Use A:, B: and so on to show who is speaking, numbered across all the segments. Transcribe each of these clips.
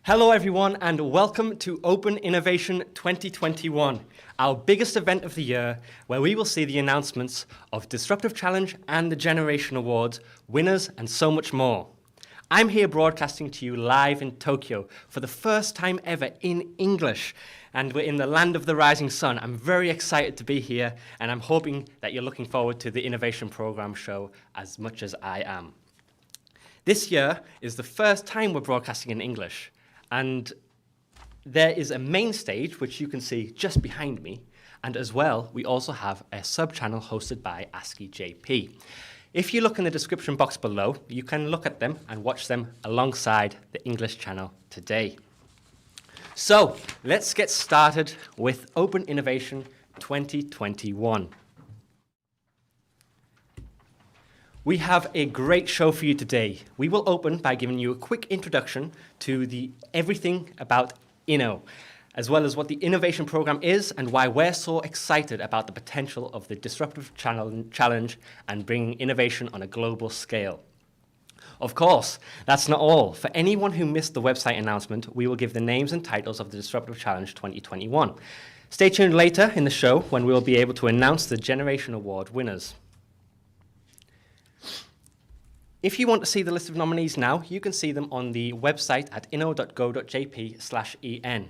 A: Hello everyone and welcome to Open Innovation 2021, our biggest event of the year where we will see the announcements of Disruptive Challenge and the Generation Awards, winners and so much more. I'm here broadcasting to you live in Tokyo for the first time ever in English, and we're in the land of the rising sun. I'm very excited to be here and I'm hoping that you're looking forward to the Innovation Program show as much as I am. This year is the first time we're broadcasting in English. And there is a main stage, which you can see just behind me. And as well, we also have a sub-channel hosted by ASCII JP. If you look in the description box below, you can look at them and watch them alongside the English channel today. So let's get started with Open Innovation 2021. We have a great show for you today. We will open by giving you a quick introduction to everything about Inno, as well as what the Innovation Program is and why we're so excited about the potential of the Disruptive Challenge and bringing innovation on a global scale. Of course, that's not all. For anyone who missed the website announcement, we will give the names and titles of the Disruptive Challenge 2021. Stay tuned later in the show when we will be able to announce the Generation Award winners. If you want to see the list of nominees now, you can see them on the website at inno.go.jp/en.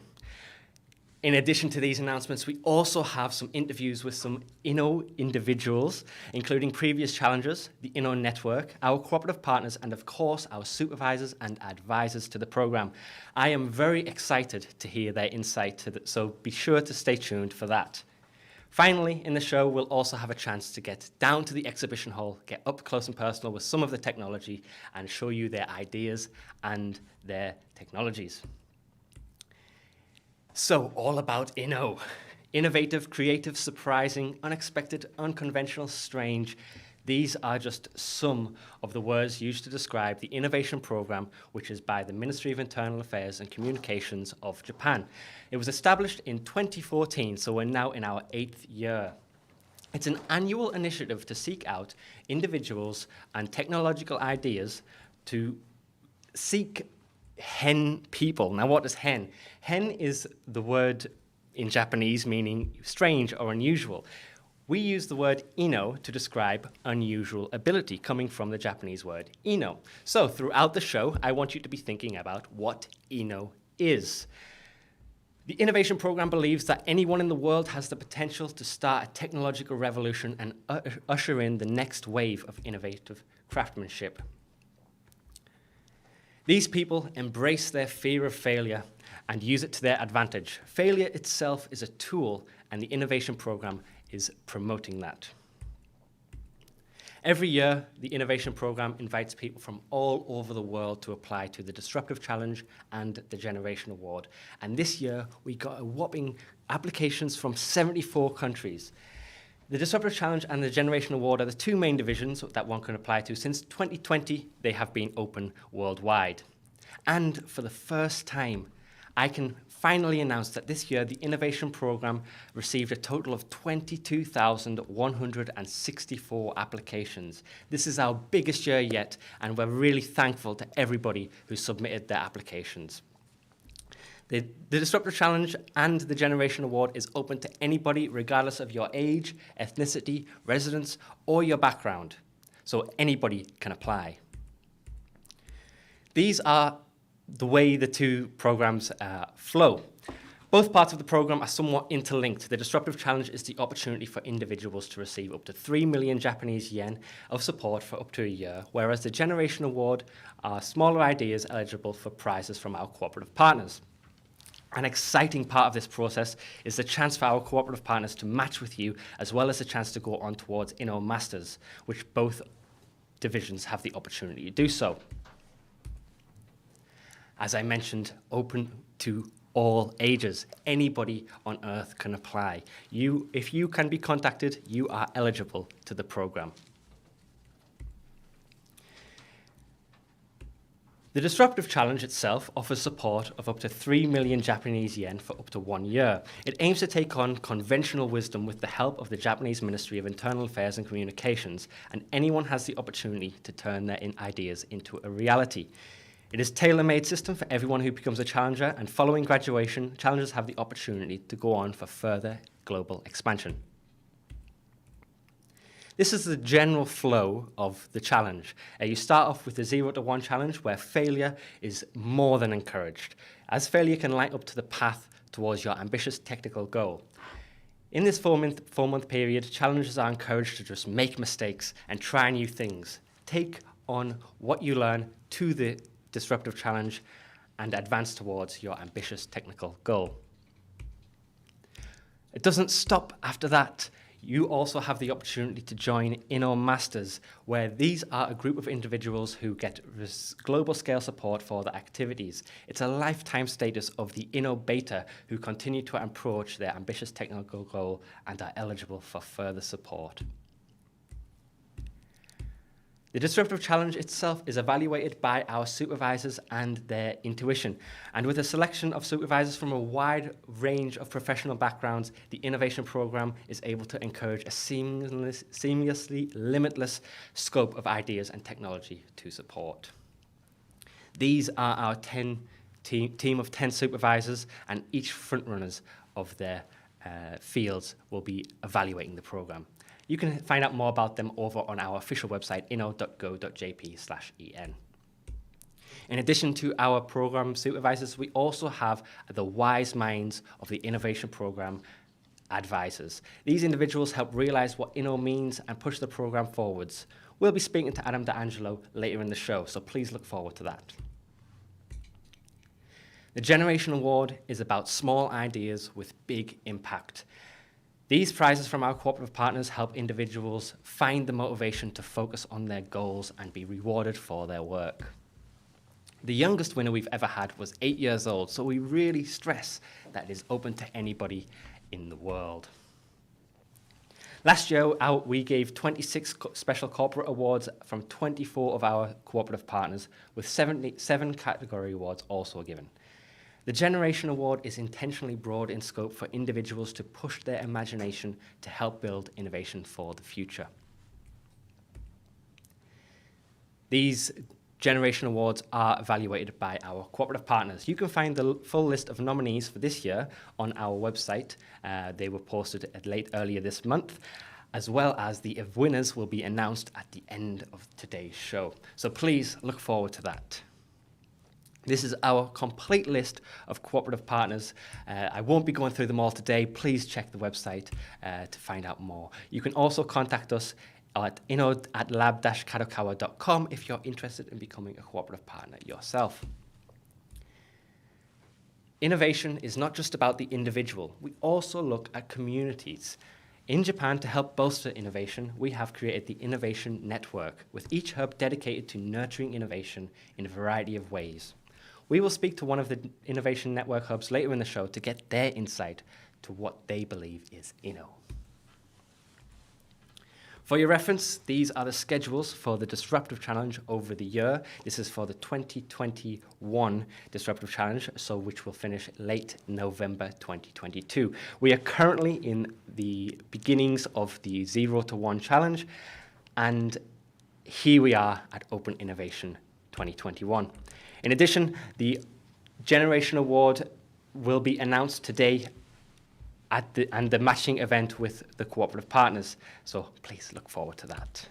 A: In addition to these announcements, we also have some interviews with some Inno individuals, including previous challengers, the Inno network, our cooperative partners, and of course, our supervisors and advisors to the program. I am very excited to hear their insight, so be sure to stay tuned for that. Finally, in the show, we'll also have a chance to get down to the exhibition hall, get up close and personal with some of the technology, and show you their ideas and their technologies. So, all about Inno. Innovative, creative, surprising, unexpected, unconventional, strange. These are just some of the words used to describe the Innovation Program, which is by the Ministry of Internal Affairs and Communications of Japan. It was established in 2014, so we're now in our 8th year. It's an annual initiative to seek out individuals and technological ideas to seek hen people. Now, what is hen? Hen is the word in Japanese meaning strange or unusual. We use the word inno to describe unusual ability, coming from the Japanese word inno. So throughout the show, I want you to be thinking about what inno is. The Innovation Program believes that anyone in the world has the potential to start a technological revolution and usher in the next wave of innovative craftsmanship. These people embrace their fear of failure and use it to their advantage. Failure itself is a tool, and the Innovation Program is promoting that. Every year, the Innovation Program invites people from all over the world to apply to the Disruptive Challenge and the Generation Award. And this year, we got a whopping applications from 74 countries. The Disruptive Challenge and the Generation Award are the two main divisions that one can apply to. Since 2020, they have been open worldwide. And for the first time, I can finally announce that this year the Innovation Program received a total of 22,164 applications. This is our biggest year yet, and we're really thankful to everybody who submitted their applications. The Disruptive Challenge and the Generation Award is open to anybody regardless of your age, ethnicity, residence, or your background. So anybody can apply. These are the way the two programs flow. Both parts of the program are somewhat interlinked. The Disruptive Challenge is the opportunity for individuals to receive up to 3 million Japanese yen of support for up to a year, whereas the Generation Award are smaller ideas eligible for prizes from our cooperative partners. An exciting part of this process is the chance for our cooperative partners to match with you, as well as the chance to go on towards InnoMasters, which both divisions have the opportunity to do so. As I mentioned, open to all ages. Anybody on Earth can apply. If you can be contacted, you are eligible to the program. The Disruptive Challenge itself offers support of up to 3 million Japanese yen for up to 1 year. It aims to take on conventional wisdom with the help of the Japanese Ministry of Internal Affairs and Communications, and anyone has the opportunity to turn their ideas into a reality. It is a tailor-made system for everyone who becomes a challenger, and following graduation, challengers have the opportunity to go on for further global expansion. This is the general flow of the challenge. You start off with the 0 to 1 challenge, where failure is more than encouraged, as failure can light up to the path towards your ambitious technical goal. In this four-month period, challengers are encouraged to just make mistakes and try new things. Take on what you learn to the Disruptive Challenge and advance towards your ambitious technical goal. It doesn't stop after that. You also have the opportunity to join InnoMasters, where these are a group of individuals who get global scale support for their activities. It's a lifetime status of the InnoVator who continue to approach their ambitious technical goal and are eligible for further support. The Disruptive Challenge itself is evaluated by our supervisors and their intuition. And with a selection of supervisors from a wide range of professional backgrounds, the innovation program is able to encourage a seamlessly limitless scope of ideas and technology to support. These are our team of 10 supervisors, and each frontrunners of their fields will be evaluating the program. You can find out more about them over on our official website, inno.go.jp/en. In addition to our program supervisors, we also have the wise minds of the innovation program advisors. These individuals help realize what Inno means and push the program forwards. We'll be speaking to Adam D'Angelo later in the show, so please look forward to that. The Generation Award is about small ideas with big impact. These prizes from our cooperative partners help individuals find the motivation to focus on their goals and be rewarded for their work. The youngest winner we've ever had was 8 years old, so we really stress that it is open to anybody in the world. Last year, we gave 26 special corporate awards from 24 of our cooperative partners, with 7 category awards also given. The Generation Award is intentionally broad in scope for individuals to push their imagination to help build innovation for the future. These Generation Awards are evaluated by our cooperative partners. You can find the full list of nominees for this year on our website. They were posted earlier this month, as well as the winners will be announced at the end of today's show. So please look forward to that. This is our complete list of cooperative partners. I won't be going through them all today. Please check the website to find out more. You can also contact us at inno@lab-kadokawa.com if you're interested in becoming a cooperative partner yourself. Innovation is not just about the individual. We also look at communities. In Japan, to help bolster innovation, we have created the Innovation Network, with each hub dedicated to nurturing innovation in a variety of ways. We will speak to one of the Innovation Network hubs later in the show to get their insight to what they believe is Inno. For your reference, these are the schedules for the Disruptive Challenge over the year. This is for the 2021 Disruptive Challenge, which will finish late November 2022. We are currently in the beginnings of the 0 to 1 Challenge, and here we are at Open Innovation 2021. In addition, the Generation Award will be announced today and the matching event with the cooperative partners. So please look forward to that.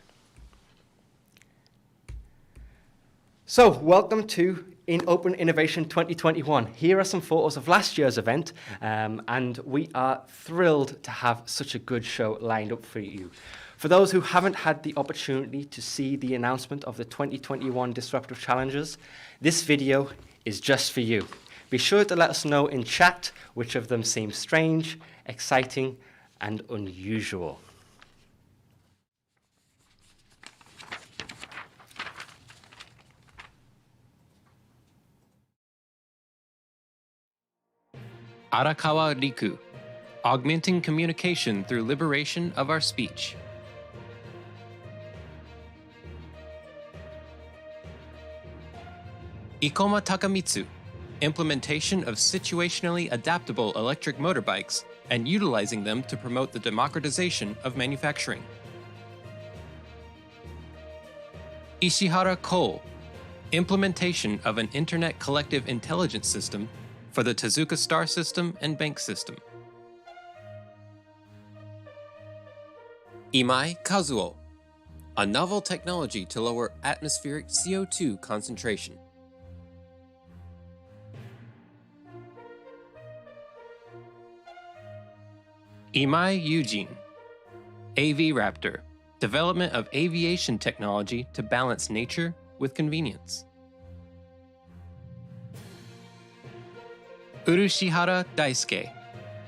A: So welcome to in Open Innovation 2021. Here are some photos of last year's event, and we are thrilled to have such a good show lined up for you. For those who haven't had the opportunity to see the announcement of the 2021 Disruptive Challenges, this video is just for you. Be sure to let us know in chat which of them seems strange, exciting, and unusual.
B: Arakawa Riku, augmenting communication through liberation of our speech. Ikoma Takamitsu, implementation of situationally adaptable electric motorbikes and utilizing them to promote the democratization of manufacturing. Ishihara Cole, implementation of an internet collective intelligence system for the Tezuka star system and bank system. Imai Kazuo, a novel technology to lower atmospheric CO2 concentration. Imai Eugene, AV Raptor, development of aviation technology to balance nature with convenience. Urushihara Daisuke,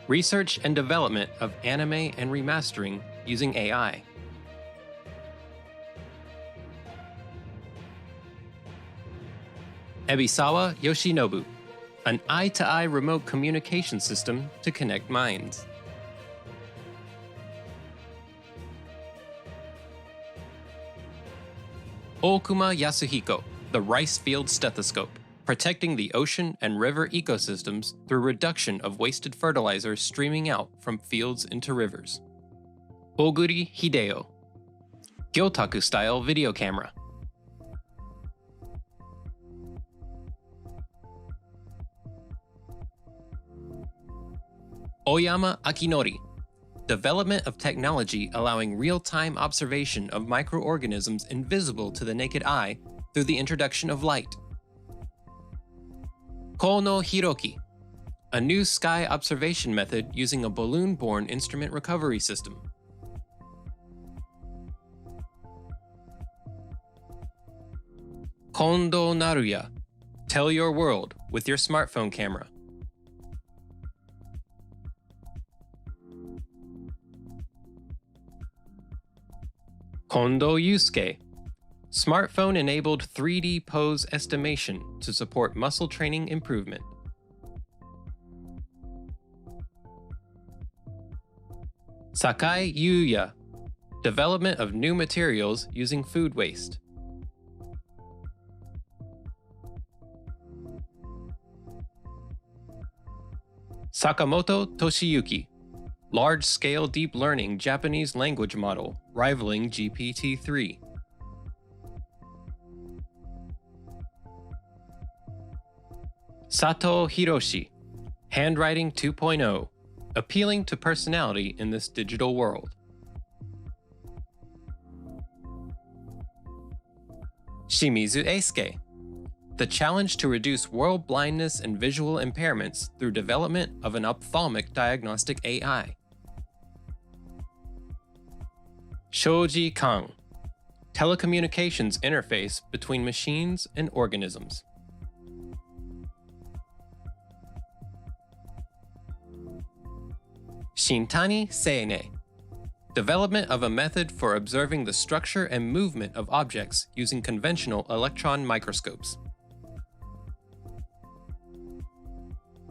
B: research and development of anime and remastering using AI. Ebisawa Yoshinobu, an eye-to-eye remote communication system to connect minds. Okuma Yasuhiko, the rice field stethoscope, protecting the ocean and river ecosystems through reduction of wasted fertilizer streaming out from fields into rivers. Oguri Hideo, Gyotaku-style video camera. Oyama Akinori, development of technology allowing real-time observation of microorganisms invisible to the naked eye through the introduction of light. Kono Hiroki, a new sky observation method using a balloon-borne instrument recovery system. Kondo Naruya, tell your world with your smartphone camera. Kondo Yusuke, smartphone-enabled 3D pose estimation to support muscle training improvement. Sakai Yuya, development of new materials using food waste. Sakamoto Toshiyuki, large-scale deep learning Japanese language model rivaling GPT-3. Sato Hiroshi, handwriting 2.0, appealing to personality in this digital world. Shimizu Eisuke, the challenge to reduce world blindness and visual impairments through development of an ophthalmic diagnostic AI. Shoji Kang, telecommunications interface between machines and organisms. Shintani Seine, development of a method for observing the structure and movement of objects using conventional electron microscopes.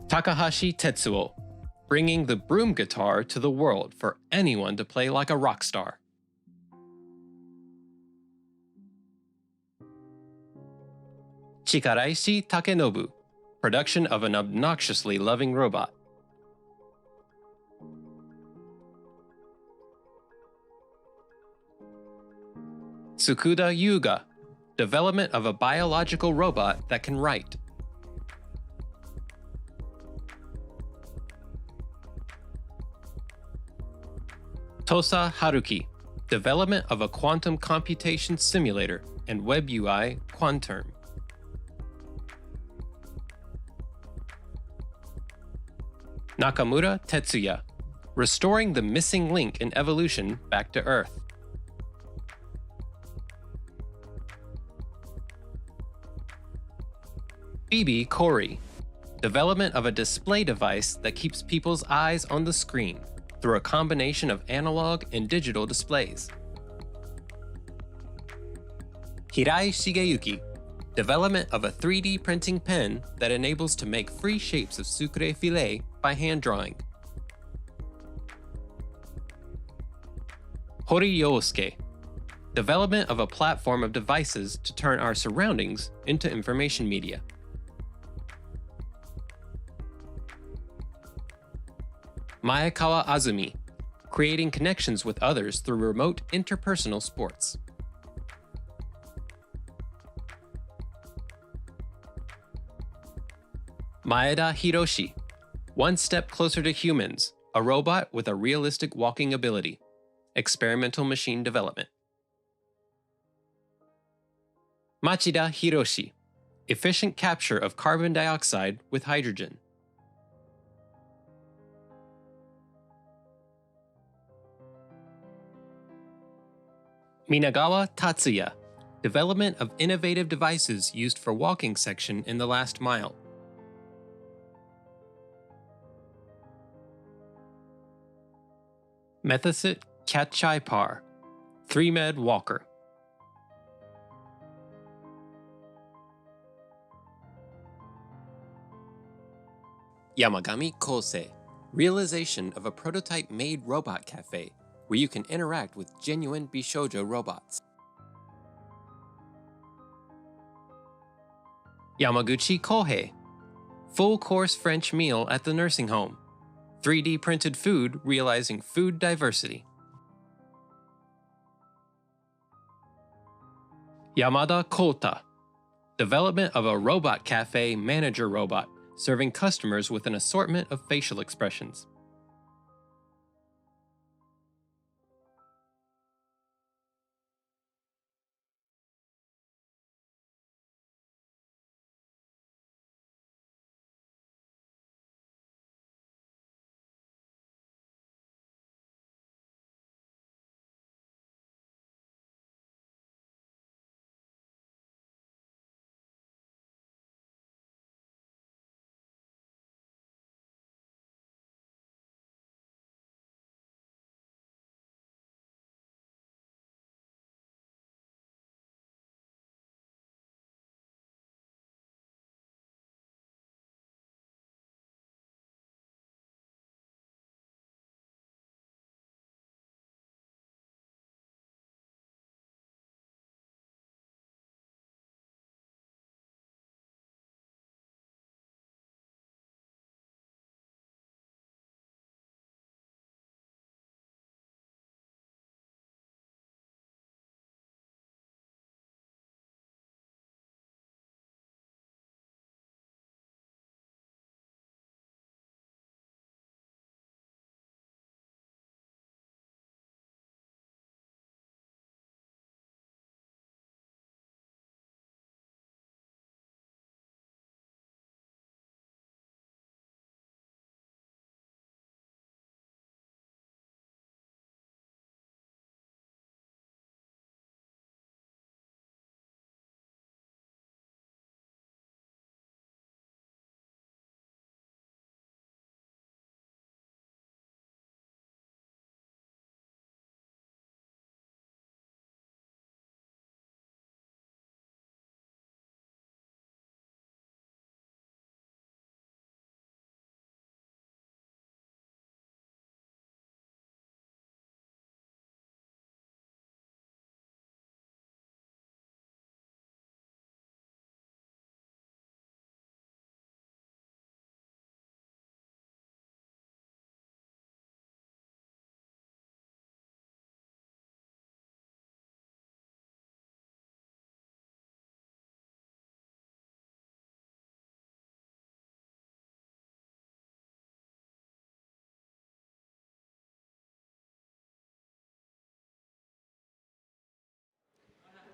B: Takahashi Tetsuo, bringing the broom guitar to the world for anyone to play like a rock star. Chikaraishi Takenobu, production of an obnoxiously loving robot. Tsukuda Yuga, development of a biological robot that can write. Tosa Haruki, development of a quantum computation simulator and web UI Quanterm. Nakamura Tetsuya, restoring the missing link in evolution back to Earth. Phoebe Corey, development of a display device that keeps people's eyes on the screen through a combination of analog and digital displays. Hirai Shigeyuki, development of a 3D printing pen that enables to make free shapes of sucre filet by hand drawing. Hori Yosuke, development of a platform of devices to turn our surroundings into information media. Maekawa Azumi, creating connections with others through remote interpersonal sports. Maeda Hiroshi, one step closer to humans, a robot with a realistic walking ability. Experimental machine development. Machida Hiroshi, efficient capture of carbon dioxide with hydrogen. Minagawa Tatsuya, development of innovative devices used for walking section in the last mile. Methasit Katchaipar, 3-med walker. Yamagami Kosei, realization of a prototype-made robot cafe where you can interact with genuine Bishoujo robots. Yamaguchi Kohei, full-course French meal at the nursing home. 3D printed food realizing food diversity. Yamada Kota, development of a robot cafe manager robot serving customers with an assortment of facial expressions.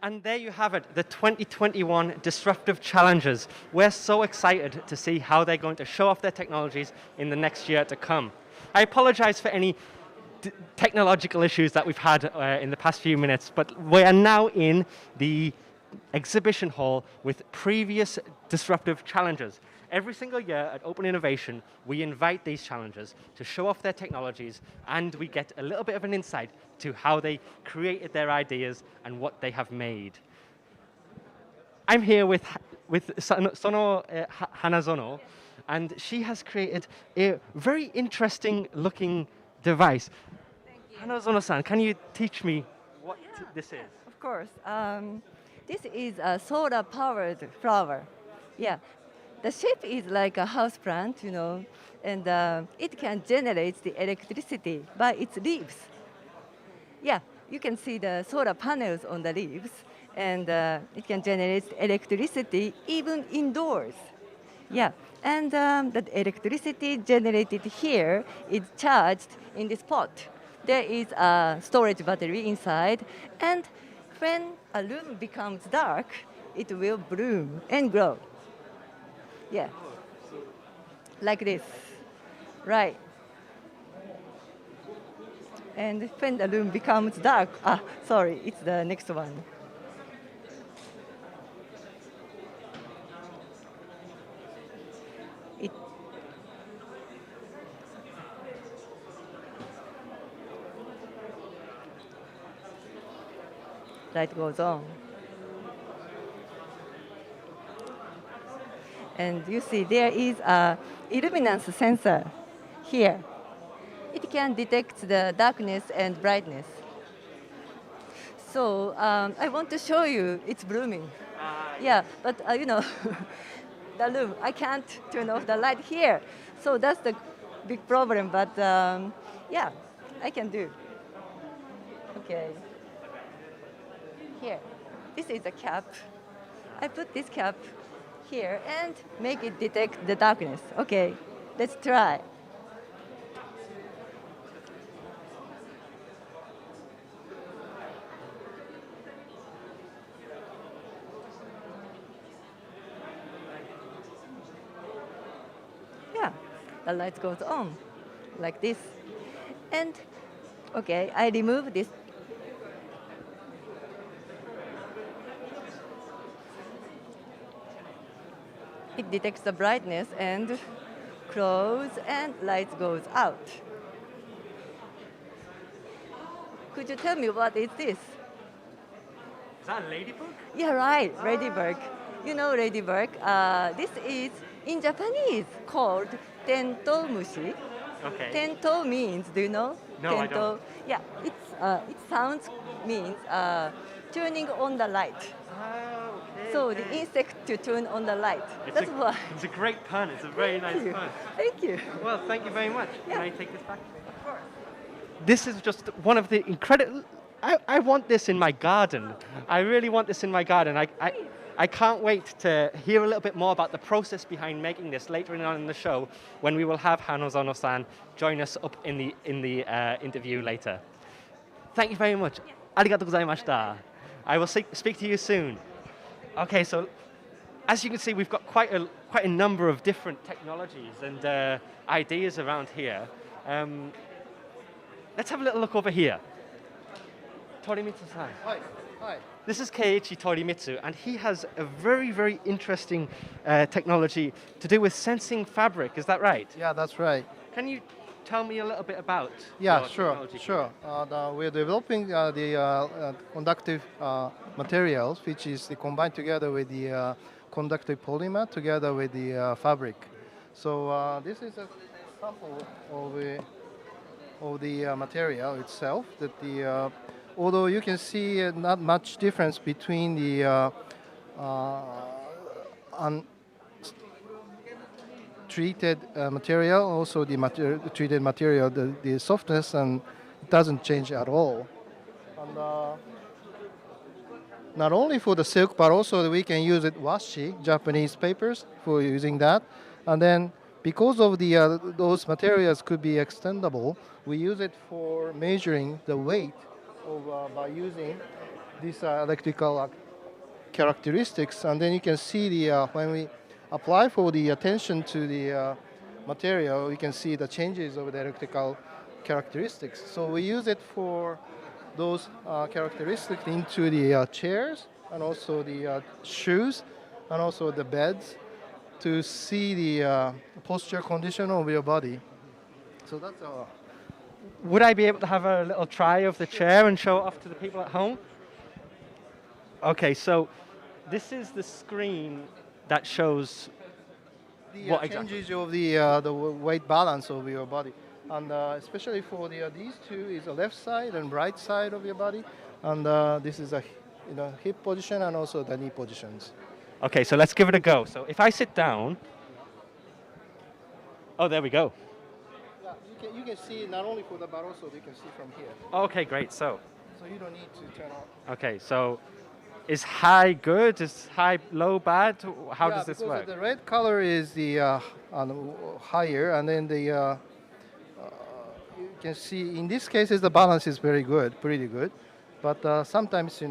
A: And there you have it, the 2021 Disruptive Challenges. We're so excited to see how they're going to show off their technologies in the next year to come. I apologize for any technological issues that we've had in the past few minutes, but we are now in the exhibition hall with previous Disruptive Challenges. Every single year at Open Innovation, we invite these challengers to show off their technologies, and we get a little bit of an insight to how they created their ideas and what they have made. I'm here with Sono Hanazono, and she has created a very interesting looking device. Hanazono-san, can you teach me what this is?
C: Of course. This is a solar-powered flower. Yeah. The shape is like a house plant, and it can generate the electricity by its leaves. Yeah, you can see the solar panels on the leaves, and it can generate electricity even indoors. Yeah, and the electricity generated here is charged in this pot. There is a storage battery inside, and when a room becomes dark, it will bloom and grow. Yeah, like this, right. And when the room becomes dark, sorry, it's the next one. Light goes on. And you see there is a illuminance sensor here. It can detect the darkness and brightness. So I want to show you it's blooming. Yeah, but the room, I can't turn off the light here. So that's the big problem, but yeah, I can do. Okay. Here, this is a cap. I put this cap here and make it detect the darkness. Okay, let's try. Yeah, the light goes on like this. And okay, I remove this. It detects the brightness and close, and light goes out. Could you tell me what is this?
A: Is that a ladybug?
C: Yeah, right, ladybug. You know ladybug. This is in Japanese called tento mushi.
A: Okay.
C: Tento means, do you know?
A: No,
C: tento.
A: I don't.
C: Yeah, it sounds means turning on the light.
A: Okay.
C: So the insect to turn on the light. That's why.
A: It's a great pun. It's a very nice pun.
C: Thank you.
A: Well, thank you very much.
C: Yeah.
A: Can I take this back?
C: Of course.
A: This is just one of the incredible. I want this in my garden. I really want this in my garden. I can't wait to hear a little bit more about the process behind making this later on in the show, when we will have Hanazono-san join us up in the interview later. Thank you very much. Arigatou gozaimashita. I will speak to you soon. Okay, so as you can see, we've got quite a number of different technologies and ideas around here. Let's have a little look over here. Torimitsu-san.
D: Hi. Hi.
A: This is Keiichi Torimitsu, and he has a very, very interesting technology to do with sensing fabric. Is that right?
D: Yeah, that's right.
A: Can you tell me a little bit about
D: Yeah,
A: your
D: sure,
A: technology?
D: sure. We're developing the conductive materials, which is combined together with the conductive polymer together with the fabric. So this is a sample of the material itself. That although you can see not much difference between the treated material, also the treated material, the softness, and it doesn't change at all. And not only for the silk, but also we can use it washi, Japanese papers, for using that. And then because of the those materials could be extendable, we use it for measuring the weight of by using these electrical characteristics, and then you can see the when we apply for the attention to the material, we can see the changes of the electrical characteristics. So we use it for those characteristics into the chairs and also the shoes and also the beds to see the posture condition of your body. So that's
A: Would I be able to have a little try of the chair and show it off to the people at home? Okay, so this is the screen that shows
D: the
A: what exactly?
D: changes of the weight balance of your body, and especially for these two is the left side and right side of your body, and this is a hip position and also the knee positions.
A: Okay, so let's give it a go. So if I sit down, oh, there we go.
D: Yeah, you can see not only for the but also you can see from here.
A: Okay, great. So
D: You don't need to turn on.
A: okay, so is high good? Is high low bad? How does this work?
D: The red color is the higher, and then you can see in this case the balance is very good, pretty good. But sometimes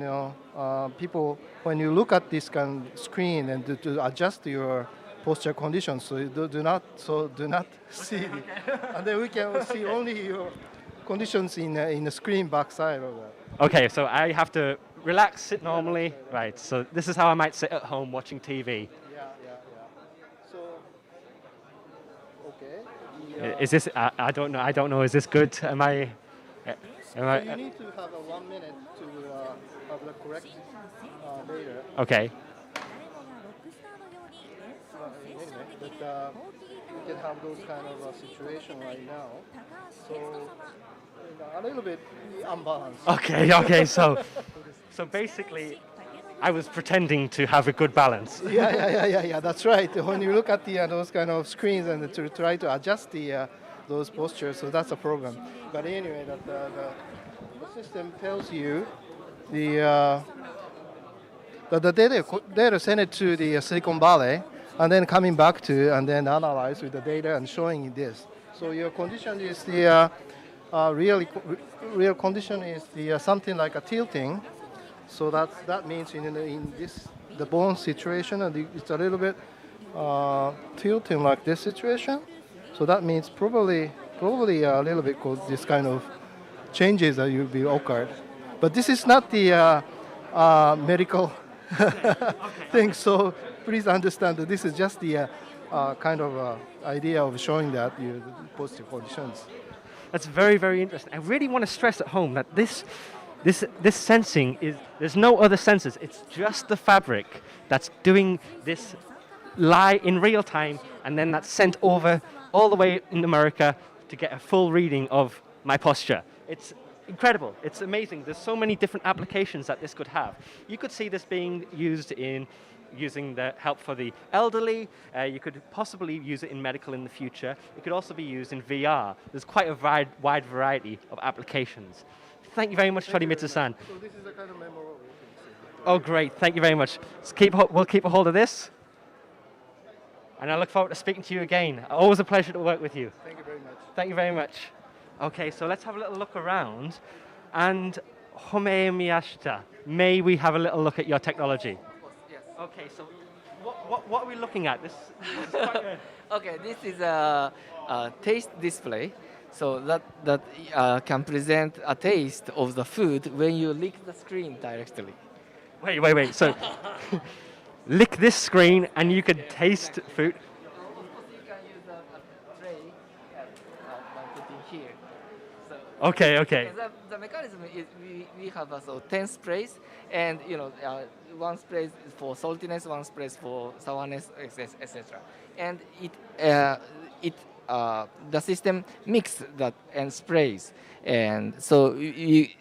D: people when you look at this kind of screen and to adjust your posture conditions, so you do not see, and then we can see only your conditions in the screen backside of that.
A: Okay, so I have to relax, sit normally. Right, so this is how I might sit at home watching TV.
D: Yeah. So, okay.
A: Is this, I don't know, is this good? Am I,
D: So you need to have 1 minute to have the correct data.
A: okay.
D: Anyway, but you can have those kind of situation right now. So a little bit unbalanced.
A: Okay, so basically, I was pretending to have a good balance.
D: Yeah. That's right. When you look at those kind of screens and to try to adjust those postures, so that's a program. But anyway, the system tells you the data sent it to the Silicon Valley, and then coming back to and then analyze with the data and showing this. So your condition is the real condition is the something like a tilting. So that means in the bone situation, and it's a little bit tilting like this situation. So that means probably a little bit called this kind of changes that will be occurred. But this is not the medical thing. So please understand that this is just the kind of idea of showing that the positive conditions.
A: That's very, very interesting. I really want to stress at home that this sensing there's no other sensors. It's just the fabric that's doing this in real time, and then that's sent over all the way in America to get a full reading of my posture. It's incredible. It's amazing. There's so many different applications that this could have. You could see this being used in using the help for the elderly. You could possibly use it in medical in the future. It could also be used in VR. There's quite a wide variety of applications. Thank you very much, Torimitsu-san.
D: So this is a kind of memorable.
A: Oh, great. Thank you very much. We'll keep a hold of this. And I look forward to speaking to you again. Always a pleasure to work with you.
D: Thank you very much.
A: Thank you very much. Okay, so let's have a little look around. And Home Miyashita, may we have a little look at your technology?
E: Yes.
A: Okay, so what are we looking at? This is quite a...
E: Okay, this is a taste display, so that can present a taste of the food when you lick the screen directly.
A: Wait. So lick this screen and you could taste food.
E: Of course, you can use a tray by putting here. So
A: Okay.
E: the mechanism is we have 10 sprays, and one spray for saltiness, one spray for sourness, etc. And the system mix that and sprays, and so it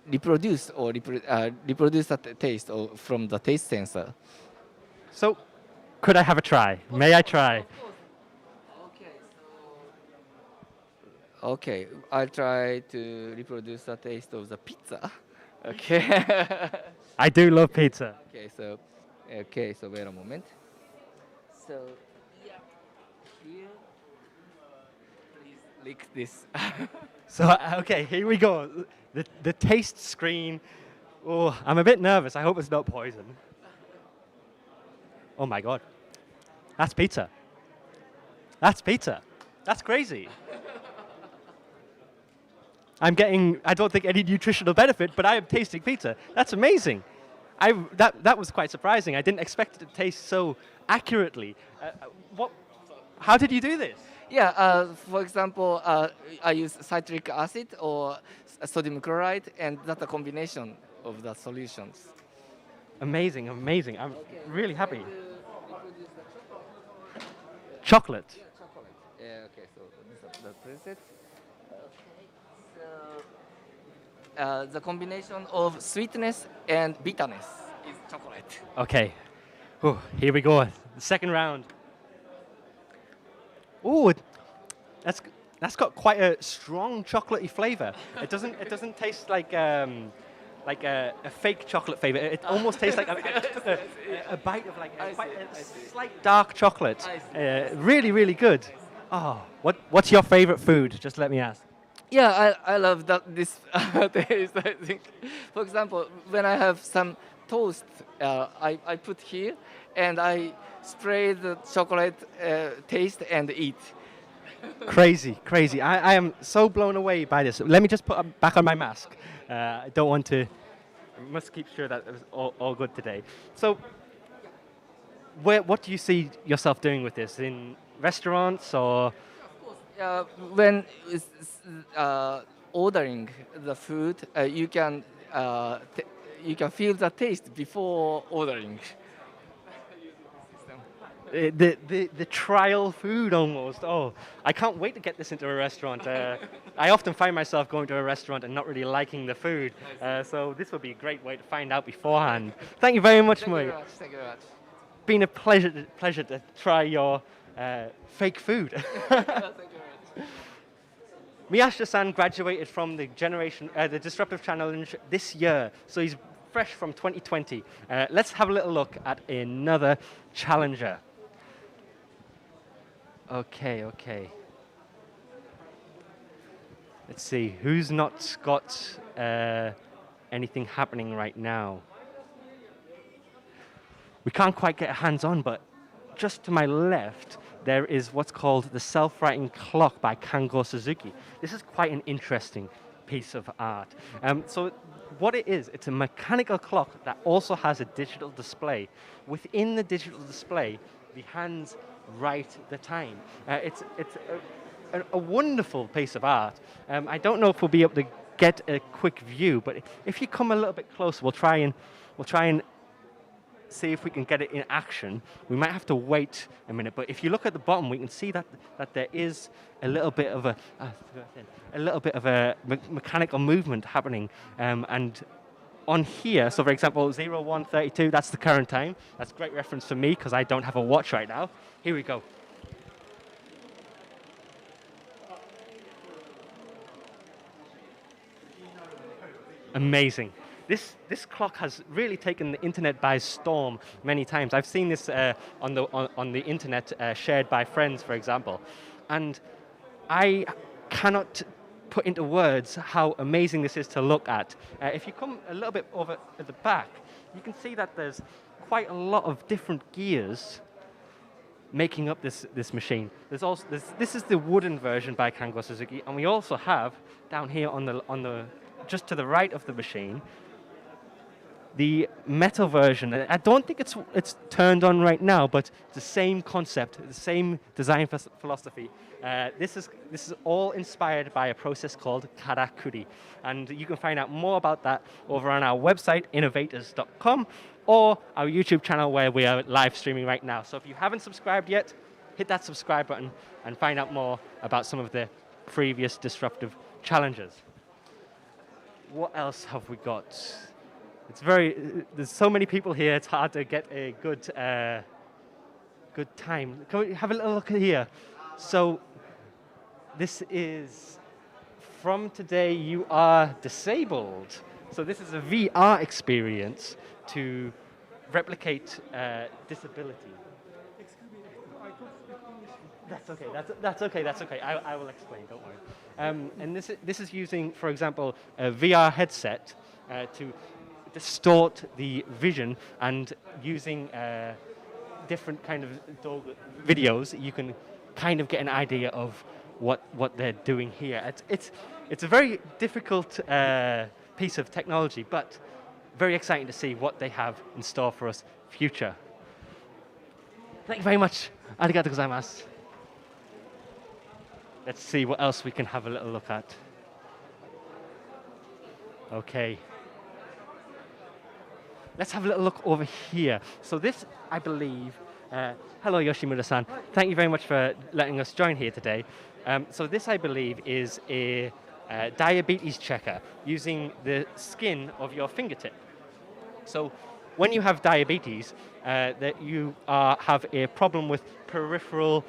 E: reproduce the taste from the taste sensor.
A: So could I have a try? May I try?
E: Okay, I'll try to reproduce the taste of the pizza. Okay.
A: I do love pizza.
E: Okay, so wait a moment. So, yeah, here, please lick this.
A: So, okay, here we go. The taste screen. Oh, I'm a bit nervous. I hope it's not poison. Oh my God. That's pizza. That's pizza. That's crazy. I'm getting, I don't think any nutritional benefit, but I am tasting pizza. That's amazing. That was quite surprising. I didn't expect it to taste so accurately. How did you do this?
E: Yeah, for example, I use citric acid or sodium chloride, and that's a combination of the solutions.
A: Amazing, amazing. I'm really happy. Chocolate.
E: Chocolate. Yeah, okay, so this is the preset. Okay, so the combination of sweetness and bitterness is chocolate.
A: Okay. Ooh, here we go. The second round. Ooh, that's got quite a strong chocolatey flavor. It doesn't taste like a fake chocolate flavor. It almost tastes like I took a bite of like quite a slight dark chocolate. Really, really good. Oh, what's your favorite food? Just let me ask.
E: Yeah, I love this taste, I think. For example, when I have some toast, I put here and I spray the chocolate taste and eat.
A: Crazy, crazy. I am so blown away by this. Let me just put back on my mask. I don't want to, I must keep sure that it was all good today. So, what do you see yourself doing with this? In restaurants or?
E: When ordering the food, you can feel the taste before ordering.
A: The trial food almost. Oh, I can't wait to get this into a restaurant. I often find myself going to a restaurant and not really liking the food. So this would be a great way to find out beforehand. Thank you very much, Mike.
E: Thank you very much.
A: Been a pleasure to try your fake food.
E: Thank you very much.
A: Miyashita-san graduated from the Disruptive Challenge this year, so he's fresh from 2020. Let's have a little look at another challenger. Okay. Let's see, who's not got anything happening right now? We can't quite get hands on, but just to my left, there is what's called the self-writing clock by Kango Suzuki. This is quite an interesting piece of art. So what it is, it's a mechanical clock that also has a digital display. Within the digital display, the hands write the time. It's a wonderful piece of art. I don't know if we'll be able to get a quick view, but if you come a little bit closer, we'll try and see if we can get it in action. We might have to wait a minute, but if you look at the bottom, we can see that there is a little bit of a mechanical movement happening, and on here, so for example, 0132, that's the current time. That's a great reference for me because I don't have a watch right now. Here we go. Amazing. This clock has really taken the internet by storm many times. I've seen this on the internet shared by friends, for example, and I cannot put into words how amazing this is to look at. If you come a little bit over at the back, you can see that there's quite a lot of different gears making up this machine. This is the wooden version by Kango Suzuki, and we also have down here on the just to the right of the machine, the metal version. I don't think it's turned on right now, but the same concept, the same design philosophy. This is all inspired by a process called karakuri, and you can find out more about that over on our website, InnoUvators.com, or our YouTube channel where we are live streaming right now. So if you haven't subscribed yet, hit that subscribe button and find out more about some of the previous disruptive challenges. What else have we got? There's so many people here, it's hard to get a good time. Can we have a little look here? So this is, from today you are disabled. So this is a VR experience to replicate disability. That's okay. That's okay. That's okay. I will explain. Don't worry. And this is using, for example, a VR headset to distort the vision, and using different kind of videos, you can kind of get an idea of what they're doing here. It's a very difficult piece of technology, but very exciting to see what they have in store for us future. Thank you very much. Arigatou gozaimasu. Let's see what else we can have a little look at. Okay. Let's have a little look over here. So this, I believe, hello Yoshimura-san. Thank you very much for letting us join here today. So this, I believe, is a diabetes checker using the skin of your fingertip. So when you have diabetes, that you have a problem with peripheral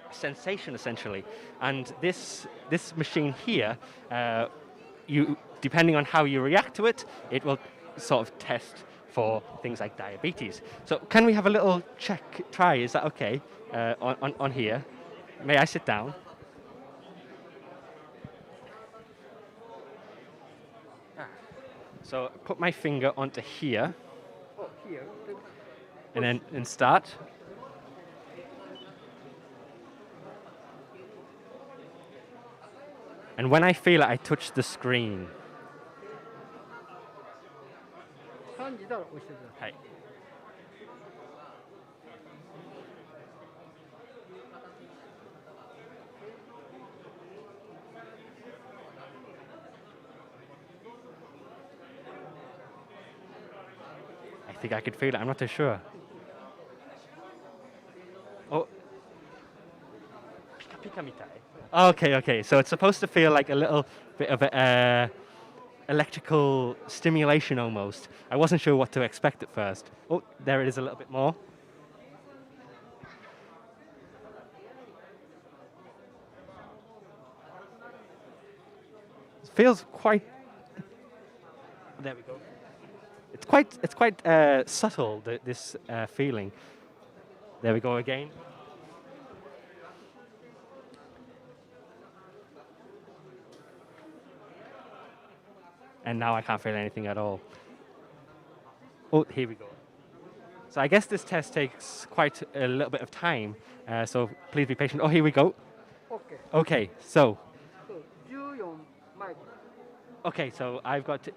A: sensation, essentially. And this machine here, depending on how you react to it, it will sort of test for things like diabetes. So can we have a little try? Is that okay? On here. May I sit down? So put my finger onto here.
D: Oh, here.
A: And start. And when I feel it, I touch the screen.
D: 感じたら押してください。
A: はい。I think I could feel it. I'm not too sure. Oh. Pika pika mitai. Okay, okay. So it's supposed to feel like a little bit of a electrical stimulation almost. I wasn't sure what to expect at first. Oh, there it is a little bit more. It feels quite. There we go. It's quite subtle, this feeling. There we go again. And now I can't feel anything at all. Oh, here we go. So I guess this test takes quite a little bit of time, so please be patient. Oh, here we go.
D: Okay.
A: Okay, so.
D: 14 マイク。
A: Okay, so I've got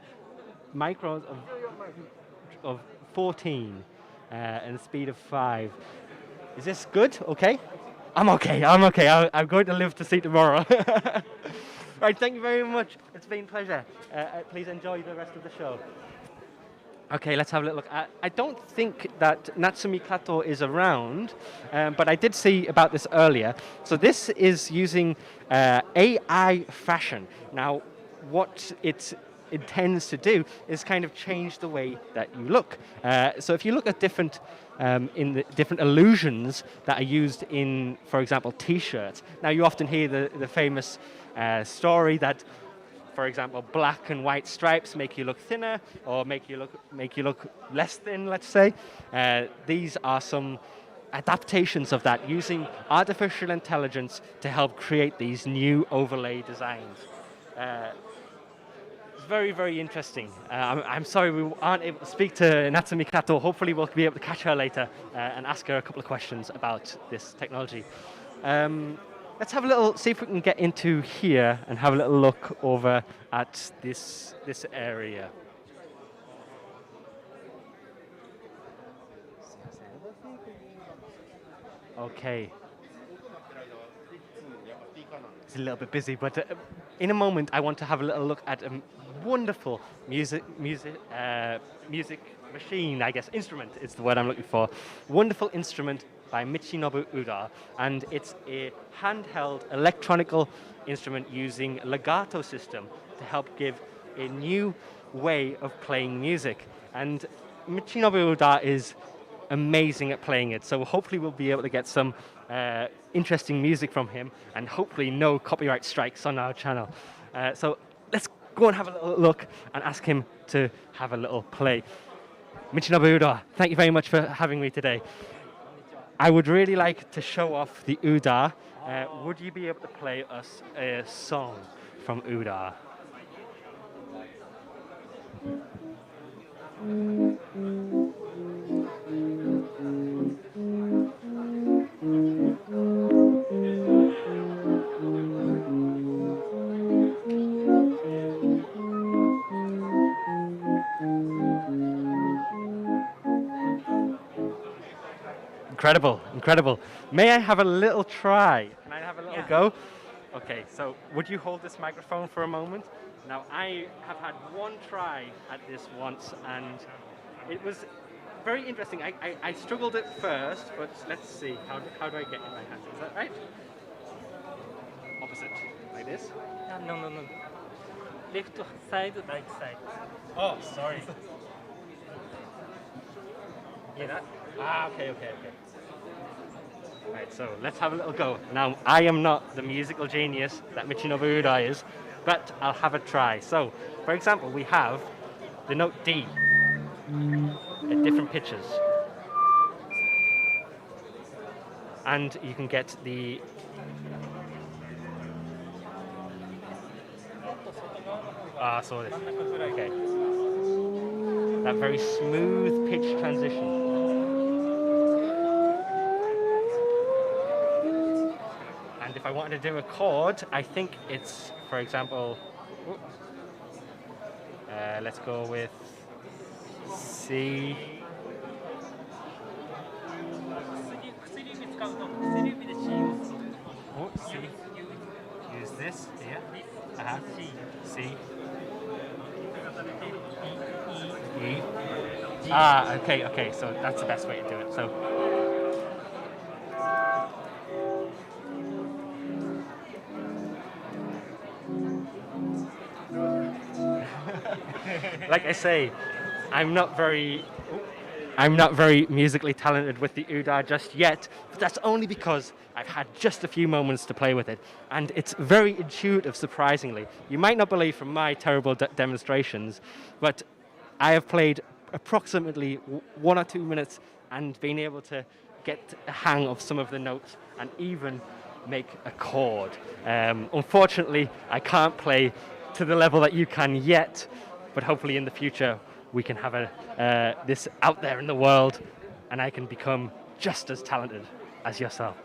A: microns
D: 14マイク。
A: of 14 and a speed of 5. Is this good? Okay? I'm okay. I'm going to live to see tomorrow. Right, thank you very much. It's been a pleasure. Please enjoy the rest of the show. Okay, let's have a little look. I don't think that Natsumi Kato is around, but I did see about this earlier. So this is using AI fashion. Now, what it intends to do is kind of change the way that you look. So if you look at different different illusions that are used in, for example, T-shirts. Now you often hear the famous story that, for example, black and white stripes make you look thinner or make you look less thin, let's say. These are some adaptations of that using artificial intelligence to help create these new overlay designs. Very, very interesting. I'm sorry we aren't able to speak to Natsumi Kato. Hopefully we'll be able to catch her later and ask her a couple of questions about this technology. Let's have a little, see if we can get into here and have a little look over at this area. Okay. It's a little bit busy, but in a moment I want to have a little look at a wonderful music machine, I guess, instrument is the word I'm looking for. Wonderful instrument by Michinobu Uda, and it's a handheld electronical instrument using legato system to help give a new way of playing music. And Michinobu Uda is amazing at playing it, so hopefully we'll be able to get some interesting music from him, and hopefully no copyright strikes on our channel. So let's go and have a little look and ask him to have a little play. Michinobu Uda, thank you very much for having me today. I would really like to show off the Uda. Would you be able to play us a song from Uda? Incredible, incredible. May I have a little try? Can I have a little go? Okay, so would you hold this microphone for a moment? Now, I have had one try at this once, and it was very interesting. I struggled at first, but let's see. How do I get in my hands? Is that right? Opposite, like this?
F: No. Left side, right side.
A: Oh, sorry. Hear that? Okay. Right, so let's have a little go. Now, I am not the musical genius that Michinobu Uda is, but I'll have a try. So, for example, we have the note D at different pitches. And you can get the... so this. Okay. That very smooth pitch transition. And if I wanted to do a chord, I think it's, for example, let's go with C. Oh, C. Use this here. C. E. Okay, so that's the best way to do it. So. Like I say, I'm not very musically talented with the Uda just yet, but that's only because I've had just a few moments to play with it, and it's very intuitive, surprisingly. You might not believe from my terrible demonstrations, but I have played approximately 1 or 2 minutes and been able to get a hang of some of the notes and even make a chord. Unfortunately, I can't play to the level that you can yet, but hopefully in the future we can have this out there in the world and I can become just as talented as yourself.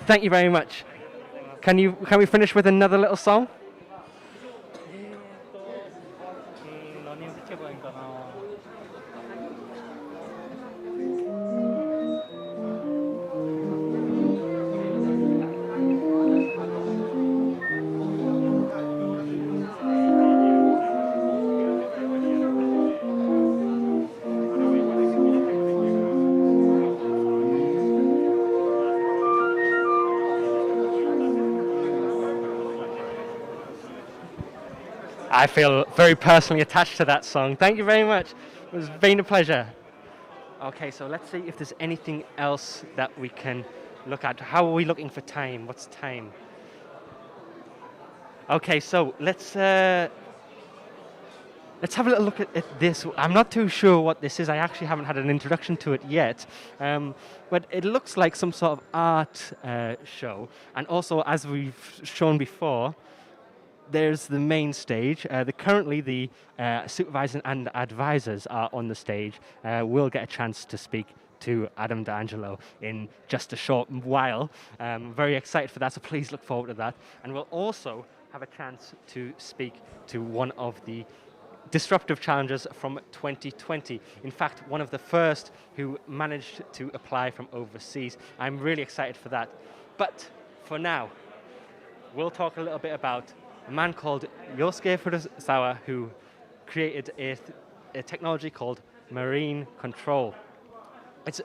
A: Thank you very much. Can we finish with another little song?
F: 何を聴けばいいかな。
A: I feel very personally attached to that song. Thank you very much. It was been a pleasure. Okay, so let's see if there's anything else that we can look at. How are we looking for time? What's time? Okay, so let's have a little look at this. I'm not too sure what this is. I actually haven't had an introduction to it yet. But it looks like some sort of art show. And also, as we've shown before, there's the main stage. Currently, the supervisors and advisors are on the stage. We'll get a chance to speak to Adam D'Angelo in just a short while. Very excited for that, so please look forward to that. And we'll also have a chance to speak to one of the disruptive challengers from 2020. In fact, one of the first who managed to apply from overseas. I'm really excited for that. But for now, we'll talk a little bit about a man called Yosuke Furusawa who created a technology called marine control. It's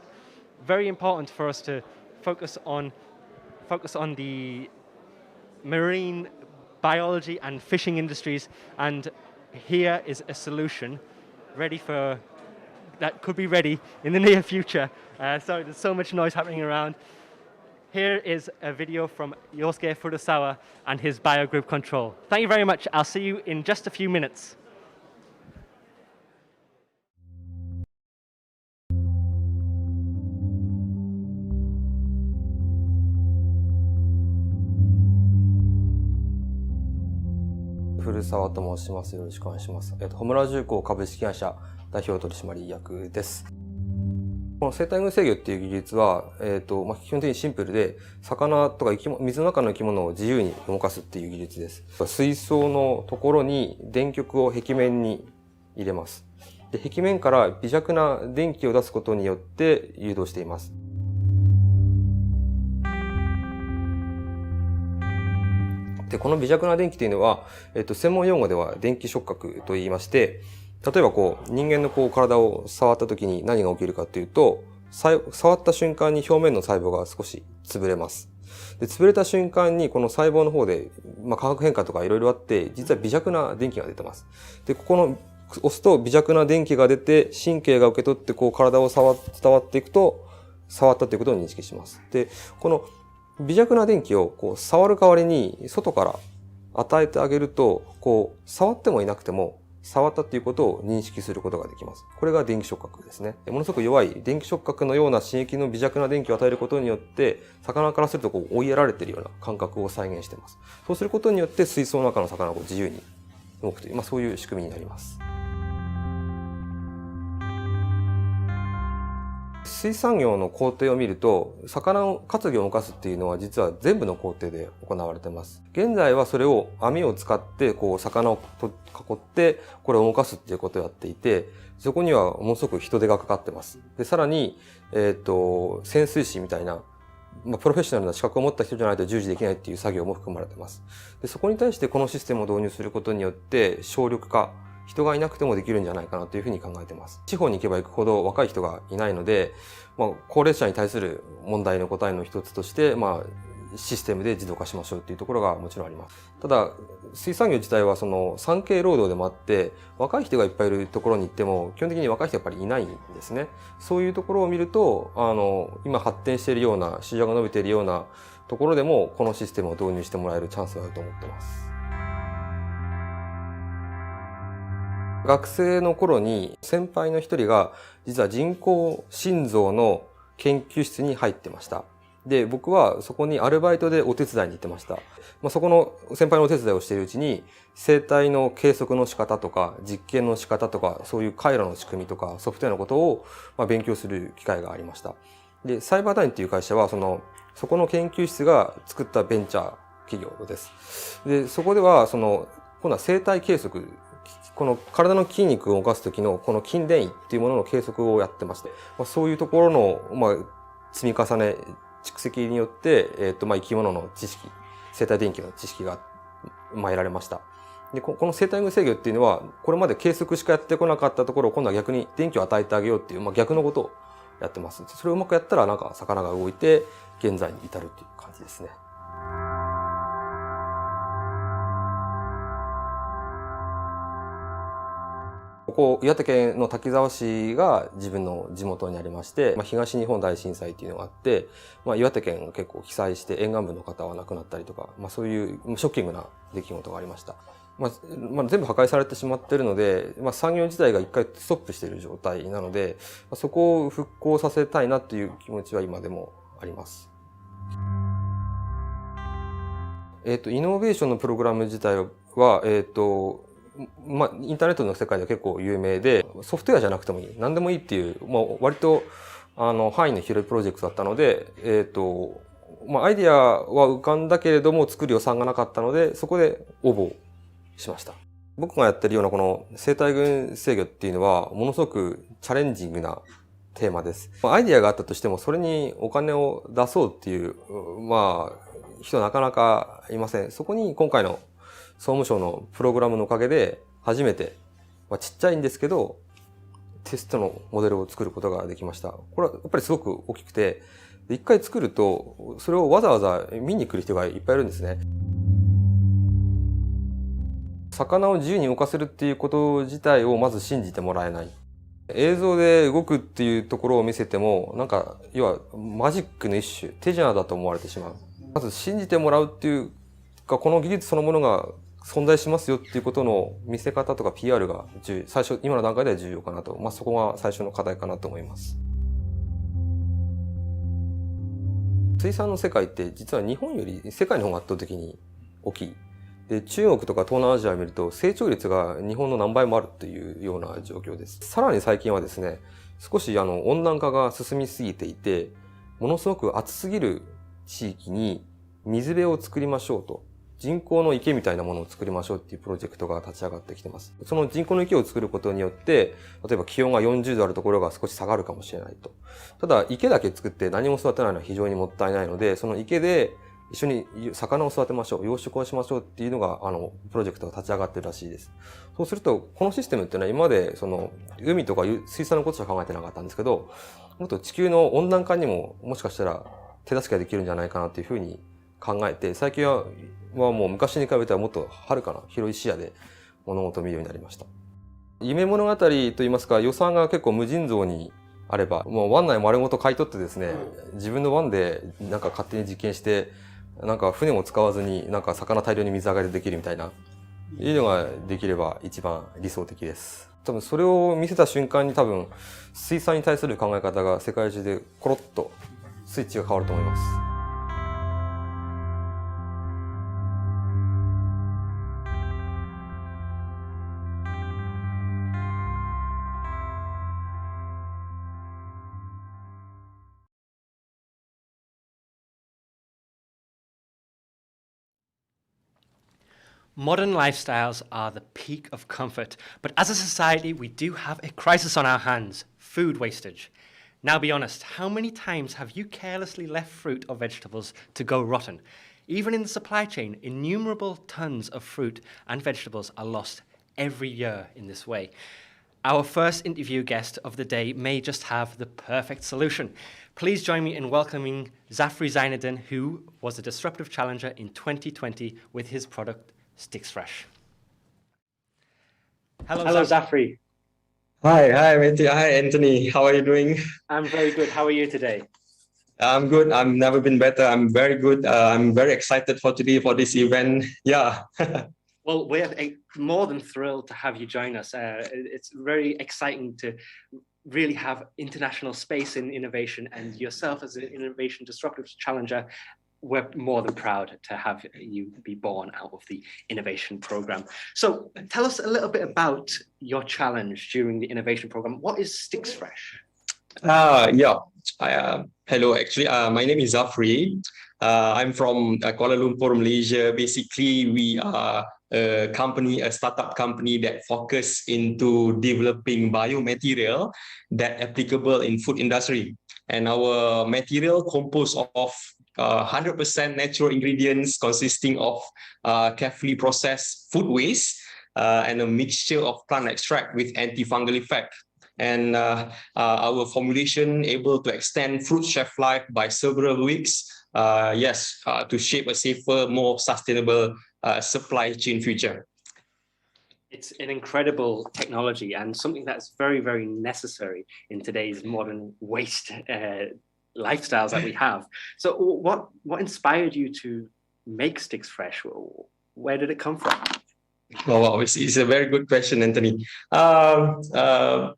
A: very important for us to focus on the marine biology and fishing industries, and here is a solution that could be ready in the near future. Sorry, there's so much noise happening around. Here is a video from Yosuke Furusawa and his biogroup control. Thank you very much. I'll see you in just a few minutes.
G: 古澤と申します。よろしくお願いします。穂村重工株式会社代表取締役です。この生態群制御っていう技術は、基本的にシンプルで、魚とか水の中の生き物を自由に動かすっていう技術です。水槽のところに電極を壁面に入れます。で、壁面から微弱な電気を出すことによって誘導しています。で、この微弱な電気というのは、専門用語では電気触覚と言いまして、例えば人間の体を触った時に何が起きるかというと、触った瞬間に表面の細胞が少し潰れます。で、潰れた瞬間にこの細胞の方で、化学変化とかいろいろあって、実は微弱な電気が出てます。で、ここの押すと微弱な電気が出て、神経が受け取って体を伝わっていくと、触ったということを認識します。で、この微弱な電気を触る代わりに外から与えてあげると、触ってもいなくても触ったということを認識することができます。これが電気触覚ですね。ものすごく弱い電気触覚のような刺激の微弱な電気を与えることによって、魚からすると追いやられているような感覚を再現しています。そうすることによって水槽の中の魚が自由に動くという、そういう仕組みになります。水産業の工程を見ると、魚を活魚を動かすっていうのは実は全部の工程で行われています。現在はそれを網を使って魚を囲ってこれを動かすっていうことをやっていて、そこにはものすごく人手がかかってます。で、さらに、潜水士みたいな、プロフェッショナルな資格を持った人じゃないと従事できないっていう作業も含まれています。で、そこに対してこのシステムを導入することによって省力化、人がいなくてもできるんじゃないかなというふうに考えています。地方に行けば行くほど若い人がいないので、高齢者に対する問題の答えの一つとして、システムで自動化しましょうというところがもちろんあります。ただ、水産業自体は産経労働でもあって、若い人がいっぱいいるところに行っても、基本的に若い人はやっぱりいないんですね。そういうところを見ると、今発展しているような、市場が伸びているようなところでも、このシステムを導入してもらえるチャンスがあると思っています。学生の頃に先輩の一人が実は人工心臓の研究室に入ってました。で、僕はそこにアルバイトでお手伝いに行ってました。そこの先輩のお手伝いをしているうちに生態の計測の仕方とか実験の仕方とかそういう回路の仕組みとかソフトウェアのことを勉強する機会がありました。で、サイバーダインっていう会社はそこの研究室が作ったベンチャー企業です。で、そこでは今度は生態計測、この体の筋肉を動かす時のこの筋電位っていうものの計測をやってまして、そういうところの積み重ね、蓄積によって生き物の知識、生態電気の知識が得られました。で、この生態群制御っていうのはこれまで計測しかやってこなかったところを今度は逆に電気を与えてあげようっていう逆のことをやってます。それをうまくやったら魚が動いて現在に至るっていう感じですね。ここ岩手県の滝沢市が自分の地元にありまして、東日本大震災っていうのがあって、岩手県が結構被災して沿岸部の方は亡くなったりとか、そういうショッキングな出来事がありました。全部破壊されてしまっているので、産業自体が一回ストップしている状態なので、そこを復興させたいなという気持ちは今でもあります。イノベーションのプログラム自体は、インターネットの世界では結構有名で、ソフトウェアじゃなくてもいい、何でもいいっていう、割と範囲の広いプロジェクトだったので、アイディアは浮かんだけれども作る予算がなかったので、そこで応募しました。僕がやってるようなこの生態群制御っていうのは、ものすごくチャレンジングなテーマです。アイディアがあったとしても、それにお金を出そうっていう、人はなかなかいません。そこに今回の総務省のプログラムのおかげで初めて、ちっちゃいんですけど、テストのモデルを作ることができました。これはやっぱりすごく大きくて、一回作ると、それをわざわざ見に来る人がいっぱいいるんですね。魚を自由に動かせるっていうこと自体をまず信じてもらえない。映像で動くっていうところを見せても、要はマジックの一種、手品だと思われてしまう。まず信じてもらうっていうか、この技術そのものが存在しますよっていうことの見せ方とか PR が今の段階では重要かなと。そこが最初の課題かなと思います。水産の世界って実は日本より世界の方が圧倒的に大きい。で、中国とか東南アジアを見ると成長率が日本の何倍もあるというような状況です。さらに最近はですね、少し温暖化が進みすぎていて、ものすごく暑すぎる地域に水辺を作りましょうと。人工の池みたいなものを作りましょうっていうプロジェクトが立ち上がってきてます。その人工の池を作ることによって、例えば気温が40度あるところが少し下がるかもしれないと。ただ、池だけ作って何も育てないのは非常にもったいないので、その池で一緒に魚を育てましょう、養殖をしましょうっていうのが、プロジェクトが立ち上がってるらしいです。そうすると、このシステムっていうのは今まで、海とか水産のことしか考えてなかったんですけど、もっと地球の温暖化にももしかしたら手助けができるんじゃないかなっていうふうに考えて、最近はもう昔に比べたらもっとはるかな広い視野で物事を見るようになりました。夢物語といいますか、予算が結構無尽蔵にあれば、もう湾内丸ごと買い取ってですね、自分の湾でなんか勝手に実験して、なんか船も使わずになんか魚大量に水揚げできるみたいな、いうのができれば一番理想的です。多分それを見せた瞬間に水産に対する考え方が世界中でコロッとスイッチが変わると思います。
A: Modern lifestyles are the peak of comfort, but as a society, we do have a crisis on our hands: food wastage. Now be honest, how many times have you carelessly left fruit or vegetables to go rotten? Even in the supply chain, innumerable tons of fruit and vegetables are lost every year in this way. Our first interview guest of the day may just have the perfect solution. Please join me in welcoming Zafri Zainuddin, who was a Disruptive Challenger in 2020 with his product Sticks Fresh. Hello, Zafri.
H: Hi, Matthew. Hi, Anthony. How are you doing?
A: I'm very good. How are you today?
H: I'm good. I've never been better. I'm very good. I'm very excited for today for this event. Yeah.
A: Well, we're more than thrilled to have you join us. It's very exciting to really have international space in innovation, and yourself as an innovation disruptive challenger. We're more than proud to have you be born out of the innovation program. So tell us a little bit about your challenge during the innovation program. What is Sticks Fresh?
H: Yeah. Hello, actually, my name is Zafri. I'm from Kuala Lumpur, Malaysia. Basically, we are a startup company that focus into developing biomaterial that applicable in food industry. And our material composed of 100% natural ingredients consisting of carefully processed food waste and a mixture of plant extract with antifungal effect. And our formulation able to extend fruit shelf life by several weeks, to shape a safer, more sustainable supply chain future.
A: It's an incredible technology and something that's very, very necessary in today's modern waste lifestyles that we have. So what inspired you to make Sticks Fresh? Where did it come from?
H: Oh, wow, it's a very good question, Anthony. Our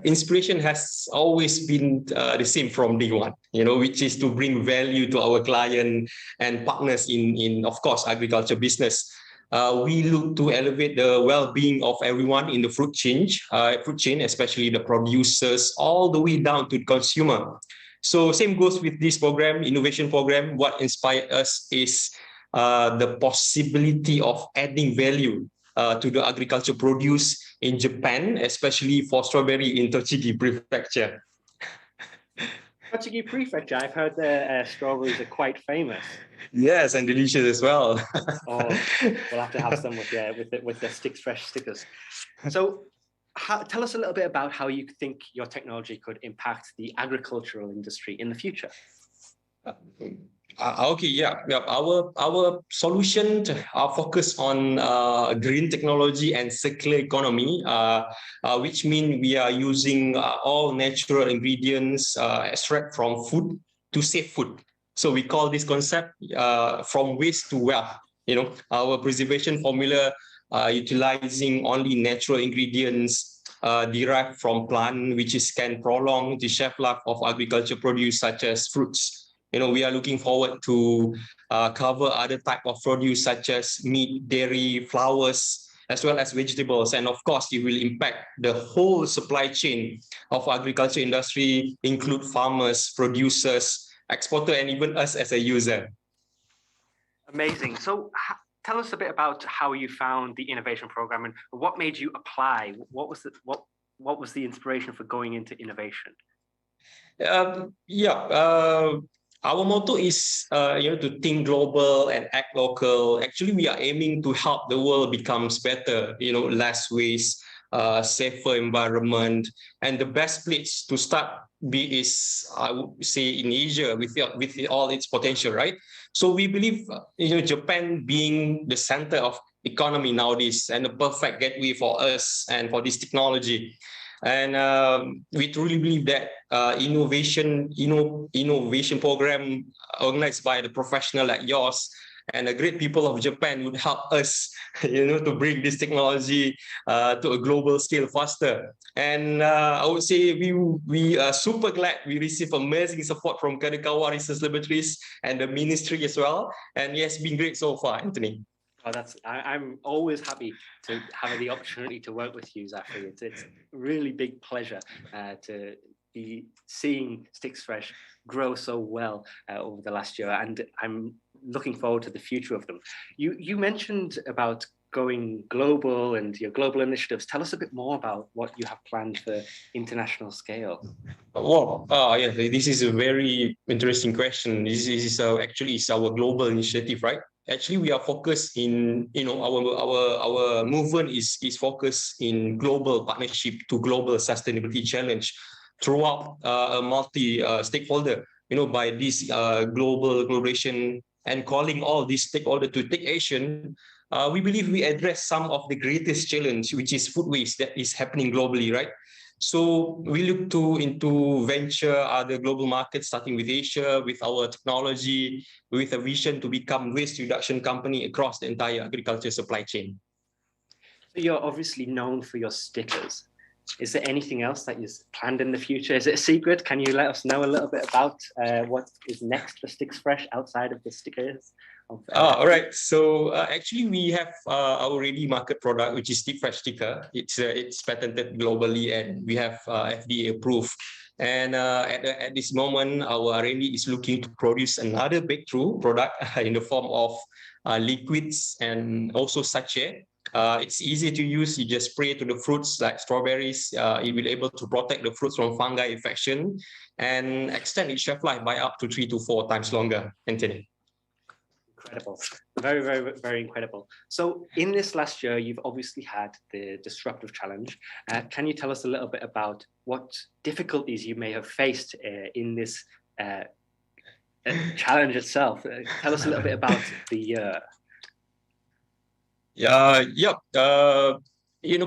H: inspiration has always been the same from day one, which is to bring value to our client and partners in of course, agriculture business. We look to elevate the well-being of everyone in the food chain, especially the producers, all the way down to the consumer. So same goes with this program, innovation program. What inspired us is the possibility of adding value to the agriculture produce in Japan, especially for strawberry in Tochigi Prefecture.
A: Tochigi Prefecture, I've heard the strawberries are quite famous.
H: Yes, and delicious as well.
A: Oh, we'll have to have some with the Sticks Fresh stickers. So tell us a little bit about how you think your technology could impact the agricultural industry in the future.
H: Our solution are focused on green technology and circular economy, which means we are using all natural ingredients extract from food to save food. So we call this concept from waste to wealth. Our preservation formula utilizing only natural ingredients derived from plant, which can prolong the shelf life of agriculture produce such as fruits. We are looking forward to cover other type of produce such as meat, dairy, flowers, as well as vegetables. And of course, it will impact the whole supply chain of agriculture industry, include farmers, producers, exporter, and even us as a user.
A: Amazing. So tell us a bit about how you found the innovation program and what made you apply. What was the inspiration for going into innovation?
H: Our motto is to think global and act local. Actually, we are aiming to help the world becomes better, less waste, safer environment. And the best place to start is, I would say, in Asia with all its potential, right? So we believe, Japan being the center of economy nowadays and the perfect gateway for us and for this technology. And we truly believe that innovation program organized by the professional like yours and the great people of Japan would help us, to bring this technology to a global scale faster. And I would say we are super glad we received amazing support from Kadekawa Research Laboratories and the ministry as well. And it's been great so far, Anthony.
A: Oh, I'm always happy to have the opportunity to work with you, Zafri. It's a really big pleasure to be seeing SticksFresh grow so well over the last year, and I'm looking forward to the future of them. You mentioned about going global and your global initiatives. Tell us a bit more about what you have planned for international scale.
H: Well, this is a very interesting question. This is actually it's our global initiative, right? Actually, we are focused in, our movement is focused in global partnership to global sustainability challenge throughout a multi-stakeholder, by this global collaboration and calling all these stakeholders to take action. We believe we address some of the greatest challenge, which is food waste that is happening globally, right? So we look into venture other global markets, starting with Asia, with our technology, with a vision to become waste reduction company across the entire agriculture supply chain.
A: So you're obviously known for your stickers. Is there anything else that is planned in the future? Is it a secret? Can you let us know a little bit about what is next for SticksFresh outside of the stickers?
H: All right. So actually, we have our ready market product, which is StickFresh sticker. It's patented globally, and we have FDA approved. And at this moment, our R&D is looking to produce another breakthrough product in the form of liquids and also sachet. It's easy to use. You just spray to the fruits like strawberries. It will be able to protect the fruits from fungi infection and extend its shelf life by up to 3 to 4 times longer. Anthony.
A: Incredible. Very, very, very incredible. So in this last year, you've obviously had the Disruptive Challenge. Can you tell us a little bit about what difficulties you may have faced in this challenge itself? Tell us a little bit about the year.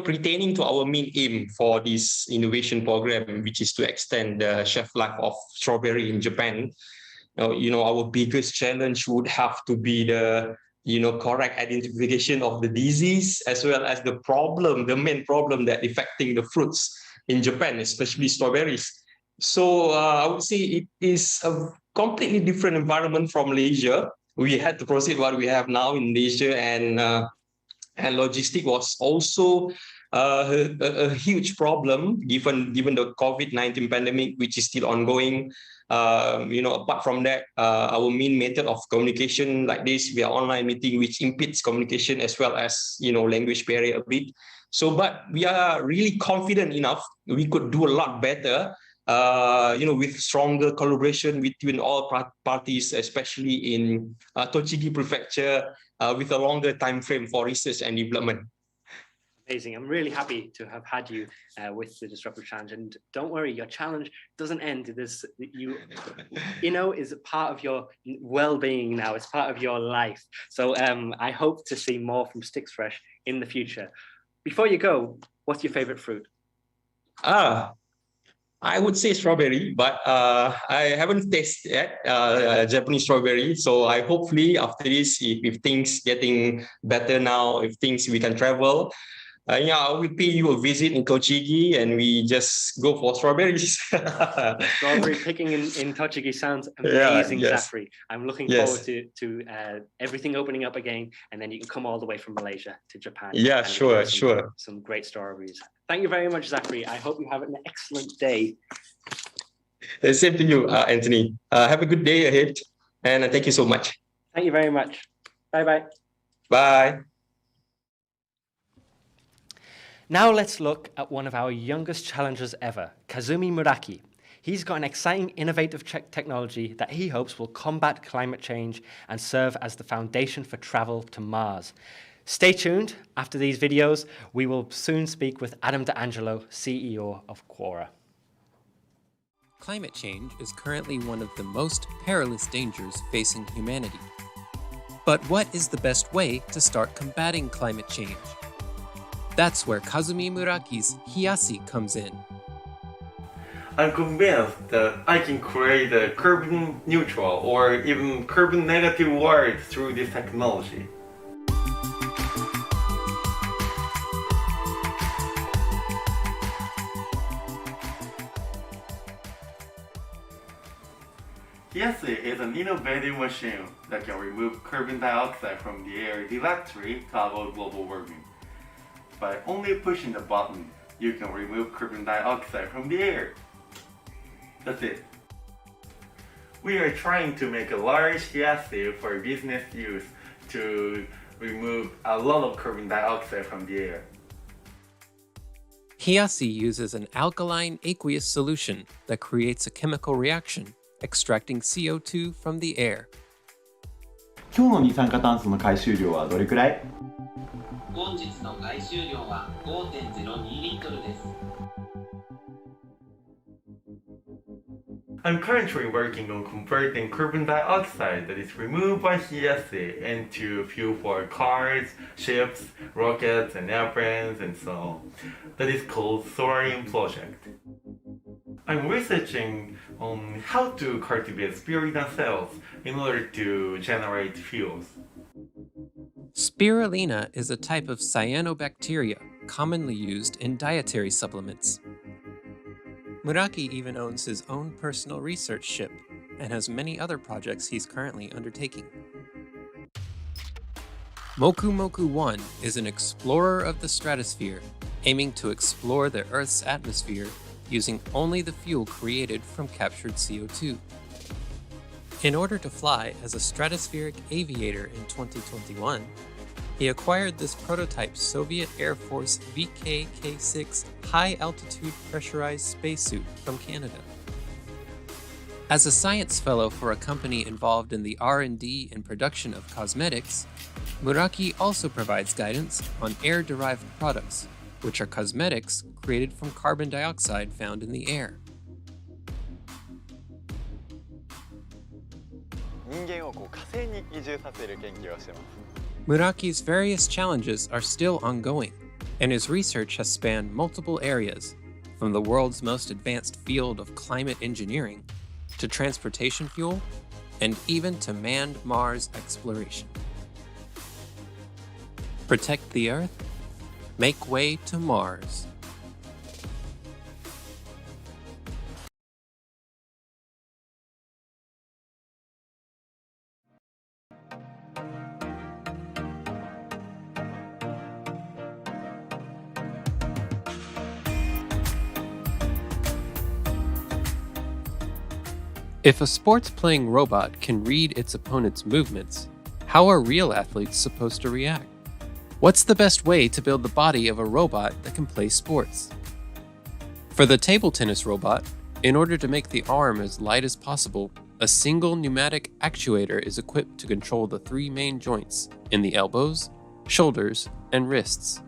H: Pertaining to our main aim for this innovation program, which is to extend the shelf life of strawberry in Japan, our biggest challenge would have to be the correct identification of the disease, as well as the main problem that affecting the fruits in Japan, especially strawberries. So I would say it is a completely different environment from Malaysia. We had to proceed what we have now in Malaysia, and logistic was also a huge problem given the COVID-19 pandemic, which is still ongoing. Apart from that, our main method of communication like this, we are online meeting, which impedes communication as well as, language barrier a bit. So, but we are really confident enough we could do a lot better, with stronger collaboration between all parties, especially in Tochigi Prefecture, with a longer time frame for research and development.
A: Amazing. I'm really happy to have had you with the Disruptive Challenge. And don't worry, your challenge doesn't end. Inno is a part of your well-being now. It's part of your life. So I hope to see more from SticksFresh in the future. Before you go, what's your favorite fruit?
H: I would say strawberry, but I haven't tasted yet Japanese strawberry. So I hopefully after this, if things getting better now, if we can travel, Yeah, we pay you a visit in Tochigi and we just go for strawberries.
A: Strawberry picking in Tochigi sounds
H: Yeah,
A: amazing,
H: yes.
A: Zafri. I'm looking
H: Yes.
A: forward to everything opening up again, and then you can come all the way from Malaysia to Japan.
H: Yeah,
A: and
H: sure,
A: enjoy
H: sure.
A: some great strawberries. Thank you very much, Zafri. I hope you have an excellent day.
H: Same to you, Anthony. Have a good day ahead, and thank you so much.
A: Thank you very much. Bye-bye.
H: Bye.
A: Now let's look at one of our youngest challengers ever, Kazumi Muraki. He's got an exciting, innovative technology that he hopes will combat climate change and serve as the foundation for travel to Mars. Stay tuned. After these videos, we will soon speak with Adam D'Angelo, CEO of Quora.
B: Climate change is currently one of the most perilous dangers facing humanity. But what is the best way to start combating climate change? That's where Kazumi Muraki's Hiyasi comes in.
I: I'm convinced that I can create a carbon neutral or even carbon negative world through this technology. Hiyasi is an innovative machine that can remove carbon dioxide from the air directly to avoid global warming. By only pushing the button, you can remove carbon dioxide from the air. That's it. We are trying to make a large Hiyasi for business use to remove a lot of carbon dioxide from the air.
B: Hiyasi uses an alkaline aqueous solution that creates a chemical reaction, extracting CO2 from the air.
J: 今日の二酸化炭素の回収量はどれくらい？
K: 本日の回収量は 5.02 リットルです。
I: I'm currently working on converting carbon dioxide that is removed by Hiyasi into fuel for cars, ships, rockets, and airplanes, and so on. That is called Solarium Project. I'm researching on how to cultivate spirulina cells in order to generate fuels.
B: Spirulina is a type of cyanobacteria commonly used in dietary supplements. Muraki even owns his own personal research ship and has many other projects he's currently undertaking. Moku Moku 1 is an explorer of the stratosphere, aiming to explore the Earth's atmosphere using only the fuel created from captured CO2. In order to fly as a stratospheric aviator in 2021, he acquired this prototype Soviet Air Force VK-K6 high-altitude pressurized spacesuit from Canada. As a science fellow for a company involved in the R&D and production of cosmetics, Muraki also provides guidance on air-derived products, which are cosmetics created from carbon dioxide found in the air. Muraki's various challenges are still ongoing, and his research has spanned multiple areas, from the world's most advanced field of climate engineering to transportation fuel, and even to manned Mars exploration. Protect the Earth, make way to Mars. If a sports-playing robot can read its opponent's movements, how are real athletes supposed to react? What's the best way to build the body of a robot that can play sports? For the table tennis robot, in order to make the arm as light as possible, a single pneumatic actuator is equipped to control the three main joints in the elbows, shoulders, and wrists.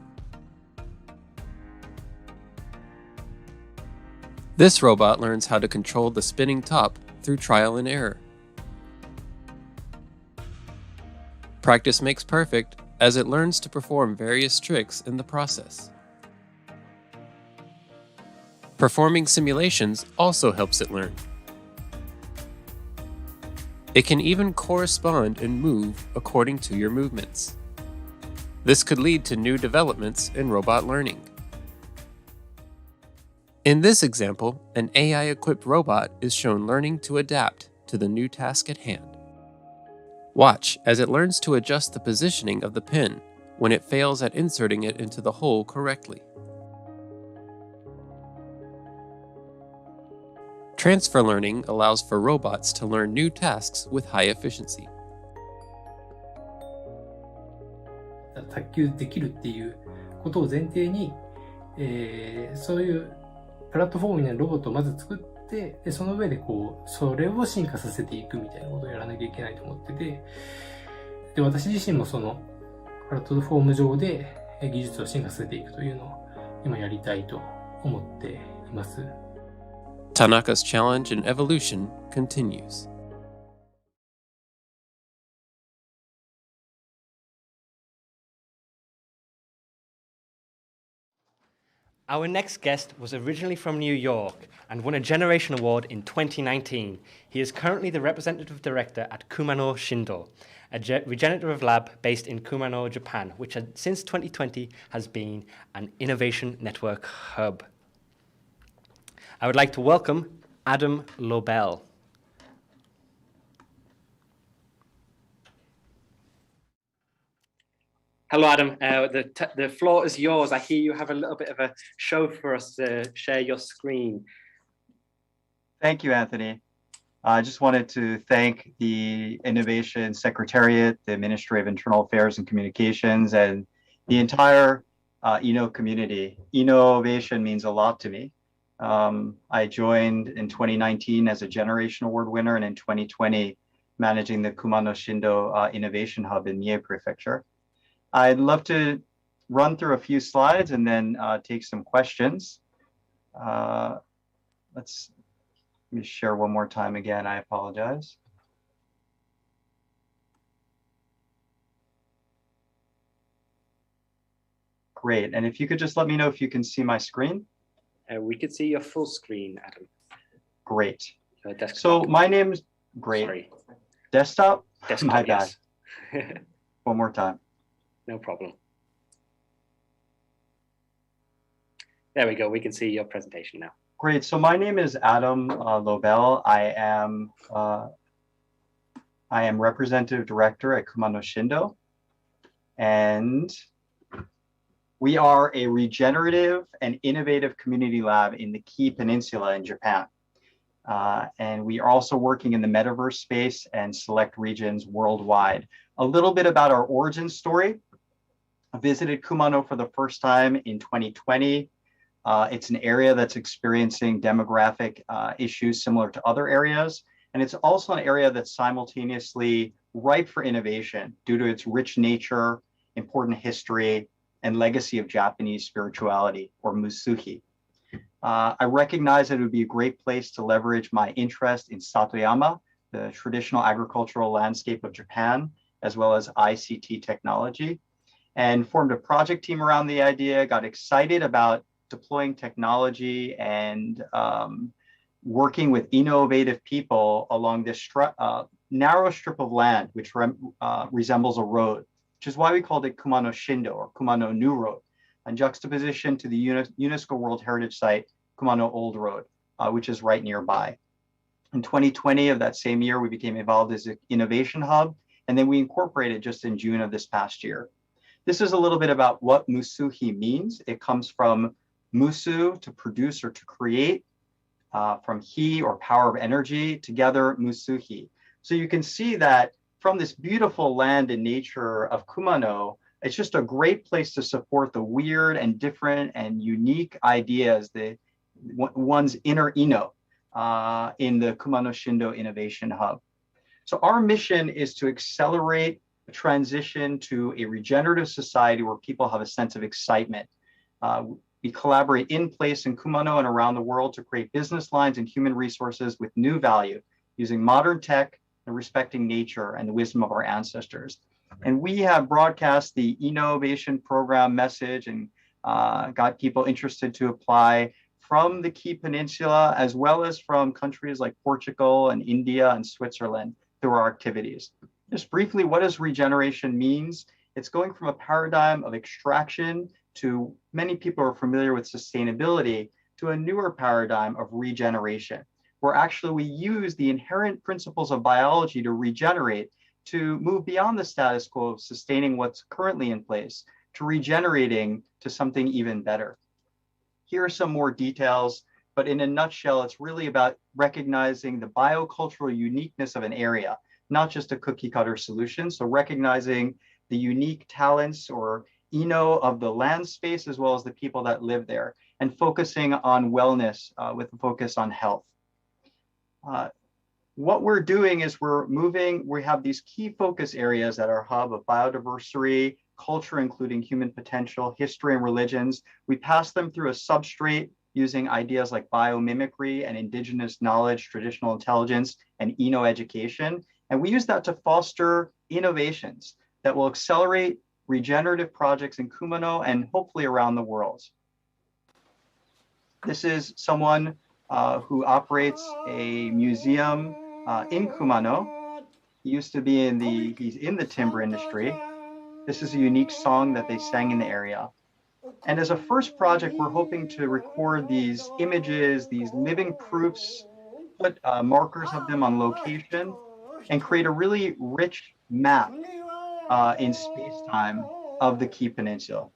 B: This robot learns how to control the spinning top through trial and error. Practice makes perfect, as it learns to perform various tricks in the process. Performing simulations also helps it learn. It can even correspond and move according to your movements. This could lead to new developments in robot learning. In this example, an AI-equipped robot is shown learning to adapt to the new task at hand. Watch as it learns to adjust the positioning of the pin when it fails at inserting it into the hole correctly. Transfer learning allows for robots to learn new tasks with high efficiency.
L: 卓球できるっていうことを前提に、そういうプラットフォームになるロボットをまず作って、でその上でそれを進化させていくみたいなことをやらなきゃいけないと思ってて、で私自身もそのプラットフォーム上で技術を進化させていくというのを今やりたいと思っています。
B: Tanaka's challenge in evolution continues.
A: Our next guest was originally from New York and won a Generation Award in 2019. He is currently the representative director at Kumano Shindo, a regenerative lab based in Kumano, Japan, which since 2020 has been an innovation network hub. I would like to welcome Adam Lobel. Hello, Adam. The floor is yours. I hear you have a little bit of a show for us to share your screen.
M: Thank you, Anthony. I just wanted to thank the Innovation Secretariat, the Ministry of Internal Affairs and Communications, and the entire Inno community. Innovation means a lot to me. I joined in 2019 as a Generation Award winner, and in 2020, managing the Kumano Shindo Innovation Hub in Mie Prefecture. I'd love to run through a few slides and then take some questions. Let me share one more time again. I apologize. Great. And if you could just let me know if you can see my screen.
A: We could see your full screen, Adam.
M: Great. So my name's great. Sorry. Desktop? My bad.
A: Yes.
M: One more time.
A: No problem. There we go. We can see your presentation now.
M: Great. So my name is Adam Lobel. I am representative director at Kumano Shindo, and we are a regenerative and innovative community lab in the Kii Peninsula in Japan. And we are also working in the metaverse space and select regions worldwide. A little bit about our origin story. I visited Kumano for the first time in 2020. It's an area that's experiencing demographic issues similar to other areas. And it's also an area that's simultaneously ripe for innovation due to its rich nature, important history, and legacy of Japanese spirituality, or musuhi. I recognize that it would be a great place to leverage my interest in Satoyama, the traditional agricultural landscape of Japan, as well as ICT technology, and formed a project team around the idea, got excited about deploying technology and working with innovative people along this narrow strip of land, which resembles a road, which is why we called it Kumano Shindo, or Kumano New Road, in juxtaposition to the UNESCO World Heritage Site, Kumano Old Road, which is right nearby. In 2020 of that same year, we became involved as an innovation hub, and then we incorporated just in June of this past year. This is a little bit about what musuhi means. It comes from musu, to produce or to create, from hi, or power of energy, together musuhi. So you can see that from this beautiful land and nature of Kumano, it's just a great place to support the weird and different and unique ideas that one's inner Inno in the Kumano Shindo Innovation Hub. So our mission is to accelerate the transition to a regenerative society where people have a sense of excitement. We collaborate in place in Kumano and around the world to create business lines and human resources with new value, using modern tech and respecting nature and the wisdom of our ancestors. And we have broadcast the InnoVation program message and got people interested to apply from the Kii Peninsula, as well as from countries like Portugal and India and Switzerland through our activities. Just briefly, what does regeneration means? It's going from a paradigm of extraction to, many people are familiar with sustainability, to a newer paradigm of regeneration, where actually we use the inherent principles of biology to regenerate, to move beyond the status quo of sustaining what's currently in place, to regenerating to something even better. Here are some more details, but in a nutshell, it's really about recognizing the biocultural uniqueness of an area, not just a cookie cutter solution. So recognizing the unique talents or Inno of the land space, as well as the people that live there, and focusing on wellness with a focus on health. What we're doing is we have these key focus areas at our hub of biodiversity, culture, including human potential, history, and religions. We pass them through a substrate using ideas like biomimicry and indigenous knowledge, traditional intelligence, and Inno education. And we use that to foster innovations that will accelerate regenerative projects in Kumano and hopefully around the world. This is someone who operates a museum in Kumano. He used to be he's in the timber industry. This is a unique song that they sang in the area. And as a first project, we're hoping to record these images, these living proofs, put markers of them on location, and create a really rich map in space-time of the Key Peninsula.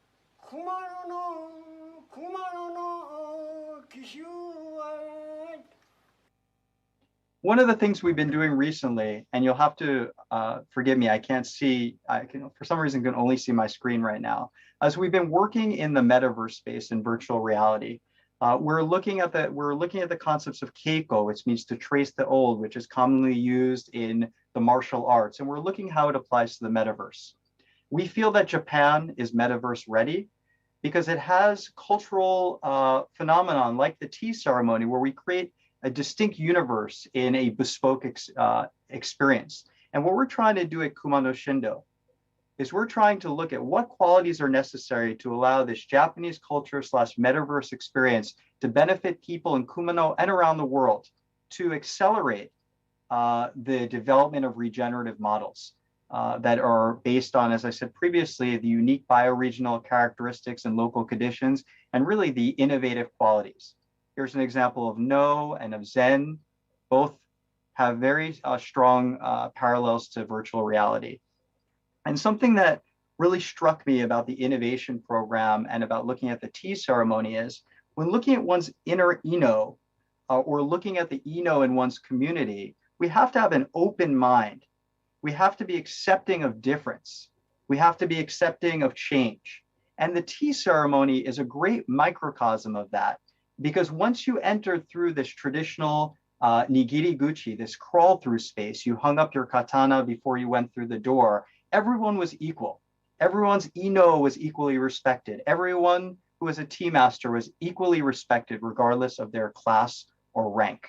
M: One of the things we've been doing recently, and you'll have to forgive me, I can't see, for some reason can only see my screen right now, as we've been working in the metaverse space in virtual reality. We're looking at the concepts of keiko, which means to trace the old, which is commonly used in the martial arts, and we're looking how it applies to the metaverse. We feel that Japan is metaverse ready because it has cultural phenomenon like the tea ceremony, where we create a distinct universe in a bespoke experience. And what we're trying to do at Kumano Shindo is we're trying to look at what qualities are necessary to allow this Japanese culture / metaverse experience to benefit people in Kumano and around the world, to accelerate the development of regenerative models that are based on, as I said previously, the unique bioregional characteristics and local conditions, and really the innovative qualities. Here's an example of No and of Zen. Both have very strong parallels to virtual reality. And something that really struck me about the innovation program and about looking at the tea ceremony is, when looking at one's inner Inno, or looking at the Inno in one's community, we have to have an open mind. We have to be accepting of difference. We have to be accepting of change. And the tea ceremony is a great microcosm of that. Because once you enter through this traditional nigiri guchi, this crawl through space, you hung up your katana before you went through the door, everyone was equal. Everyone's Inno was equally respected. Everyone who was a tea master was equally respected, regardless of their class or rank.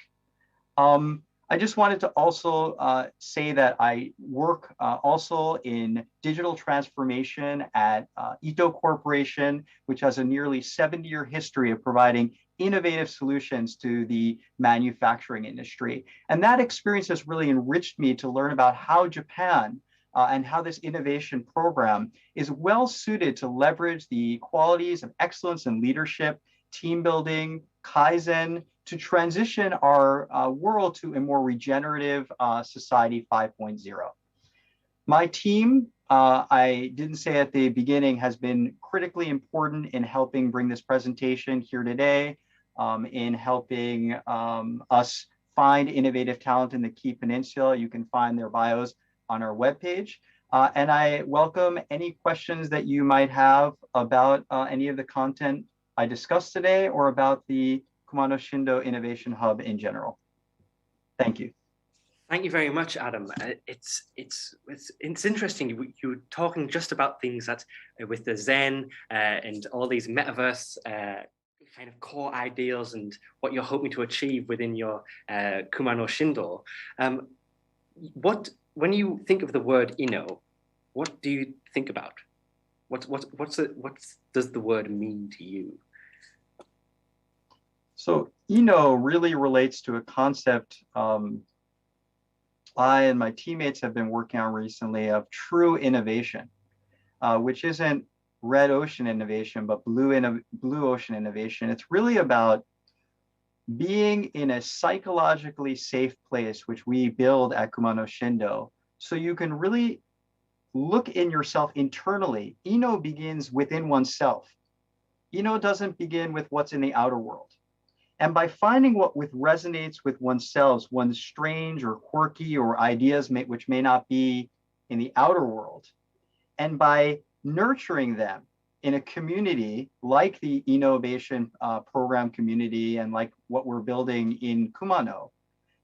M: I just wanted to also say that I work also in digital transformation at Ito Corporation, which has a nearly 70-year history of providing innovative solutions to the manufacturing industry. And that experience has really enriched me to learn about how Japan and how this innovation program is well suited to leverage the qualities of excellence in leadership, team building, Kaizen, to transition our world to a more regenerative society 5.0. My team, I didn't say at the beginning, has been critically important in helping bring this presentation here today, in helping us find innovative talent in the Key Peninsula. You can find their bios on our webpage. And I welcome any questions that you might have about any of the content I discussed today, or about the Kumano Shindo Innovation Hub in general. Thank you.
A: Thank you very much, Adam. It's interesting. You're talking just about things that with the Zen and all these metaverse kind of core ideals and what you're hoping to achieve within your Kumano Shindo. When you think of the word Inno, what do you think about? What does the word mean to you?
M: So Inno really relates to a concept I and my teammates have been working on recently of true innovation. which isn't red ocean innovation, but blue ocean innovation. It's really about being in a psychologically safe place, which we build at Kumano Shindo, so you can really look in yourself internally. Inno begins within oneself. Inno doesn't begin with what's in the outer world. And by finding what resonates with oneself, one's strange or quirky or ideas which may not be in the outer world, and by nurturing them in a community like the InnoVation program community and like what we're building in Kumano,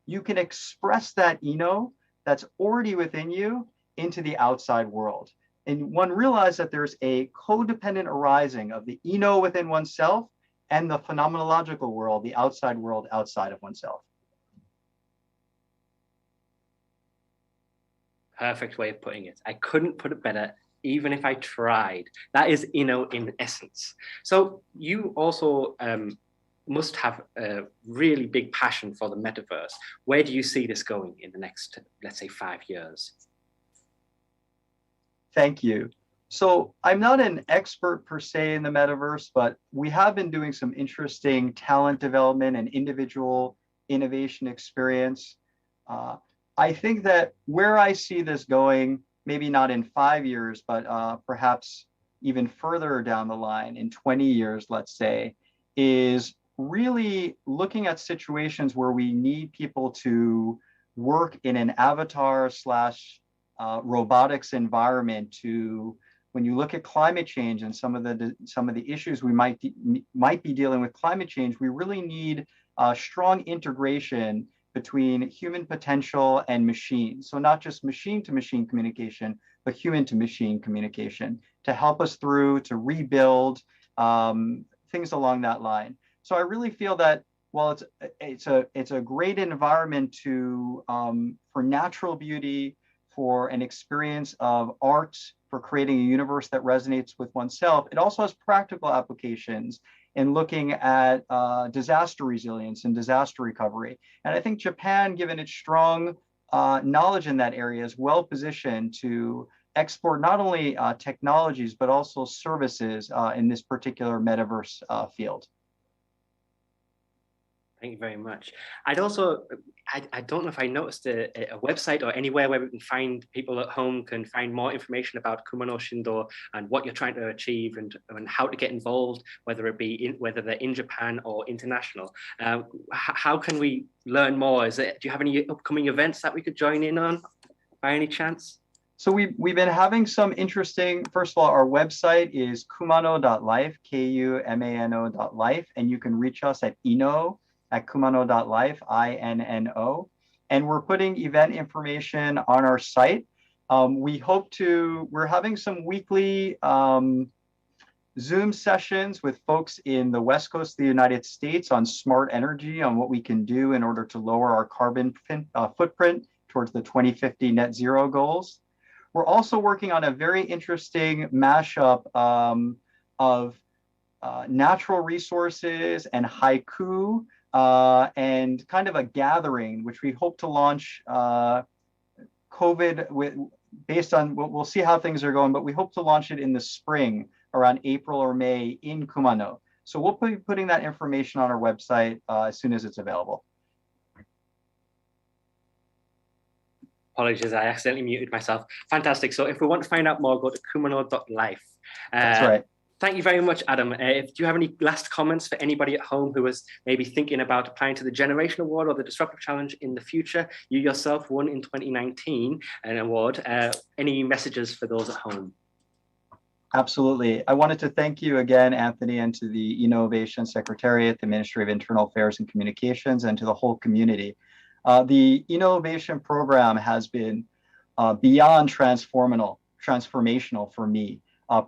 M: you can express that Inno that's already within you into the outside world. And one realized that there's a codependent arising of the Inno within oneself and the phenomenological world, the outside world outside of oneself.
A: Perfect way of putting it. I couldn't put it better, even if I tried. That is Inno in essence. So you also must have a really big passion for the metaverse. Where do you see this going in the next, let's say, 5 years?
M: Thank you. So I'm not an expert per se in the metaverse, but we have been doing some interesting talent development and individual innovation experience. I think that where I see this going, maybe not in 5 years, but perhaps even further down the line, in 20 years, let's say, is really looking at situations where we need people to work in an avatar slash robotics environment to, when you look at climate change and some of the issues we might be dealing with climate change, we really need strong integration between human potential and machine. So not just machine to machine communication, but human to machine communication to help us through, to rebuild, things along that line. So I really feel that while it's a great environment to for natural beauty, for an experience of art, for creating a universe that resonates with oneself, it also has practical applications in looking at disaster resilience and disaster recovery. And I think Japan, given its strong knowledge in that area, is well positioned to export not only technologies, but also services in this particular metaverse field.
A: Thank you very much. I'd also, I don't know if I noticed a website or anywhere where we can find, people at home can find more information about Kumano Shindo and what you're trying to achieve and how to get involved, whether it be whether they're in Japan or international. How can we learn more? Do you have any upcoming events that we could join in on by any chance?
M: So we've been having some interesting, first of all, our website is kumano.life, Kumano.life, and you can reach us at kumano.life, INNO. And we're putting event information on our site. We're having some weekly Zoom sessions with folks in the West Coast of the United States on smart energy, on what we can do in order to lower our carbon footprint towards the 2050 net zero goals. We're also working on a very interesting mashup of natural resources and haiku, and kind of a gathering, which we hope to launch based on, we'll see how things are going, but we hope to launch it in the spring, around April or May in Kumano. So we'll be putting that information on our website as soon as it's available.
A: Apologies, I accidentally muted myself. Fantastic. So if we want to find out more, go to kumano.life.
M: That's right.
A: Thank you very much, Adam. Do you have any last comments for anybody at home who is maybe thinking about applying to the Generation Award or the Disruptive Challenge in the future? You yourself won in 2019 an award. Any messages for those at home?
M: Absolutely. I wanted to thank you again, Anthony, and to the InnoVation Secretariat, the Ministry of Internal Affairs and Communications, and to the whole community. The InnoVation program has been beyond transformational for me.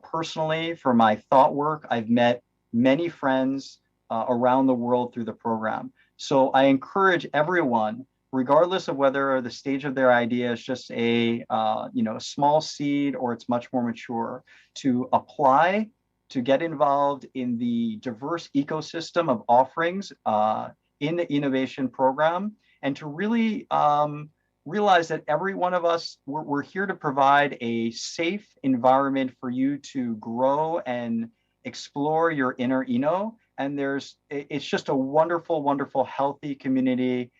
M: Personally, for my thought work, I've met many friends around the world through the program. So I encourage everyone, regardless of whether the stage of their idea is just a small seed or it's much more mature, to apply, to get involved in the diverse ecosystem of offerings in the innovation program, and to really realize that every one of us, we're here to provide a safe environment for you to grow and explore your inner Inno. And it's just a wonderful, wonderful, healthy community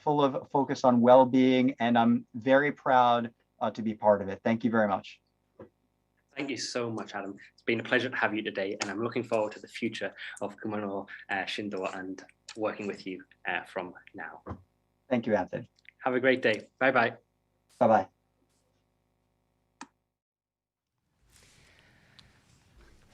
M: full of focus on well-being. And I'm very proud to be part of it. Thank you very much.
A: Thank you so much, Adam. It's been a pleasure to have you today, and I'm looking forward to the future of Kumano Shindo and working with you from now.
M: Thank you, Anthony.
A: Have a great day. Bye-bye.
M: Bye-bye.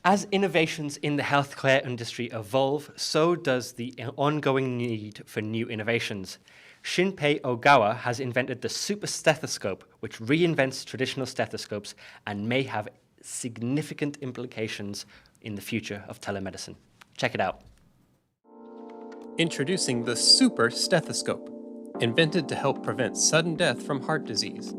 A: As innovations in the healthcare industry evolve, so does the ongoing need for new innovations. Shinpei Ogawa has invented the super stethoscope, which reinvents traditional stethoscopes and may have significant implications in the future of telemedicine. Check it out.
B: Introducing the super stethoscope, invented to help prevent sudden death from heart disease.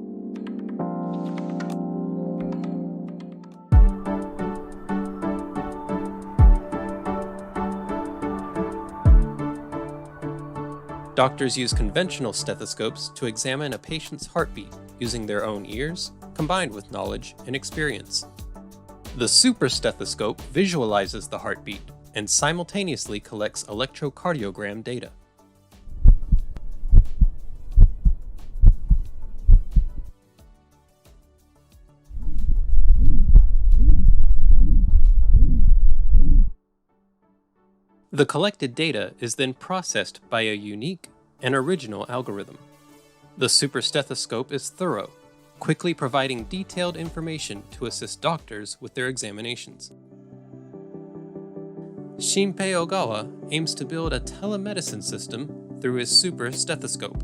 B: Doctors use conventional stethoscopes to examine a patient's heartbeat using their own ears, combined with knowledge and experience. The super stethoscope visualizes the heartbeat and simultaneously collects electrocardiogram data. The collected data is then processed by a unique and original algorithm. The super stethoscope is thorough, quickly providing detailed information to assist doctors with their examinations. Shinpei Ogawa aims to build a telemedicine system through his super stethoscope.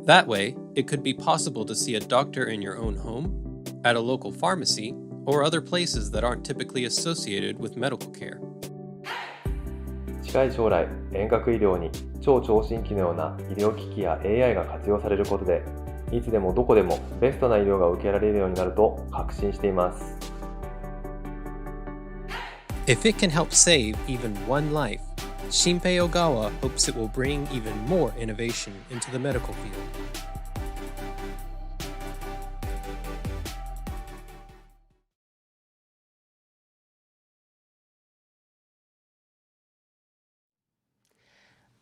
B: That way, it could be possible to see a doctor in your own home, at a local pharmacy, or other places that aren't typically associated with medical care.
G: 近い将来、遠隔医療に超聴診器のような医療機器や AI が活用されることで、いつでもどこでもベストな医療が受けられるようになると確信しています。
B: If it can help save even one life, Shinpei Ogawa hopes it will bring even more innovation into the medical field.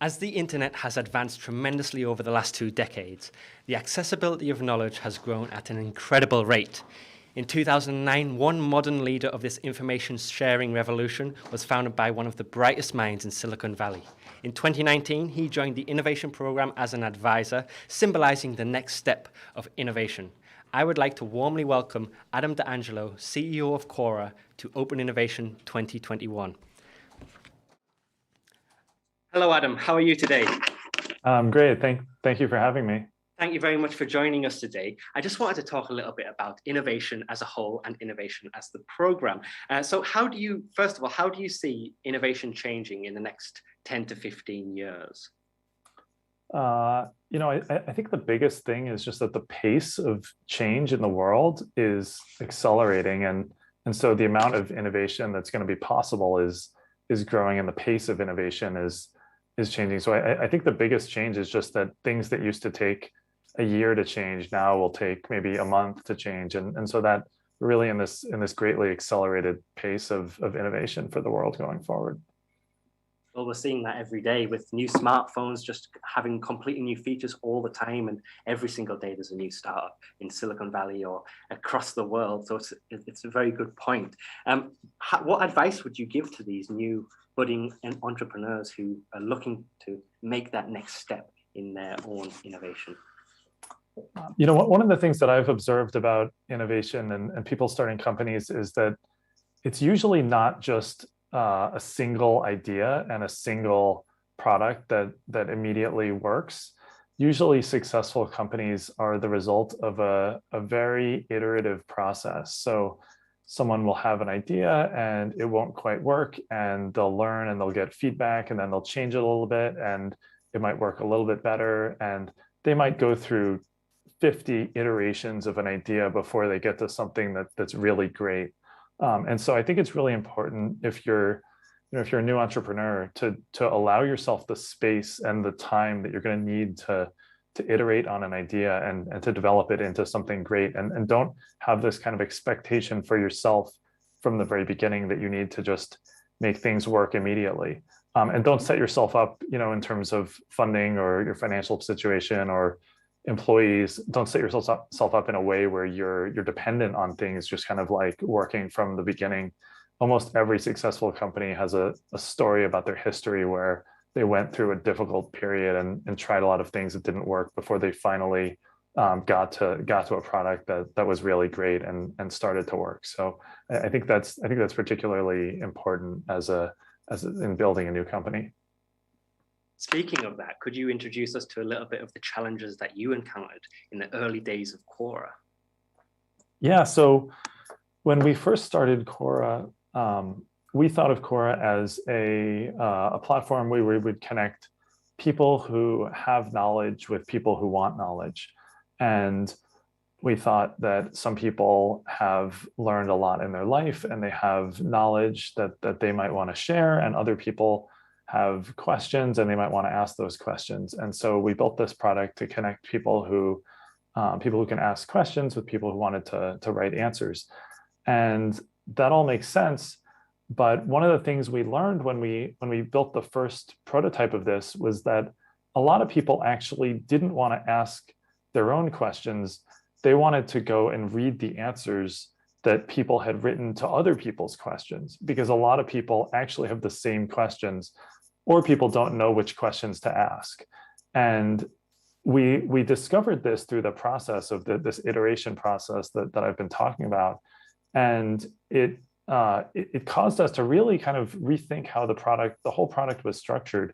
A: As the internet has advanced tremendously over the last 2 decades, the accessibility of knowledge has grown at an incredible rate. In 2009, one modern leader of this information sharing revolution was founded by one of the brightest minds in Silicon Valley. In 2019, he joined the innovation program as an advisor, symbolizing the next step of innovation. I would like to warmly welcome Adam D'Angelo, CEO of Quora, to Open Innovation 2021. Hello, Adam. How are you today?
N: Great. Thank you for having me.
A: Thank you very much for joining us today. I just wanted to talk a little bit about innovation as a whole and innovation as the program. So first of all, how do you see innovation changing in the next 10 to 15 years?
N: I think the biggest thing is just that the pace of change in the world is accelerating. And so the amount of innovation that's going to be possible is growing, and the pace of innovation is changing. So I think the biggest change is just that things that used to take a year to change now will take maybe a month to change. And so that really in this greatly accelerated pace of innovation for the world going forward.
A: Well, we're seeing that every day with new smartphones just having completely new features all the time, and every single day there's a new startup in Silicon Valley or across the world. So it's a very good point. What advice would you give to these new budding entrepreneurs who are looking to make that next step in their own innovation?
N: One of the things that I've observed about innovation and people starting companies is that it's usually not just a single idea and a single product that immediately works. Usually successful companies are the result of a very iterative process. So someone will have an idea and it won't quite work, and they'll learn and they'll get feedback, and then they'll change it a little bit and it might work a little bit better. And they might go through 50 iterations of an idea before they get to something that's really great. And so I think it's really important if you're a new entrepreneur to allow yourself the space and the time that you're going to need to iterate on an idea and to develop it into something great, and don't have this kind of expectation for yourself from the very beginning that you need to just make things work immediately. And don't set yourself up, in terms of funding or your financial situation or employees. Don't set yourself up in a way where you're dependent on things just kind of like working from the beginning. Almost every successful company has a story about their history where they went through a difficult period and tried a lot of things that didn't work before they finally got to a product that was really great and started to work. So I think that's particularly important as in building a new company.
A: Speaking of that, could you introduce us to a little bit of the challenges that you encountered in the early days of Quora?
N: Yeah, so when we first started Quora, we thought of Quora as a platform where we would connect people who have knowledge with people who want knowledge. And we thought that some people have learned a lot in their life and they have knowledge that they might want to share, and other people have questions and they might want to ask those questions. And so we built this product to connect people who can ask questions with people who wanted to write answers. And that all makes sense. But one of the things we learned when we built the first prototype of this was that a lot of people actually didn't want to ask their own questions. They wanted to go and read the answers that people had written to other people's questions, because a lot of people actually have the same questions, or people don't know which questions to ask. And we discovered this through the process of this iteration process that I've been talking about. And it caused us to really kind of rethink how the whole product was structured.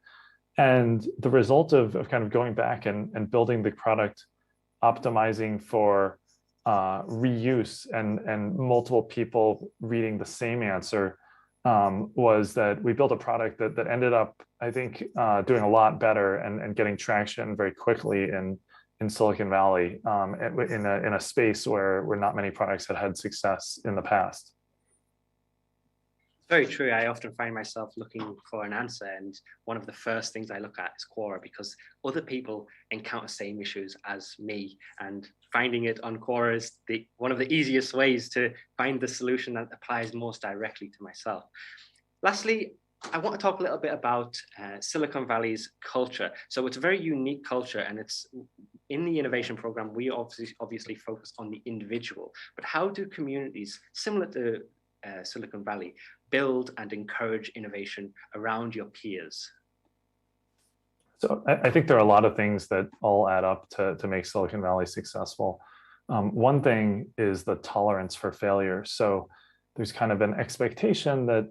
N: And the result of kind of going back and building the product, optimizing for reuse and multiple people reading the same answer, was that we built a product that ended up, I think, doing a lot better and getting traction very quickly in Silicon Valley, in a space where not many products had success in the past.
A: Very true. I often find myself looking for an answer, and one of the first things I look at is Quora, because other people encounter same issues as me, and finding it on Quora is one of the easiest ways to find the solution that applies most directly to myself. Lastly, I want to talk a little bit about Silicon Valley's culture. So it's a very unique culture, and it's in the innovation program, we obviously focus on the individual, but how do communities similar to Silicon Valley build and encourage innovation around your peers?
N: So I think there are a lot of things that all add up to make Silicon Valley successful. One thing is the tolerance for failure. So there's kind of an expectation that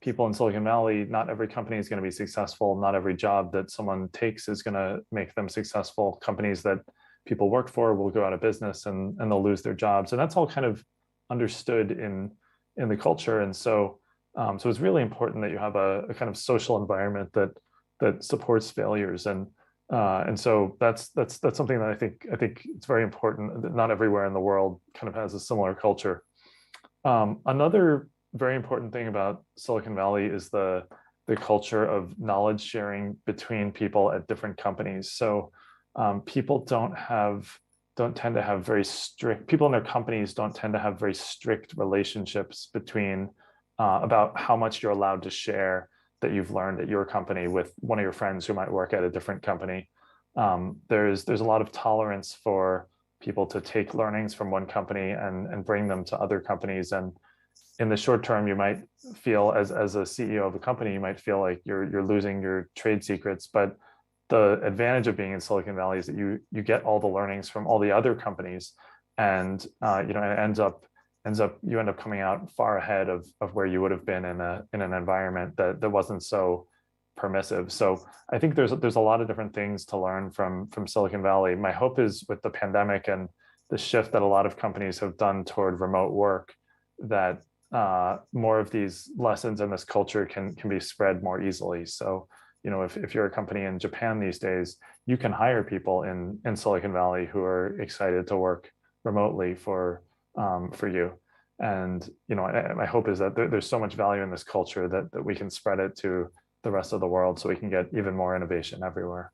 N: people in Silicon Valley, not every company is going to be successful. Not every job that someone takes is going to make them successful. Companies that people work for will go out of business and they'll lose their jobs. And that's all kind of understood in the culture. And so it's really important that you have a kind of social environment that supports failures. And so that's something that I think it's very important that not everywhere in the world kind of has a similar culture. Another very important thing about Silicon Valley is the culture of knowledge sharing between people at different companies. So people don't tend to have very strict, people in their companies don't tend to have very strict relationships between about how much you're allowed to share that you've learned at your company with one of your friends who might work at a different company. There's a lot of tolerance for people to take learnings from one company and bring them to other companies. And in the short term, you might feel as a CEO of a company, you might feel like you're losing your trade secrets. But the advantage of being in Silicon Valley is that you get all the learnings from all the other companies, and it ends up you end up coming out far ahead of where you would have been in an environment that wasn't so permissive. So I think there's a lot of different things to learn from Silicon Valley. My hope is with the pandemic and the shift that a lot of companies have done toward remote work, that more of these lessons and this culture can be spread more easily. So if you're a company in Japan these days, you can hire people in Silicon Valley who are excited to work remotely for you. And my hope is that there's so much value in this culture that we can spread it to the rest of the world, so we can get even more innovation everywhere.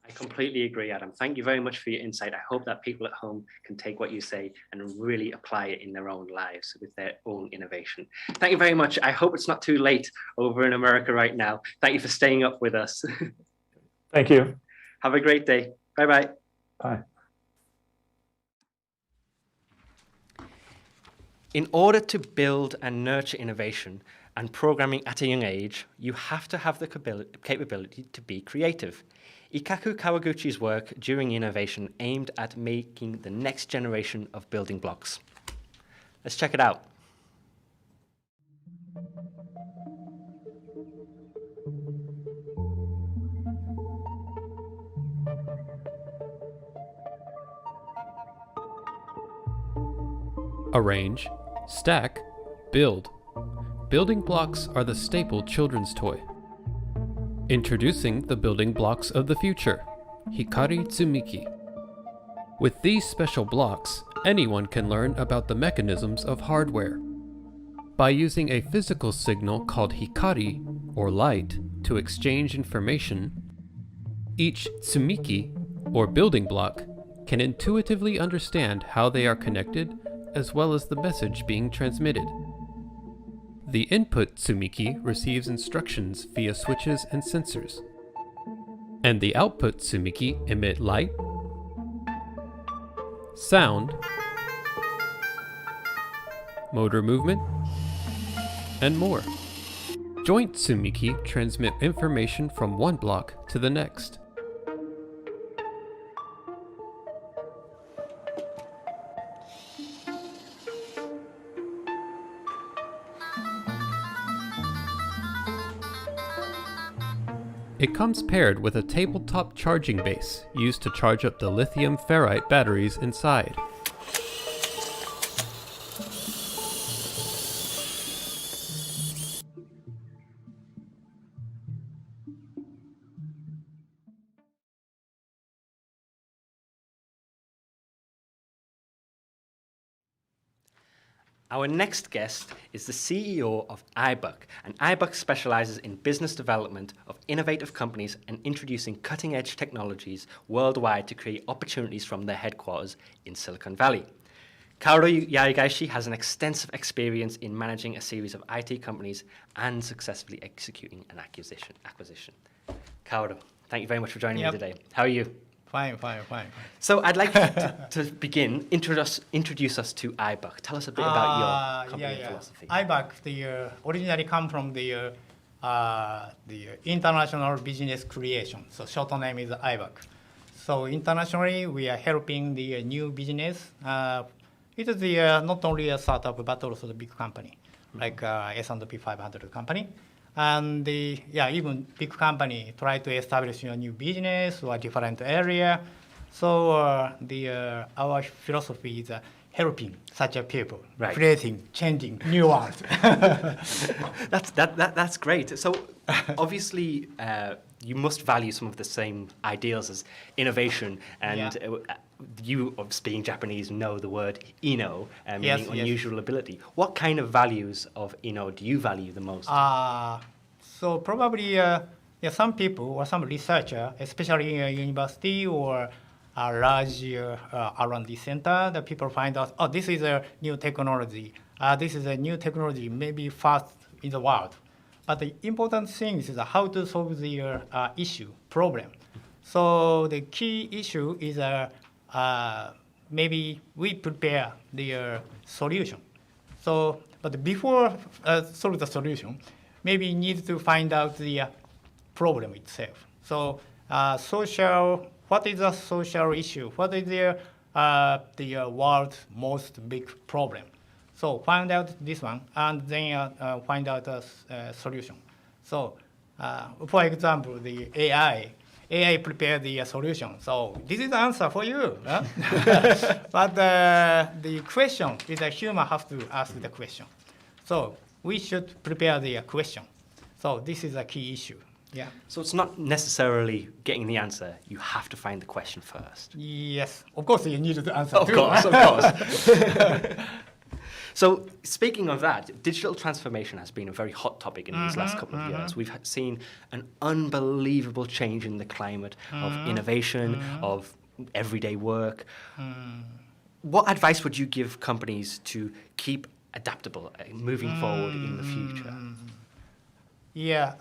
A: I completely agree, Adam. Thank you very much for your insight. I hope that people at home can take what you say and really apply it in their own lives with their own innovation. Thank you very much. I hope it's not too late over in America right now. Thank you for staying up with us.
N: Thank you.
A: Have a great day. Bye-bye.
N: Bye.
A: In order to build and nurture innovation and programming at a young age, you have to have the capability to be creative. Ikaku Kawaguchi's work during innovation aimed at making the next generation of building blocks. Let's check it out.
B: Arrange, stack, build. Building blocks are the staple children's toy. Introducing the building blocks of the future, Hikari Tsumiki. With these special blocks, anyone can learn about the mechanisms of hardware. By using a physical signal called Hikari, or light, to exchange information, each Tsumiki, or building block, can intuitively understand how they are connected as well as the message being transmitted. The input Tsumiki receives instructions via switches and sensors, and the output Tsumiki emit light, sound, motor movement, and more. Joint Tsumiki transmit information from one block to the next. It comes paired with a tabletop charging base used to charge up the lithium ferrite batteries inside.
A: Our next guest is the CEO of iBuck, and iBuck specializes in business development of innovative companies and introducing cutting-edge technologies worldwide to create opportunities from their headquarters in Silicon Valley. Kaoru Yaegaishi has an extensive experience in managing a series of IT companies and successfully executing an acquisition. Kaoru, thank you very much for joining me today. How are you?
O: Fine.
A: So I'd like to begin, introduce us to iBuck. Tell us a bit about your company and philosophy.
O: iBuck, originally come from the international business creation. So short name is iBuck. So internationally, we are helping the new business. It is not only a startup, but also the big company, like S&P 500 company. And even big company try to establish a new business or a different area. So our philosophy is helping such a people, creating, changing new world.
A: That's great. So obviously you must value some of the same ideals as innovation, and you, being Japanese, know the word inno, meaning unusual ability. What kind of values of inno do you value the most?
O: So probably some people or some researcher, especially in a university or a large R&D center, that people find out, oh, this is a new technology. This is a new technology, maybe first in the world. But the important thing is how to solve the problem. So the key issue is maybe we prepare the solution. So, but before solve the solution, maybe you need to find out the problem itself. So what is the social issue? What is the world's most big problem? So find out this one, and then find out a solution. So for example, the AI prepare the solution. So this is the answer for you. Huh? But the question is a human have to ask the question. So we should prepare the question. So this is a key issue. Yeah.
A: So it's not necessarily getting the answer. You have to find the question first.
O: Yes. Of course, you need the answer
A: too. Of course. So speaking of that, digital transformation has been a very hot topic in these last couple of years. We've seen an unbelievable change in the climate of innovation, of everyday work. What advice would you give companies to keep adaptable, moving forward in the future?
O: Yeah,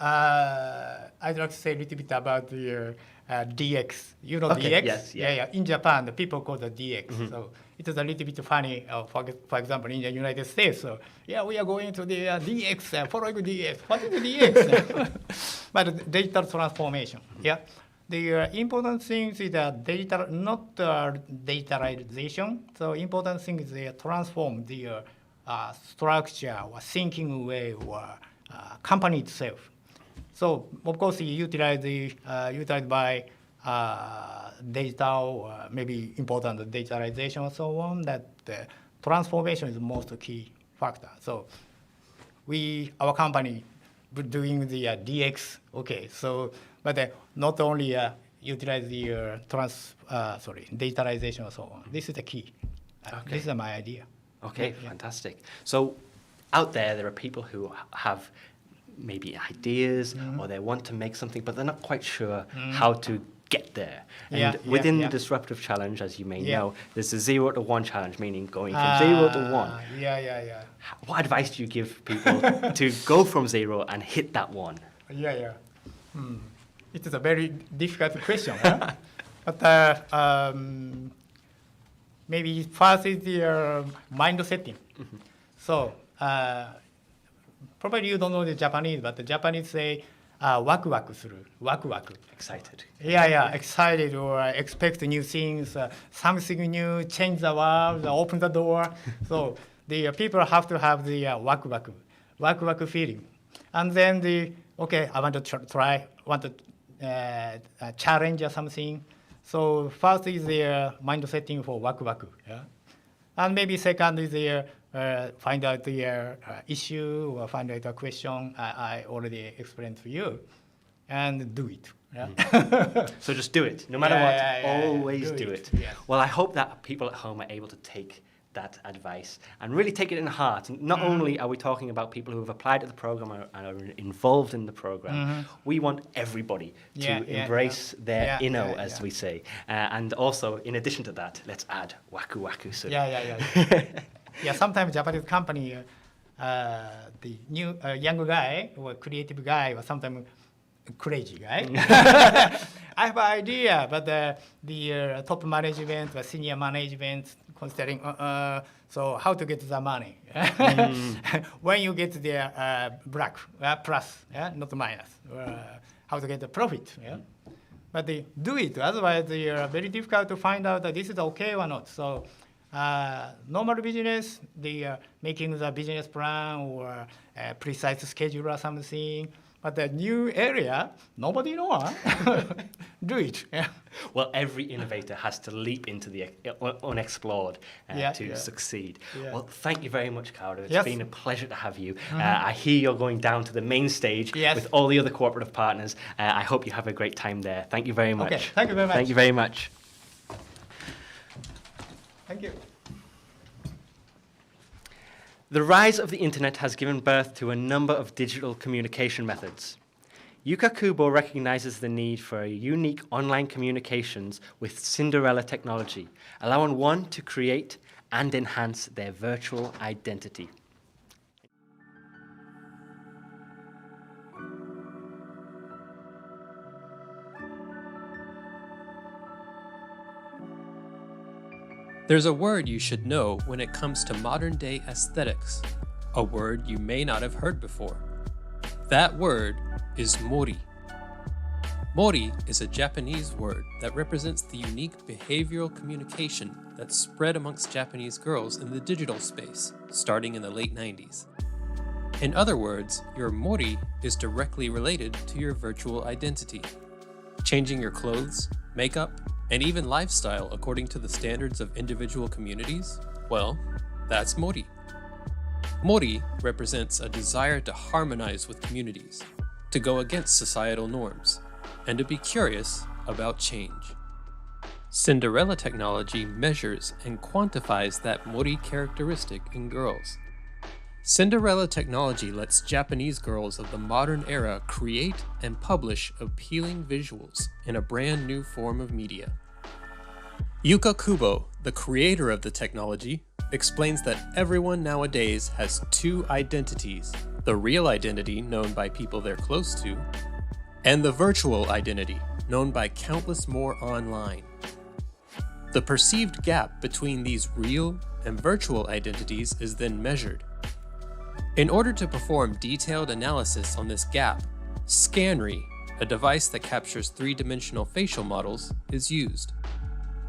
O: I'd like to say a little bit about the DX. You know
A: Okay,
O: DX?
A: yes, yeah.
O: Yeah. In Japan, the people call it DX. So it is a little bit funny, for example, in the United States. So, yeah, we are going to the DX, following DX. What is the DX? But digital transformation, yeah. The important thing is that data, not digitalization. So important thing is they transform the structure or thinking way or company itself. So of course, you utilized by digital, maybe important digitalization and so on. That transformation is the most key factor. So our company, doing the DX. Okay, so but not only utilize the digitalization and so on. This is the key. This is my idea.
A: Okay, fantastic. So out there are people who have maybe ideas or they want to make something, but they're not quite sure how to get there. And within the Disruptive Challenge, as you may know, there's a 0 to 1 challenge, meaning going from 0 to 1. What advice do you give people to go from 0 and hit that 1?
O: It is a very difficult question. Huh? But maybe first is the mind setting. So probably you don't know the Japanese, but the Japanese say waku waku suru, waku waku.
A: Excited.
O: Excited or expect new things, something new, change the world, open the door. So the people have to have the waku waku feeling. And then I want to want to challenge or something. So first is the mind setting for waku waku. And maybe second is the find out the issue or find out a question I already explained to you, and do it.
A: So just do it, no matter what. Always do it.
O: Yes.
A: Well, I hope that people at home are able to take that advice and really take it in heart. And not only are we talking about people who have applied to the program and are involved in the program, we want everybody to embrace their inno, as we say. And also, in addition to that, let's add waku waku. So.
O: Sometimes Japanese company, the new young guy or creative guy or sometimes crazy guy. I have an idea, but the top management or senior management considering, so how to get the money? When you get the black, plus, not minus, how to get the profit. But they do it, otherwise they are very difficult to find out that this is okay or not. So normal business, they are making the business plan or a precise schedule or something. But the new area, nobody knows. Do it.
A: Well, every innovator has to leap into the unexplored to succeed. Well, thank you very much, Kaoru. It's been a pleasure to have you. I hear you're going down to the main stage with all the other cooperative partners. I hope you have a great time there. Thank you very much.
O: Okay, thank you very much.
A: Thank you very much.
O: Thank you.
A: The rise of the internet has given birth to a number of digital communication methods. Yuka Kubo recognizes the need for a unique online communications with Cinderella technology, allowing one to create and enhance their virtual identity.
B: There's a word you should know when it comes to modern-day aesthetics, a word you may not have heard before. That word is mori. Mori is a Japanese word that represents the unique behavioral communication that spread amongst Japanese girls in the digital space, starting in the late 90s. In other words, your mori is directly related to your virtual identity. Changing your clothes, makeup, and even lifestyle according to the standards of individual communities? Well, that's mori. Mori represents a desire to harmonize with communities, to go against societal norms, and to be curious about change. Cinderella technology measures and quantifies that mori characteristic in girls. Cinderella technology lets Japanese girls of the modern era create and publish appealing visuals in a brand new form of media. Yuka Kubo, the creator of the technology, explains that everyone nowadays has two identities, the real identity known by people they're close to, and the virtual identity known by countless more online. The perceived gap between these real and virtual identities is then measured. In order to perform detailed analysis on this gap, Scanry, a device that captures three-dimensional facial models, is used.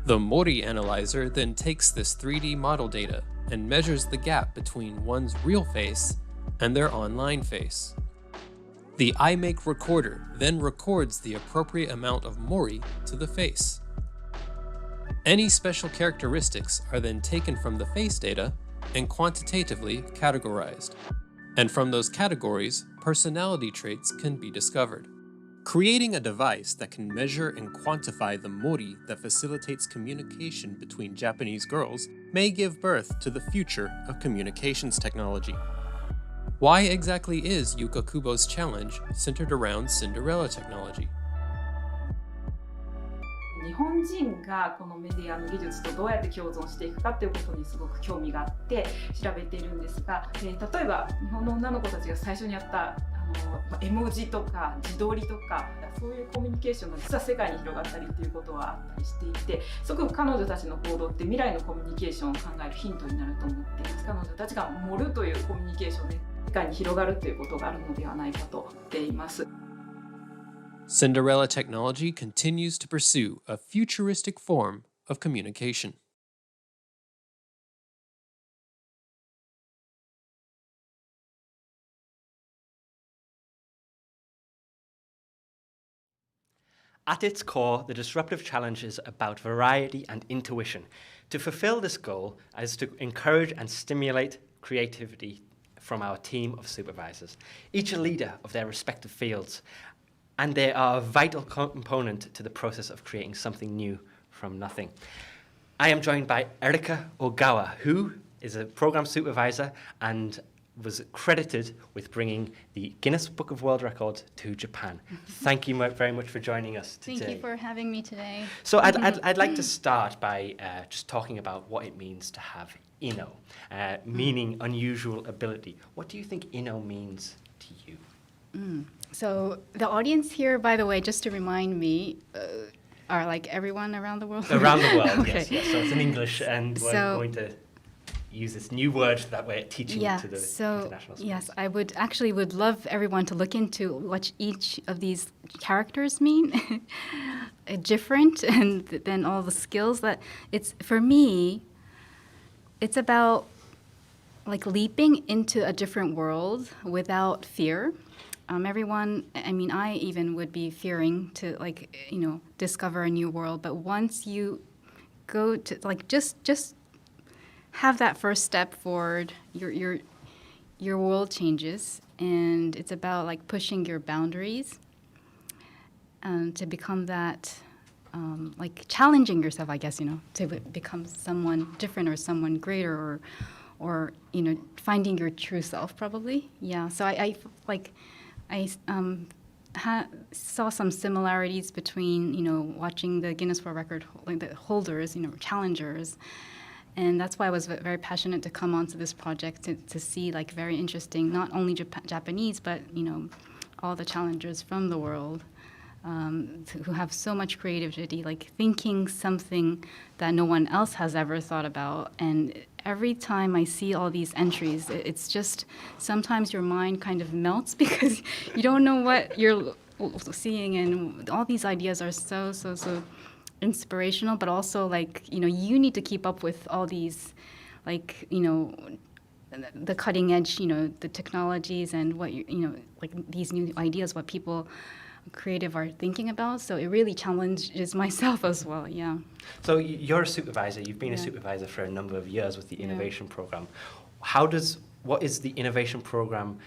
B: The Mori analyzer then takes this 3D model data and measures the gap between one's real face and their online face. The iMake recorder then records the appropriate amount of Mori to the face. Any special characteristics are then taken from the face data and quantitatively categorized. And from those categories, personality traits can be discovered. Creating a device that can measure and quantify the mori that facilitates communication between Japanese girls may give birth to the future of communications technology. Why exactly is Yuka Kubo's challenge centered around Cinderella technology?
P: 日本人がこのメディアの技術とどうやって共存していくかっていうことにすごく興味があって調べているんですが、例えば日本の女の子たちが最初にやった絵文字とか自撮りとかそういうコミュニケーションが実は世界に広がったりっていうことはあったりしていて、すごく彼女たちの行動って未来のコミュニケーションを考えるヒントになると思っています。彼女たちが盛るというコミュニケーションで世界に広がるということがあるのではないかと思っています。
B: Cinderella technology continues to pursue a futuristic form of communication.
A: At its core, the Disruptive Challenge is about variety and intuition. To fulfill this goal is to encourage and stimulate creativity from our team of supervisors, each a leader of their respective fields, and they are a vital component to the process of creating something new from nothing. I am joined by Erika Ogawa, who is a program supervisor and was credited with bringing the Guinness Book of World Records to Japan. Thank you very much for joining us today.
Q: Thank you for having me today.
A: So I'd like to start by just talking about what it means to have Inno, meaning unusual ability. What do you think Inno means to you?
Q: So the audience here, by the way, just to remind me, are like everyone around the world?
A: Around the world,
Q: Okay.
A: yes. So it's in English, and we're going to use this new word that we're teaching to the international schools.
Q: Yes, I would love everyone to look into what each of these characters mean. Different, and then all the skills that it's, for me, it's about like leaping into a different world without fear. Everyone, I mean, I even would be fearing to discover a new world. But once you go to just have that first step forward, your world changes, and it's about like pushing your boundaries to become that, like challenging yourself, I guess, to become someone different or someone greater, or finding your true self, probably. Yeah. So I saw some similarities between, watching the Guinness World Record, like the holders, challengers. And that's why I was very passionate to come onto this project to see like very interesting, not only Japanese, but, all the challengers from the world who have so much creativity, like thinking something that no one else has ever thought about. And every time I see all these entries, it's just sometimes your mind kind of melts because you don't know what you're seeing, and all these ideas are so inspirational, but also like, you need to keep up with all these, like, the cutting edge, the technologies and what like these new ideas, what people creative are thinking about. So it really challenges myself as well. Yeah.
A: So you're a supervisor. You've been a supervisor for a number of years with the innovation program. What is the innovation program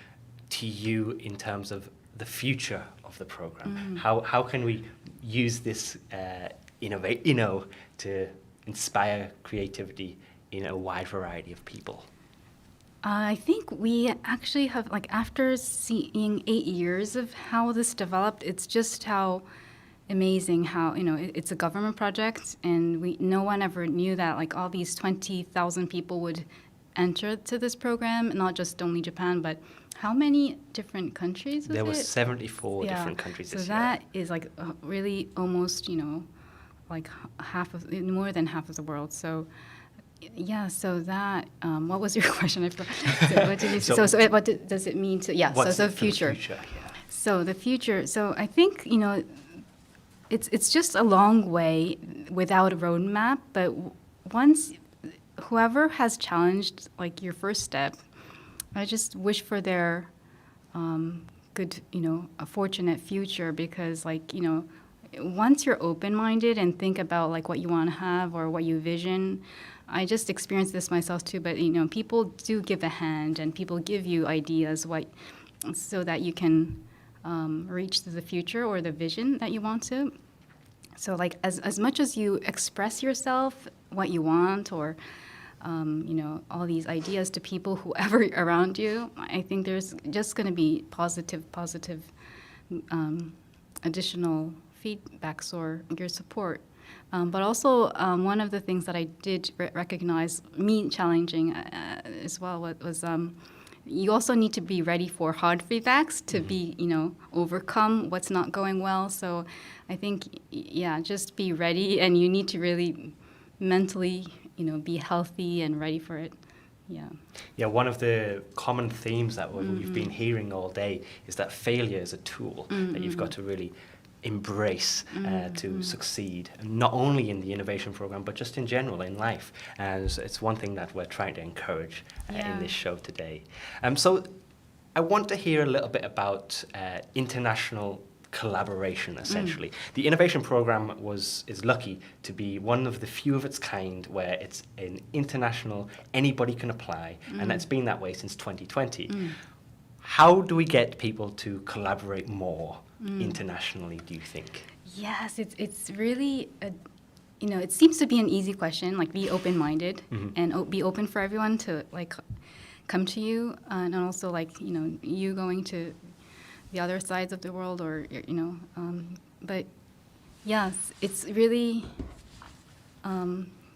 A: to you in terms of the future of the program? How can we use this innovate, to inspire creativity in a wide variety of people?
Q: I think we actually have, like, after seeing 8 years of how this developed, it's just how amazing how, it's a government project, and no one ever knew that, like, all these 20,000 people would enter to this program, not just only Japan, but how many different countries was
A: There
Q: it?
A: were 74 different countries this year.
Q: So that is, like, really almost, like more than half of the world. So yeah, so that, what was your question? I forgot. So what did you say? So what does it mean to, so the future. So the future, so I think, it's just a long way without a roadmap, but once whoever has challenged, like, your first step, I just wish for their good, a fortunate future, because, like, once you're open-minded and think about, like, what you want to have or what you vision, I just experienced this myself too, but, people do give a hand and people give you ideas so that you can reach to the future or the vision that you want to. So, like, as much as you express yourself, what you want, or, all these ideas to people, whoever around you, I think there's just going to be positive additional feedbacks or your support. But also, one of the things that I did recognize, me challenging as well, was you also need to be ready for hard feedbacks to be, overcome what's not going well. So I think, just be ready, and you need to really mentally, be healthy and ready for it.
A: Yeah, one of the common themes that we've been hearing all day is that failure is a tool that you've got to really embrace to succeed, not only in the innovation program, but just in general in life. And it's one thing that we're trying to encourage in this show today. So I want to hear a little bit about international collaboration, essentially. The innovation program is lucky to be one of the few of its kind where it's an international, anybody can apply, and that's been that way since 2020. How do we get people to collaborate more internationally, do you think?
Q: Yes, it's really, it seems to be an easy question, like, be open-minded and be open for everyone to, like, come to you, and also, like, you going to the other sides of the world, or, but yes, it's really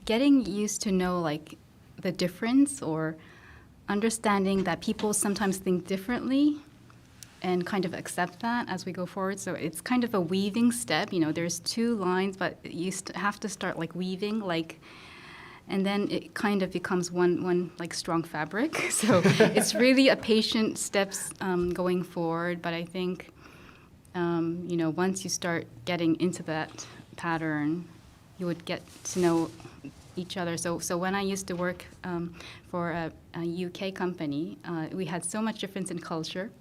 Q: getting used to know, like, the difference, or understanding that people sometimes think differently, and kind of accept that as we go forward. So it's kind of a weaving step. There's two lines, but you have to start, like, weaving, like, and then it kind of becomes one like, strong fabric. So it's really a patient steps going forward. But I think, once you start getting into that pattern, you would get to know each other. So when I used to work for a UK company, we had so much difference in culture.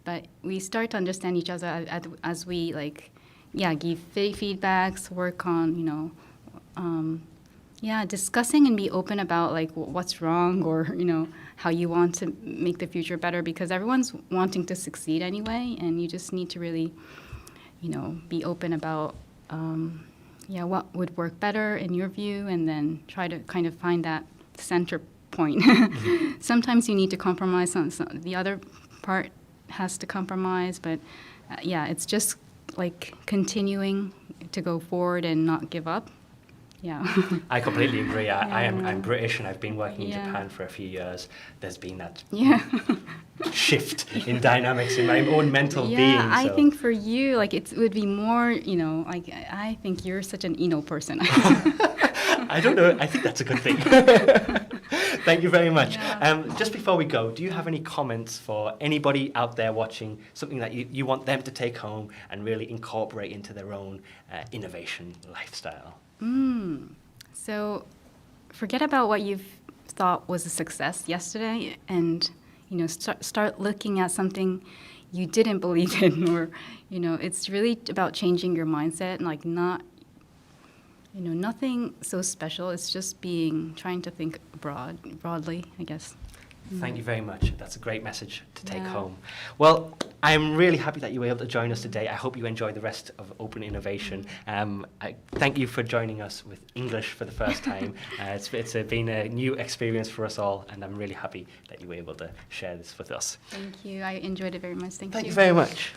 Q: But we start to understand each other as we, like, give feedbacks, work on, discussing and be open about, like, what's wrong, or, how you want to make the future better, because everyone's wanting to succeed anyway, and you just need to really, be open about, what would work better in your view, and then try to kind of find that center point. Sometimes you need to compromise on the other part has to compromise, but it's just, like, continuing to go forward and not give up.
A: I completely agree. I'm British, and I've been working in Japan for a few years. There's been that shift in dynamics in my own mental being.
Q: I think for you, like, it would be more, like, I think you're such an Inno person.
A: I don't know. I think that's a good thing. Thank you very much. Just before we go, do you have any comments for anybody out there watching, something that you want them to take home and really incorporate into their own innovation lifestyle?
Q: So forget about what you've thought was a success yesterday, and, start looking at something you didn't believe in, or, it's really about changing your mindset, and, like, not, nothing so special. It's just trying to think broadly, I guess.
A: Thank you very much. That's a great message to take home. Well, I'm really happy that you were able to join us today. I hope you enjoy the rest of Open Innovation. I thank you for joining us with English for the first time. It's been a new experience for us all, and I'm really happy that you were able to share this with us.
Q: Thank you. I enjoyed it very much. Thank you.
A: Thank you very much.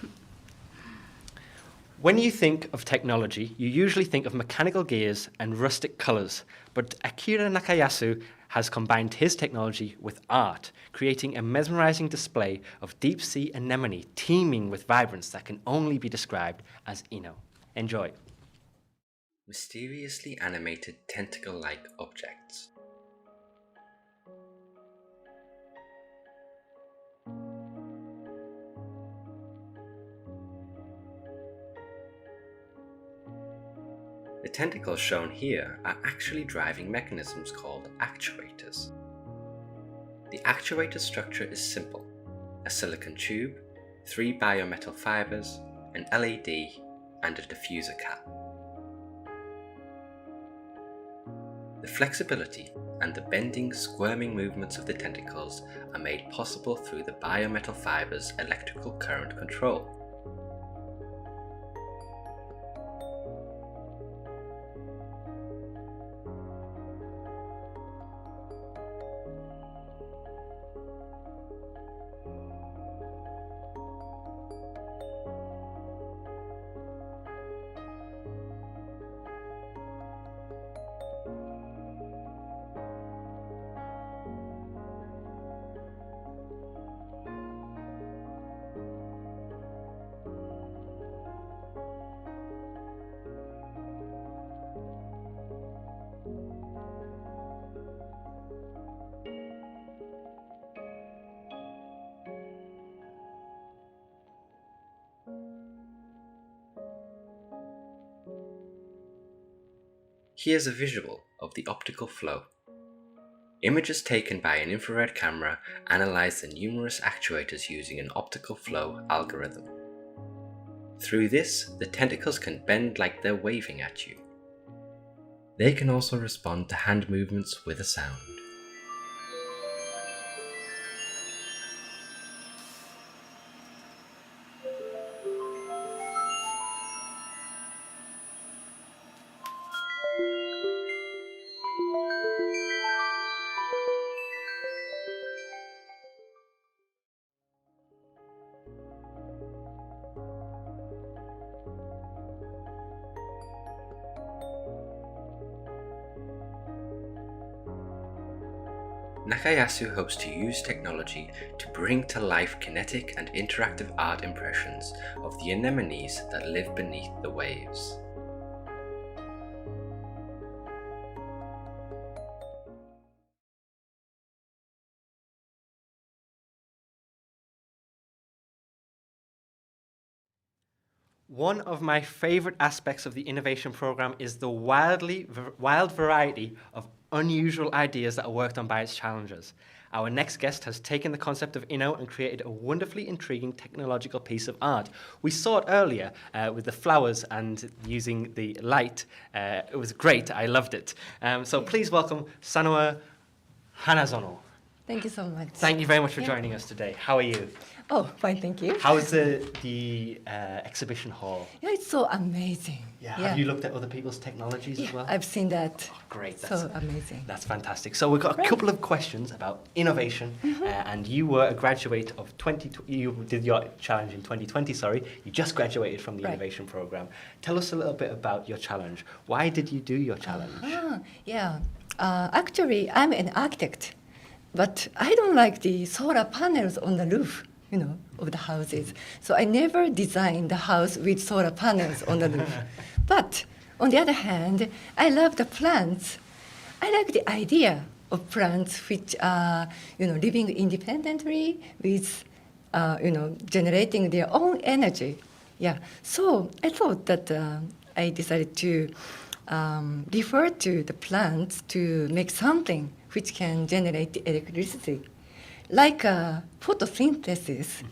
A: When you think of technology, you usually think of mechanical gears and rustic colours, but Akira Nakayasu has combined his technology with art, creating a mesmerizing display of deep-sea anemone teeming with vibrance that can only be described as Inno. Enjoy.
R: Mysteriously animated tentacle-like objects. The tentacles shown here are actually driving mechanisms called actuators. The actuator structure is simple: a silicon tube, 3 biometal fibers, an LED, and a diffuser cap. The flexibility and the bending, squirming movements of the tentacles are made possible through the biometal fibers' electrical current control. Here's a visual of the optical flow. Images taken by an infrared camera analyze the numerous actuators using an optical flow algorithm. Through this, the tentacles can bend like they're waving at you. They can also respond to hand movements with a sound. Nakayasu hopes to use technology to bring to life kinetic and interactive art impressions of the anemones that live beneath the waves.
A: One of my favorite aspects of the innovation program is the wild variety of unusual ideas that are worked on by its challengers. Our next guest has taken the concept of Inno and created a wonderfully intriguing technological piece of art. We saw it earlier with the flowers and using the light. It was great. I loved it. So please welcome Sanoa Hanazono.
C: Thank you so much.
A: Thank you very much for joining us today. How are you?
C: Oh, fine, thank you.
A: How is the exhibition hall?
C: Yeah, it's so amazing.
A: Yeah. Have you looked at other people's technologies as well?
C: I've seen that.
A: Oh, great.
C: So amazing.
A: That's fantastic. So we've got a couple of questions about innovation, and you were a graduate of you did your challenge in 2020, sorry. You just graduated from the innovation program. Tell us a little bit about your challenge. Why did you do your challenge?
C: Actually, I'm an architect, but I don't like the solar panels on the roof, of the houses. So I never designed the house with solar panels on the roof. But on the other hand, I love the plants. I like the idea of plants which are, living independently with, generating their own energy. Yeah. So I thought that I decided to refer to the plants to make something which can generate the electricity. Like photosynthesis,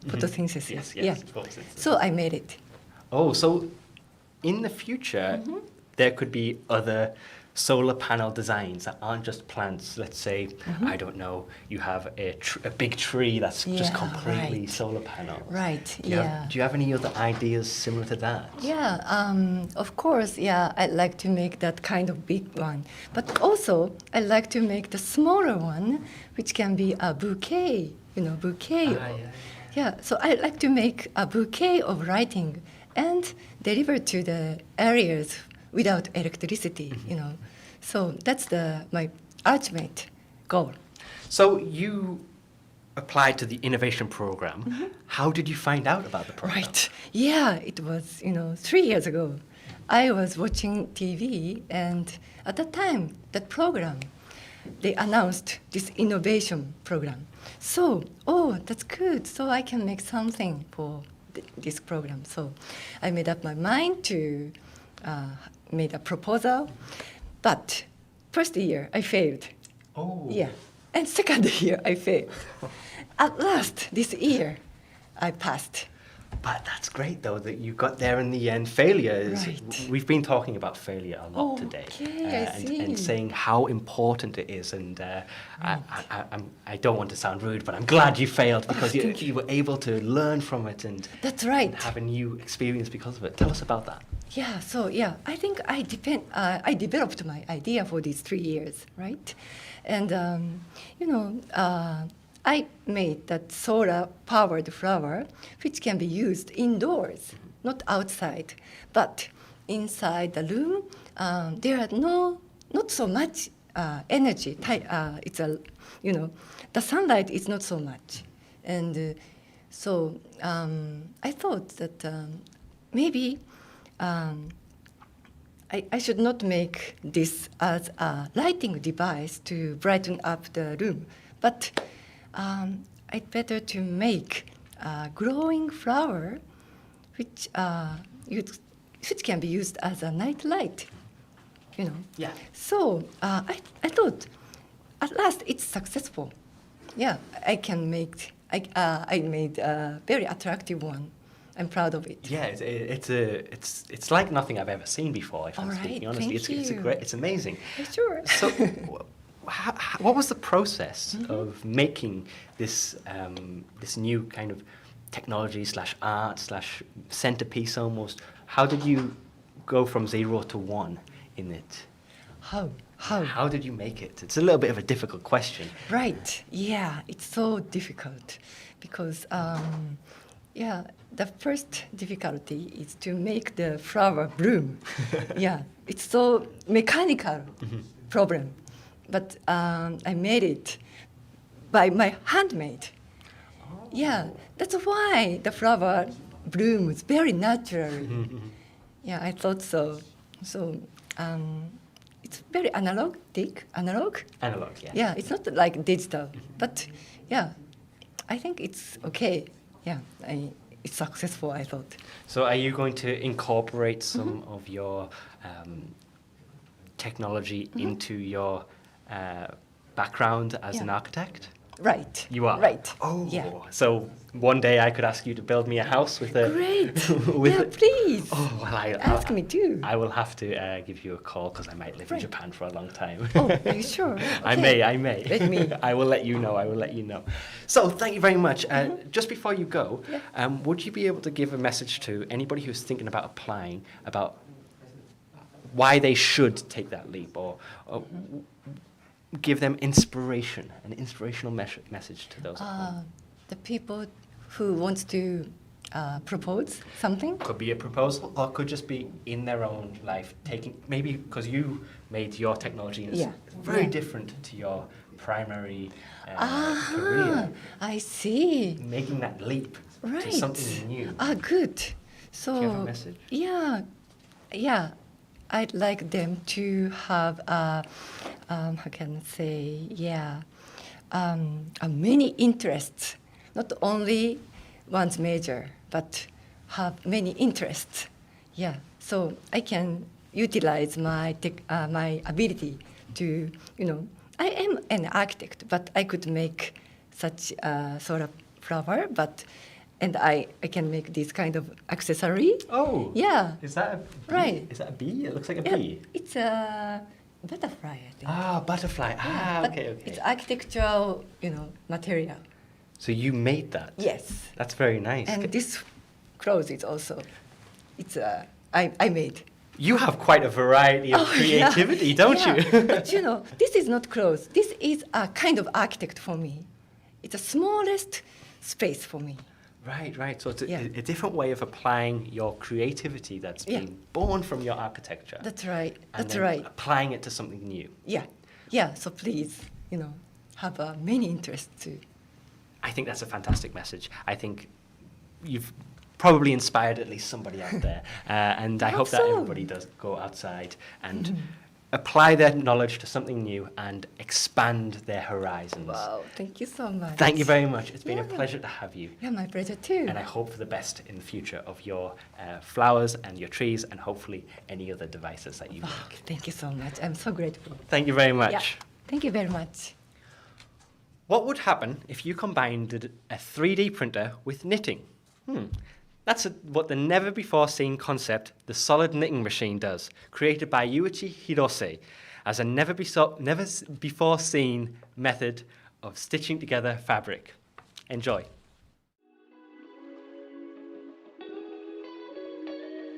C: photosynthesis.
A: Yes, photosynthesis.
C: So I made it.
A: Oh, so in the future, there could be other solar panel designs that aren't just plants. Let's say, I don't know, you have a big tree that's just completely solar panels.
C: Right,
A: Do you have any other ideas similar to that?
C: Yeah, of course, I'd like to make that kind of big one. But also, I'd like to make the smaller one, which can be a bouquet, bouquet. So I'd like to make a bouquet of writing and deliver to the areas without electricity, So that's my ultimate goal.
A: So you applied to the innovation program. How did you find out about the program?
C: Right. Yeah, it was, 3 years ago. I was watching TV, and at that time, that program, they announced this innovation program. So, that's good. So I can make something for this program. So I made up my mind to make a proposal. But first year, I failed.
A: Oh.
C: Yeah. And second year, I failed. At last, this year, I passed.
A: But that's great, though, that you got there in the end. Failure is...
C: Right.
A: We've been talking about failure a lot today. And saying how important it is. And I don't want to sound rude, but I'm glad you failed because you were able to learn from it and,
C: that's right.
A: and have a new experience because of it. Tell us about that.
C: Yeah, so I think I developed my idea for these 3 years, right? And, I made that solar-powered flower, which can be used indoors, not outside. But inside the room, there are not so much energy. It's the sunlight is not so much. And so I thought that maybe I should not make this as a lighting device to brighten up the room, but I'd better to make a glowing flower which can be used as a night light,
A: Yeah.
C: So I thought, at last it's successful. Yeah, I made a very attractive one. I'm proud of it.
A: Yeah, it's like nothing I've ever seen before. If I'm speaking honestly, it's amazing.
C: Sure.
A: So, what was the process of making this this new kind of technology / art / centerpiece almost? How did you go from 0 to 1 in it?
C: How?
A: How did you make it? It's a little bit of a difficult question.
C: Right. Yeah, it's so difficult because the first difficulty is to make the flower bloom. Yeah, it's so mechanical problem. But I made it by my handmade. Yeah, that's why the flower blooms very naturally. Yeah, I thought so. So it's very analog.
A: Analog, yeah.
C: Yeah, it's not like digital, but yeah, I think it's okay. Yeah, it's successful, I thought.
A: So are you going to incorporate some of your technology into your background as an architect?
C: Right.
A: You are?
C: Right.
A: Oh,
C: yeah.
A: So one day I could ask you to build me a house with a...
C: Great. Please.
A: Oh, well,
C: ask me too.
A: I will have to give you a call because I might live in Japan for a long time.
C: Oh, are you sure? Okay.
A: I may.
C: Let me.
A: I will let you know. So thank you very much. Just before you go, would you be able to give a message to anybody who's thinking about applying about why they should take that leap or give them an inspirational message to those at home?
C: The people who wants to propose something?
A: Could be a proposal or could just be in their own life, maybe because you made your technology and it's very different to your primary career.
C: I see.
A: Making that leap to something new.
C: Good. So,
A: do you have a message?
C: Yeah. I'd like them to have, how can I say, many interests, not only one's major, but have many interests. Yeah, so I can utilize my ability to, I am an architect, but I could make such sort of flower, and I can make this kind of accessory.
A: Oh.
C: Yeah.
A: Is that a bee?
C: Right.
A: Is that a bee? It looks like a bee.
C: It's a butterfly, I think.
A: Ah, butterfly.
C: Yeah,
A: Ah, okay, okay.
C: It's architectural, material.
A: So you made that?
C: Yes.
A: That's very nice.
C: And this clothes is also, it's I made.
A: You have quite a variety of creativity, don't you?
C: But this is not clothes. This is a kind of architect for me. It's the smallest space for me.
A: Right, right. So it's a different way of applying your creativity that's been born from your architecture.
C: That's right.
A: And
C: That's
A: then
C: right.
A: applying it to something new.
C: Yeah. Yeah. So please, have many interests too.
A: I think that's a fantastic message. I think you've probably inspired at least somebody out there. And I hope that everybody does go outside and apply their knowledge to something new and expand their horizons.
C: Wow, thank you so much.
A: Thank you very much. It's been a pleasure to have you.
C: Yeah, my pleasure too.
A: And I hope for the best in the future of your flowers and your trees and hopefully any other devices that you make.
C: Thank you so much. I'm so grateful.
A: Thank you very much.
C: Yeah. Thank you very much.
A: What would happen if you combined a 3D printer with knitting? That's what the never-before-seen concept, the solid knitting machine, does, created by Yuichi Hiroshi as a never-before-seen method of stitching together fabric. Enjoy.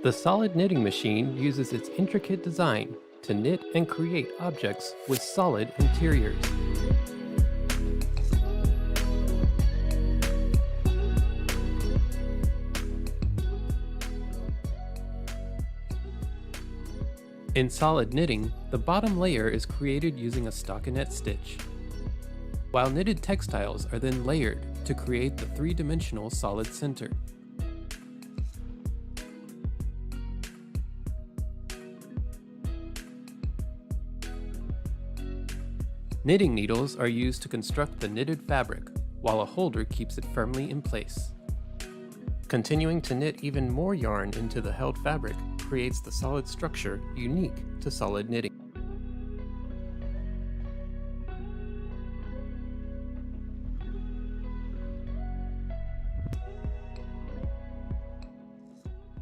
B: The solid knitting machine uses its intricate design to knit and create objects with solid interiors. In solid knitting, the bottom layer is created using a stockinette stitch, while knitted textiles are then layered to create the three-dimensional solid center. Knitting needles are used to construct the knitted fabric, while a holder keeps it firmly in place. Continuing to knit even more yarn into the held fabric creates the solid structure unique to solid knitting.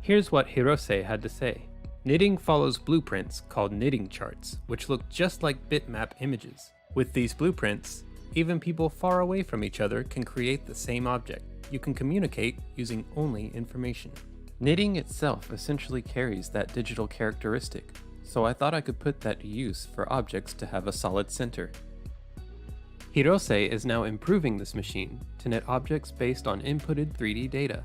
B: Here's what Hiroshi had to say. Knitting follows blueprints called knitting charts, which look just like bitmap images. With these blueprints, even people far away from each other can create the same object. You can communicate using only information. Knitting itself essentially carries that digital characteristic, so I thought I could put that to use for objects to have a solid center. Hiroshi is now improving this machine to knit objects based on inputted 3D data.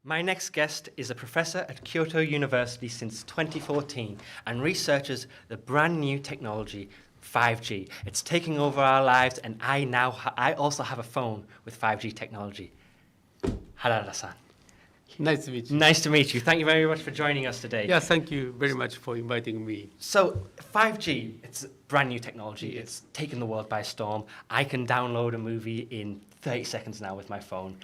A: My next guest is a professor at Kyoto University since 2014 and researches the brand new technology 5G. It's taking over our lives, and I also have a phone with 5G technology. Harada-san.
S: Nice to meet you.
A: Nice to meet you. Thank you very much for joining us today.
S: Yeah, thank you very much for inviting me.
A: So 5G, it's brand new technology. It's taken the world by storm. I can download a movie in 30 seconds now with my phone.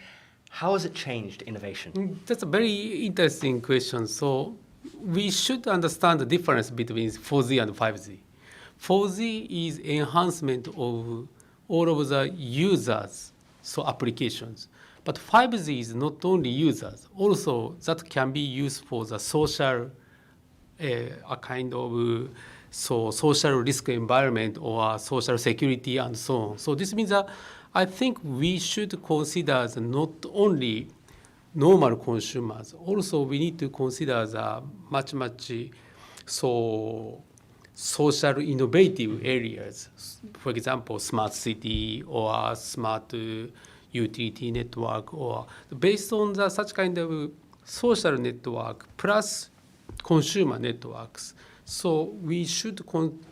A: How has it changed innovation?
S: That's a very interesting question. So we should understand the difference between 4G and 5G. 4G is enhancement of all of the users, so applications. But 5G is not only users, also that can be used for the social, a kind of social risk environment or social security and so on. So this means that I think we should consider the not only normal consumers, also we need to consider the much social innovative areas. For example, smart city or smart utility network, or based on such kind of social network plus consumer networks. So we should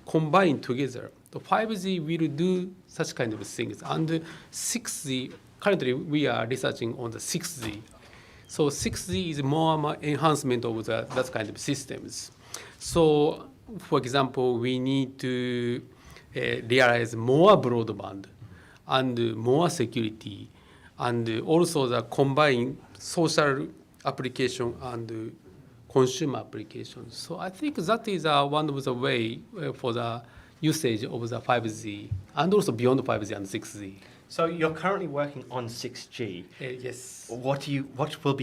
S: combine together. The 5G will do such kind of things. And 6G, currently we are researching on the 6G. So 6G is more enhancement of that kind of systems. So, for example, we need to realize more broadband and more security, and also the combine social application and consumer applications. So I think that is one of the way for the usage of the 5G and also beyond 5G and 6G.
A: So you're currently working on 6G.
S: Yes.
A: What will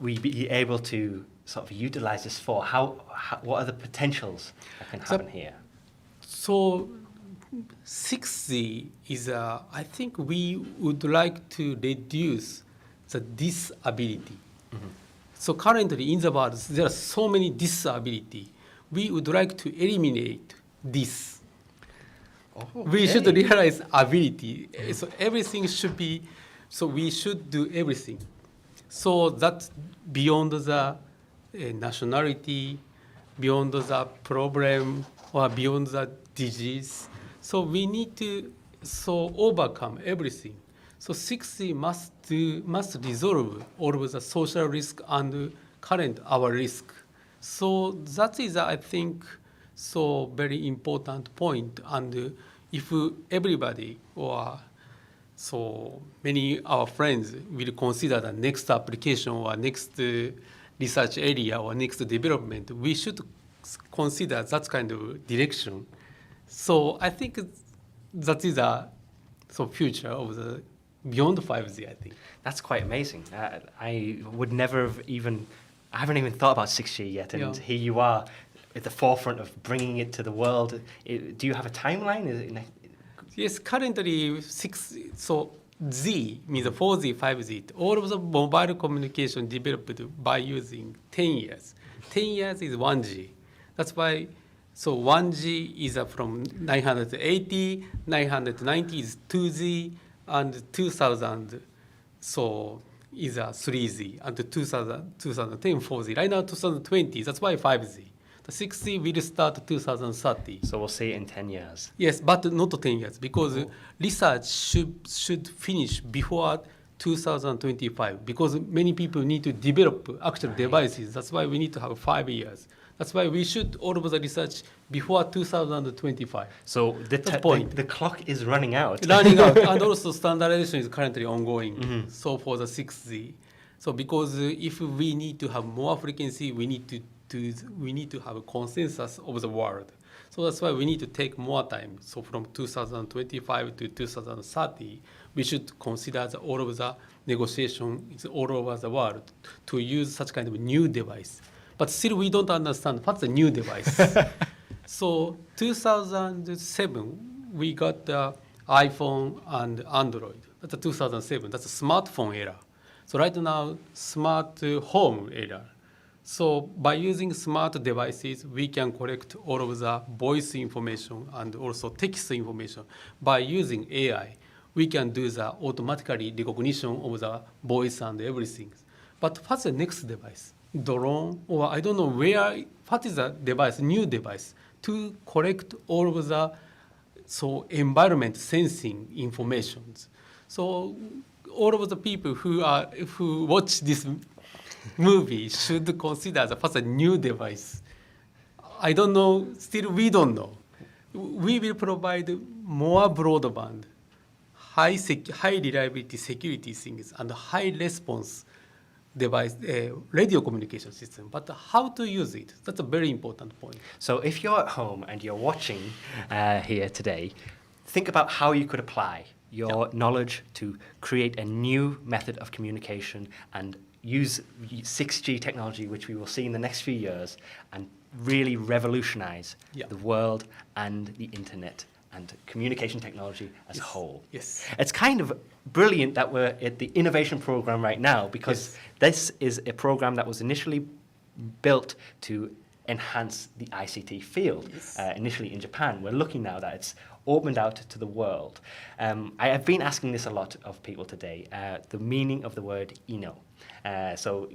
A: we be able to sort of utilize this for? What are the potentials that can happen here?
S: So 6G is, I think we would like to reduce the disability. So currently in the world, there are so many disability. We would like to eliminate this. We should realize ability. So everything should be, so we should do everything. So that's beyond the nationality, beyond the problem, or beyond the disease. So we need to overcome everything. So 6G must resolve all of the social risk and current our risk. So that is, I think, so very important point. And if everybody or so many our friends will consider the next application or next research area or next development, we should consider that kind of direction. So I think that is a future of the beyond 5G, I think.
A: That's quite amazing. I would never have I haven't even thought about 6G yet, and here you are at the forefront of bringing it to the world. Do you have a timeline?
S: Yes, currently Z means 4G, 5G. All of the mobile communication developed by using 10 years. 10 years is 1G. That's why, 1G is from 980, 990 is 2G, and 2000, is 3G, and 2010, 4G. Right now, 2020, that's why 5G. The 6G will start 2030.
A: So we'll see it in 10 years.
S: Yes, but not 10 years, because research should finish before 2025, because many people need to develop actual devices. That's why we need to have 5 years. That's why we should all of the research before 2025.
A: So the clock is running out.
S: Running out, and also standardization is currently ongoing. So for the 6G, because if we need to have more frequency, we need to have a consensus of the world. So that's why we need to take more time. So from 2025 to 2030, we should consider all of the negotiations all over the world to use such kind of new device. But still, we don't understand what's a new device. So 2007, we got the iPhone and Android. That's 2007. That's a smartphone era. So right now, smart home era. So by using smart devices, we can collect all of the voice information and also text information. By using AI, we can do the automatically recognition of the voice and everything. But what's the next device? Drone, or I don't know what is the device, new device, to collect all of the environment sensing informations. So all of the people who watch this movie should consider what's a new device. I don't know, still we don't know. We will provide more broadband, high reliability security things, and high response device, radio communication system, but how to use it, that's a very important point.
A: So if you're at home and you're watching here today, think about how you could apply your knowledge to create a new method of communication and use 6G technology, which we will see in the next few years, and really revolutionize the world and the internet and communication technology as a whole.
S: Yes.
A: It's kind of brilliant that we're at the innovation program right now, because this is a program that was initially built to enhance the ICT field, initially in Japan. We're looking now that it's opened out to the world. I have been asking this a lot of people today, the meaning of the word inno. So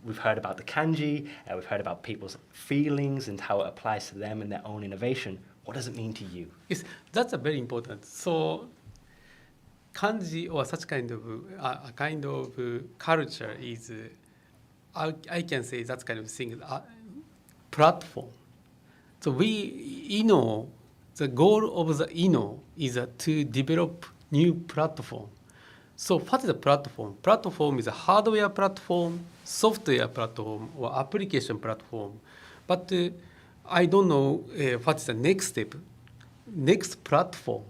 A: we've heard about the kanji, we've heard about people's feelings and how it applies to them and their own innovation. What does it mean to you?
S: Yes, that's a very important. So kanji or such kind of culture is, I can say that kind of thing, platform. So the goal of the Inno is to develop new platform So what is a platform? Platform is a hardware platform, software platform, or application platform. But I don't know what's the next step. Next platform.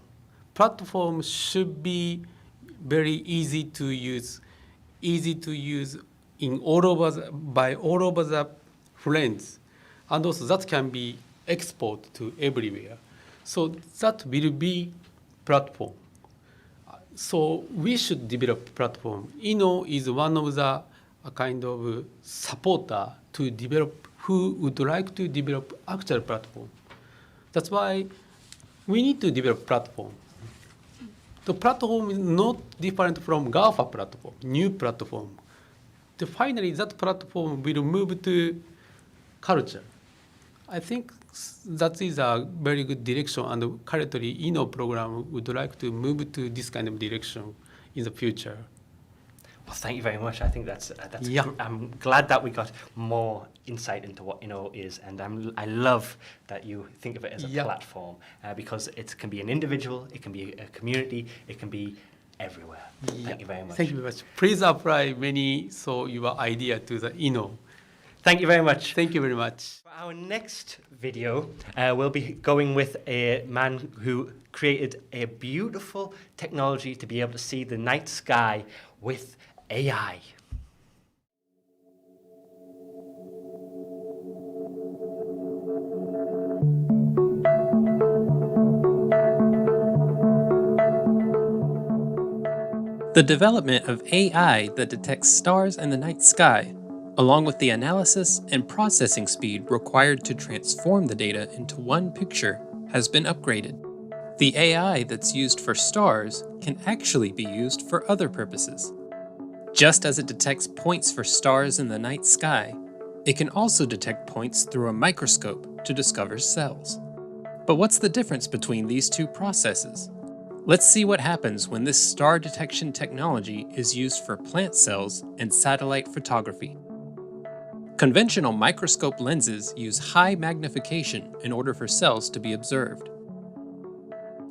S: Platform should be very easy to use in by all over the friends, and also that can be export to everywhere. So that will be platform. So we should develop platform. Inno is one of the kind of supporter to develop who would like to develop actual platform. That's why we need to develop platform. The platform is not different from GAFA platform, new platform. Finally, that platform will move to culture. I think that is a very good direction, and currently, Inno program would like to move to this kind of direction in the future.
A: Well, thank you very much. I think that's
S: Yeah.
A: I'm glad that we got more insight into what Inno is, and I love that you think of it as a
S: Yeah.
A: platform because it can be an individual, it can be a community, it can be everywhere.
S: Yeah.
A: Thank you very much.
S: Thank you very much. Please apply your idea to the Inno.
A: Thank you very much.
S: Thank you very much.
A: For our next video, we'll be going with a man who created a beautiful technology to be able to see the night sky with AI.
B: The development of AI that detects stars in the night sky, along with the analysis and processing speed required to transform the data into one picture, has been upgraded. The AI that's used for stars can actually be used for other purposes. Just as it detects points for stars in the night sky, it can also detect points through a microscope to discover cells. But what's the difference between these two processes? Let's see what happens when this star detection technology is used for plant cells and satellite photography. Conventional microscope lenses use high magnification in order for cells to be observed.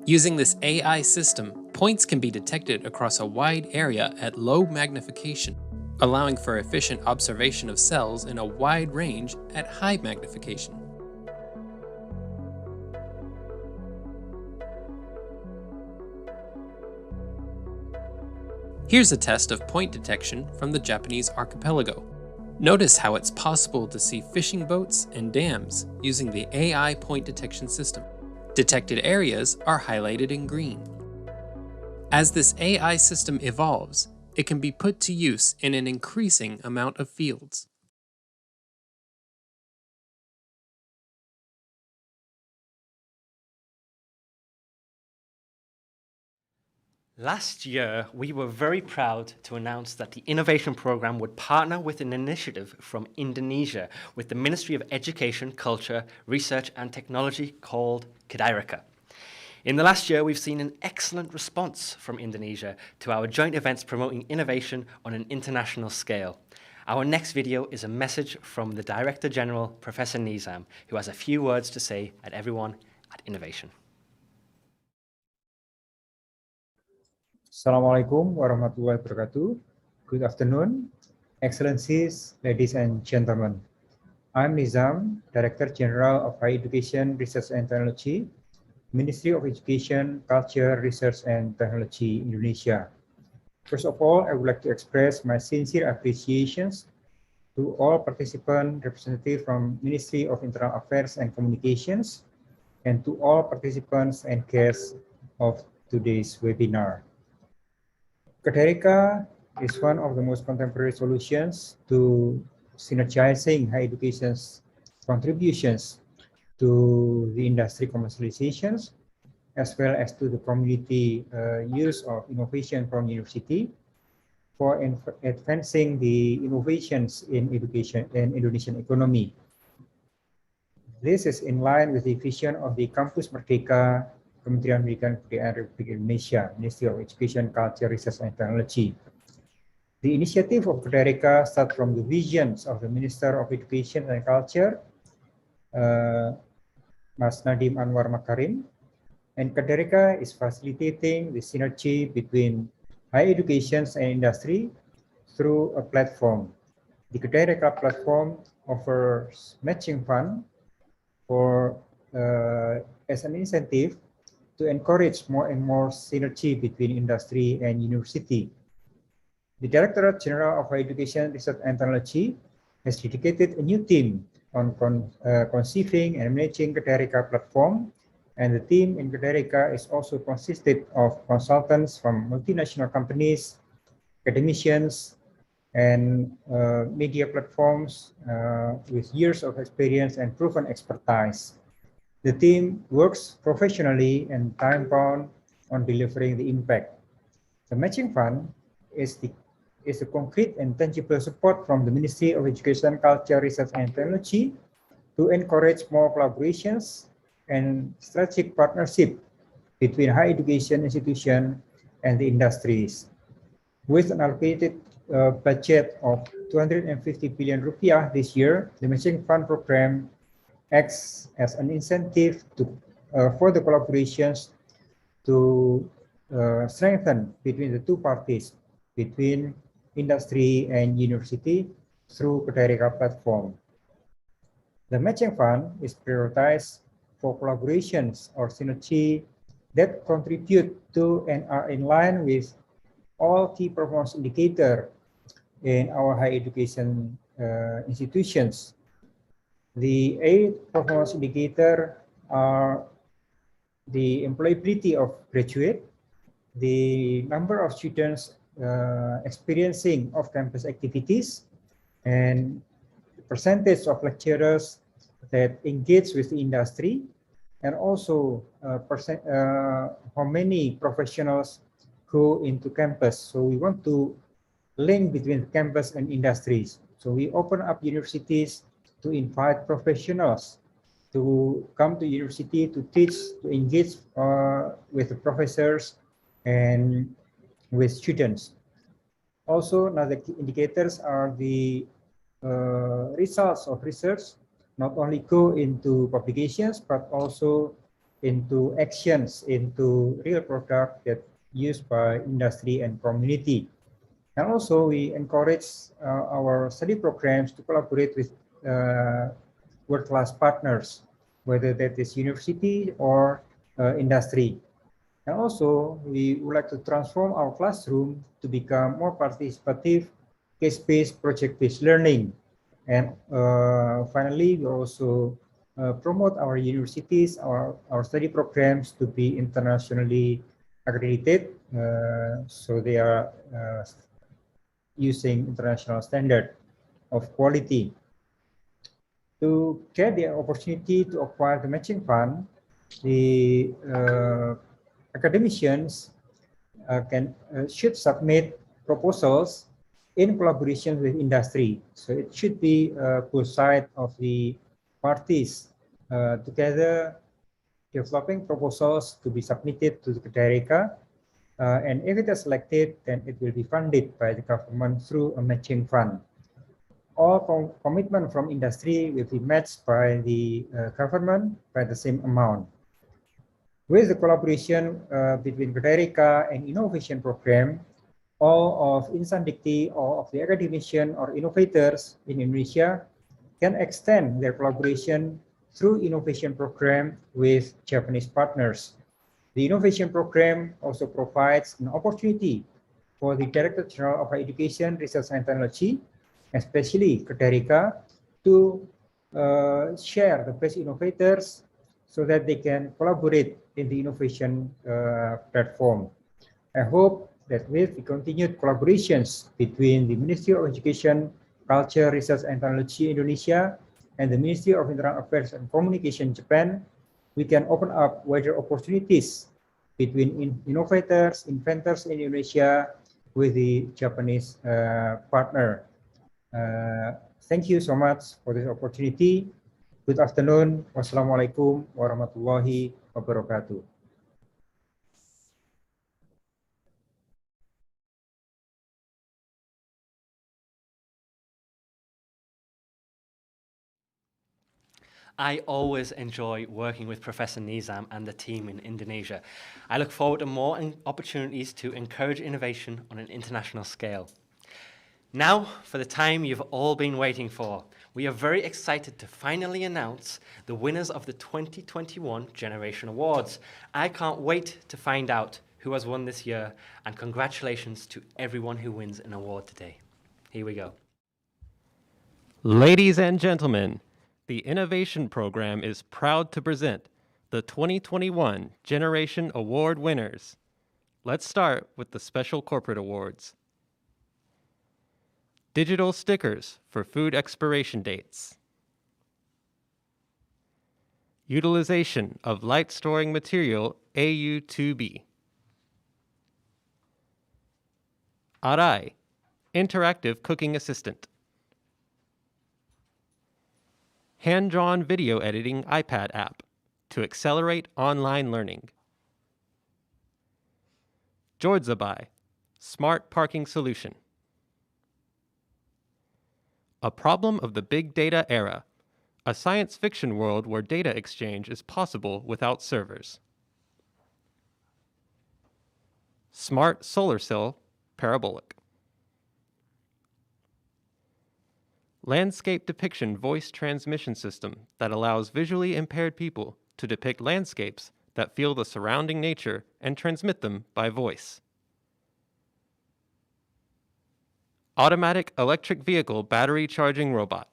B: Using this AI system, points can be detected across a wide area at low magnification, allowing for efficient observation of cells in a wide range at high magnification. Here's a test of point detection from the Japanese archipelago. Notice how it's possible to see fishing boats and dams using the AI point detection system. Detected areas are highlighted in green. As this AI system evolves, it can be put to use in an increasing amount of fields.
A: Last year, we were very proud to announce that the Innovation Programme would partner with an initiative from Indonesia with the Ministry of Education, Culture, Research and Technology called Erika. In the last year, we've seen an excellent response from Indonesia to our joint events promoting innovation on an international scale. Our next video is a message from the Director General, Professor Nizam, who has a few words to say at everyone at Innovation.
T: Assalamualaikum warahmatullahi wabarakatuh. Good afternoon, Excellencies, ladies and gentlemen. I'm Nizam, Director General of Higher Education, Research and Technology, Ministry of Education, Culture, Research and Technology, Indonesia. First of all, I would like to express my sincere appreciations to all participant representatives from Ministry of Internal Affairs and Communications, and to all participants and guests of today's webinar. Erika is one of the most contemporary solutions to synergizing higher education's contributions to the industry commercializations, as well as to the community use of innovation from university for advancing the innovations in education and Indonesian economy. This is in line with the vision of the Campus Merdeka Kementerian Pendidikan Kebudayaan Republik Indonesia, Ministry of Education, Culture, Research and Technology. The initiative of Erika starts from the visions of the Minister of Education and Culture, Mas Nadiem Anwar Makarim, and Erika is facilitating the synergy between higher education and industry through a platform. The Erika platform offers matching fund for as an incentive to encourage more and more synergy between industry and university. The Directorate General of Higher Education, Research and Technology has dedicated a new team on conceiving and managing the Erika platform, and the team in Erika is also consisted of consultants from multinational companies, academicians, and media platforms with years of experience and proven expertise. The team works professionally and time-bound on delivering the impact. The matching fund is a concrete and tangible support from the Ministry of Education, Culture, Research and Technology to encourage more collaborations and strategic partnership between higher education institutions and the industries. With an allocated budget of 250 billion rupiah this year, the matching fund program acts as an incentive for the collaborations to strengthen between the two parties, between industry and university through Erika platform. The matching fund is prioritized for collaborations or synergy that contribute to and are in line with all key performance indicators in our higher education institutions. The 8 performance indicators are the employability of graduate, the number of students experiencing off-campus activities, and the percentage of lecturers that engage with the industry, and also how many professionals go into campus. So we want to link between campus and industries. So we open up universities to invite professionals to come to university to teach, to engage with the professors and with students. Also, another key indicators are the results of research, not only go into publications, but also into actions, into real product that used by industry and community. And also we encourage our study programs to collaborate with world-class partners, whether that is university or industry. And also we would like to transform our classroom to become more participative, case-based, project-based learning. And finally, we also promote our universities, our study programs to be internationally accredited, so they are using international standard of quality. To get the opportunity to acquire the matching fund, the academicians should submit proposals in collaboration with industry. So it should be both sides of the parties together developing proposals to be submitted to the Erika. And if it is selected, then it will be funded by the government through a matching fund. All commitment from industry will be matched by the government by the same amount. With the collaboration between Erika and InnoVation program, all of insan dikti, all of the academician or innovators in Indonesia can extend their collaboration through innovation program with Japanese partners. The innovation program also provides an opportunity for the Director General of Higher Education, Research and Technology, especially Erika, to share the best innovators so that they can collaborate in the innovation platform. I hope that with the continued collaborations between the Ministry of Education, Culture, Research and Technology Indonesia and the Ministry of International Affairs and Communication Japan, we can open up wider opportunities between innovators, inventors in Indonesia with the Japanese partner. Thank you so much for this opportunity. Good afternoon. Wassalamualaikum warahmatullahi wabarakatuh.
A: I always enjoy working with Professor Nizam and the team in Indonesia. I look forward to more opportunities to encourage innovation on an international scale. Now, for the time you've all been waiting for, we are very excited to finally announce the winners of the 2021 Generation Awards. I can't wait to find out who has won this year, and congratulations to everyone who wins an award today. Here we go.
B: Ladies and gentlemen, the Innovation Program is proud to present the 2021 Generation Award winners. Let's start with the Special Corporate Awards. Digital stickers for food expiration dates. Utilization of light storing material AU2B. Arai, interactive cooking assistant. Hand-drawn video editing iPad app to accelerate online learning. Jordzabai, smart parking solution. A problem of the big data era, a science fiction world where data exchange is possible without servers. Smart solar cell parabolic. Landscape depiction voice transmission system that allows visually impaired people to depict landscapes that feel the surrounding nature and transmit them by voice. Automatic electric vehicle battery charging robot.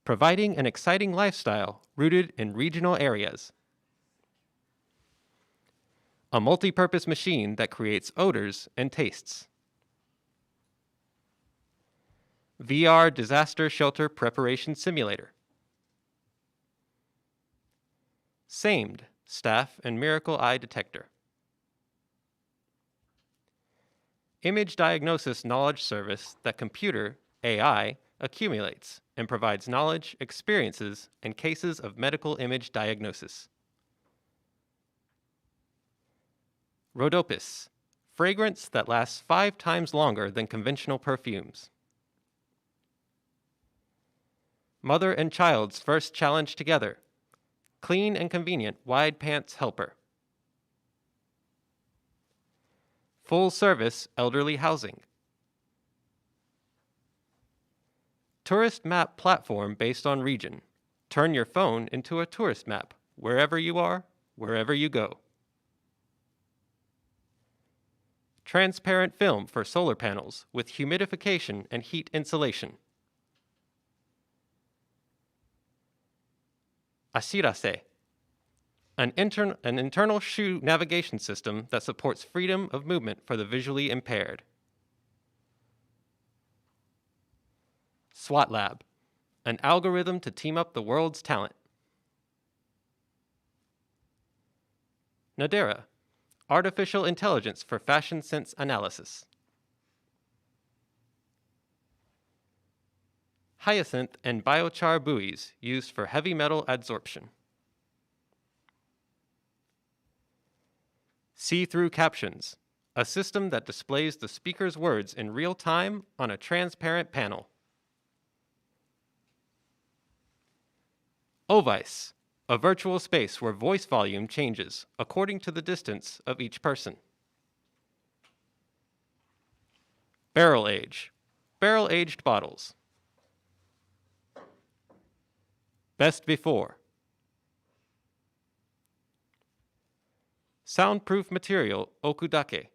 B: Providing an exciting lifestyle rooted in regional areas. A multi-purpose machine that creates odors and tastes. VR disaster shelter preparation simulator. SAMED, staff and miracle eye detector. Image diagnosis knowledge service that computer, AI, accumulates and provides knowledge, experiences, and cases of medical image diagnosis. Rhodopis, fragrance that lasts 5 times longer than conventional perfumes. Mother and child's first challenge together. Clean and convenient wide pants helper. Full service elderly housing. Tourist map platform based on region. Turn your phone into a tourist map, wherever you are, wherever you go. Transparent film for solar panels with humidification and heat insulation. Ashirase, an internal shoe navigation system that supports freedom of movement for the visually impaired. SWAT Lab, an algorithm to team up the world's talent. Nadera, artificial intelligence for fashion sense analysis. Hyacinth and biochar buoys used for heavy metal adsorption. See-through captions, a system that displays the speaker's words in real time on a transparent panel. Ovice, a virtual space where voice volume changes according to the distance of each person. Barrel Age, barrel-aged bottles. Best Before. Soundproof material Okudake,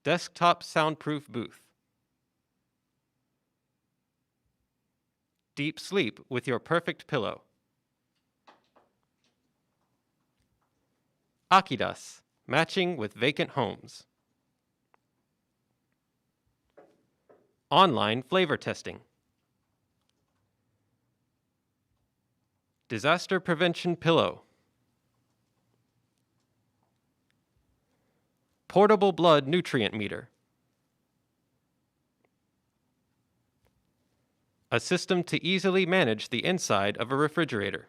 B: desktop soundproof booth. Deep sleep with your perfect pillow. Akidas, matching with vacant homes. Online flavor testing. Disaster prevention pillow. Portable blood nutrient meter. A system to easily manage the inside of a refrigerator.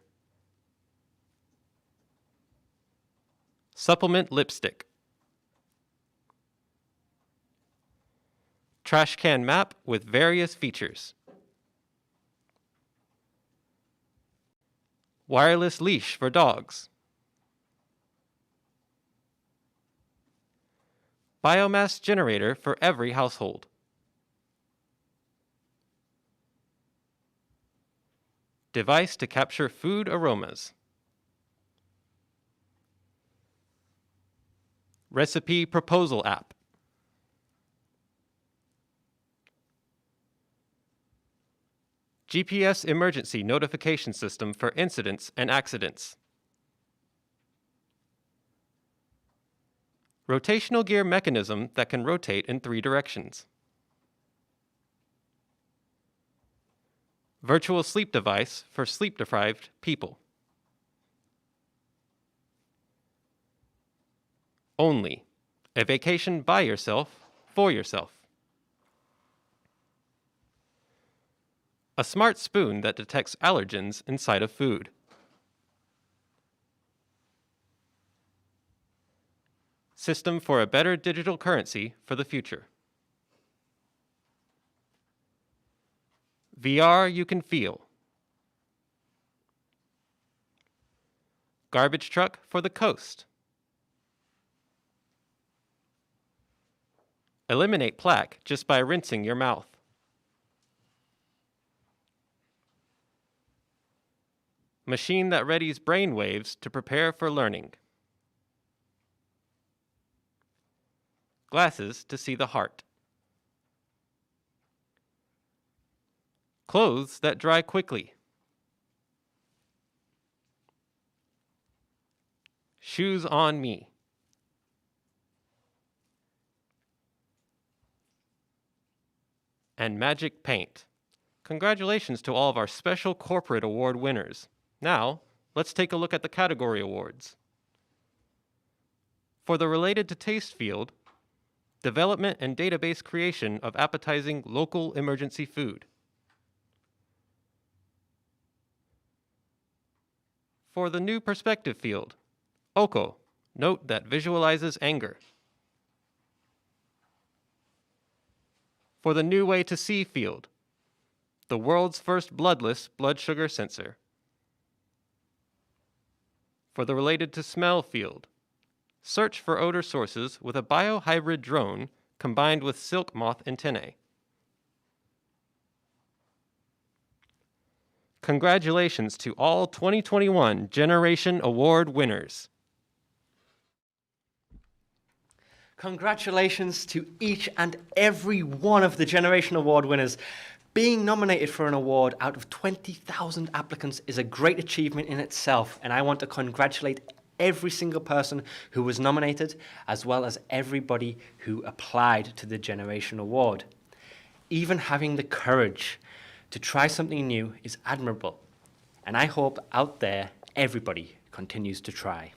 B: Supplement lipstick. Trash can map with various features. Wireless leash for dogs. Biomass generator for every household. Device to capture food aromas. Recipe proposal app. GPS emergency notification system for incidents and accidents. Rotational gear mechanism that can rotate in 3 directions. Virtual sleep device for sleep-deprived people. Only. A vacation by yourself, for yourself. A smart spoon that detects allergens inside of food. System for a better digital currency for the future. VR you can feel. Garbage truck for the coast. Eliminate plaque just by rinsing your mouth. Machine that readies brain waves to prepare for learning. Glasses to see the heart. Clothes that dry quickly. Shoes on me. And magic paint. Congratulations to all of our special corporate award winners. Now, let's take a look at the category awards. For the related to taste field, development and database creation of appetizing local emergency food. For the new perspective field, Oko, note that visualizes anger. For the new way to see field, the world's first bloodless blood sugar sensor. For the related to smell field, search for odor sources with a biohybrid drone combined with silk moth antennae. Congratulations to all 2021 Generation Award winners.
A: Congratulations to each and every one of the Generation Award winners. Being nominated for an award out of 20,000 applicants is a great achievement in itself, and I want to congratulate every single person who was nominated, as well as everybody who applied to the Generation Award. Even having the courage to try something new is admirable, and I hope out there everybody continues to try.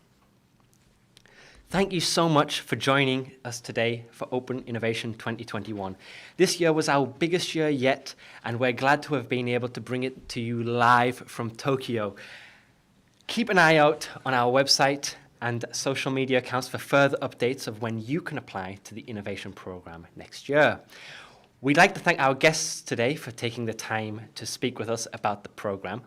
A: Thank you so much for joining us today for Open Innovation 2021. This year was our biggest year yet, and we're glad to have been able to bring it to you live from Tokyo. Keep an eye out on our website and social media accounts for further updates of when you can apply to the innovation program next year. We'd like to thank our guests today for taking the time to speak with us about the program,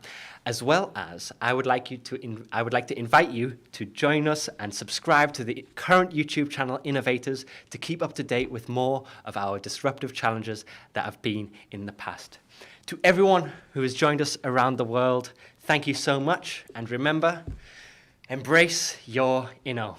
A: as well as I would like to invite you to join us and subscribe to the current YouTube channel InnoUvators to keep up to date with more of our disruptive challenges that have been in the past. To everyone who has joined us around the world, thank you so much, and remember, embrace your Inno.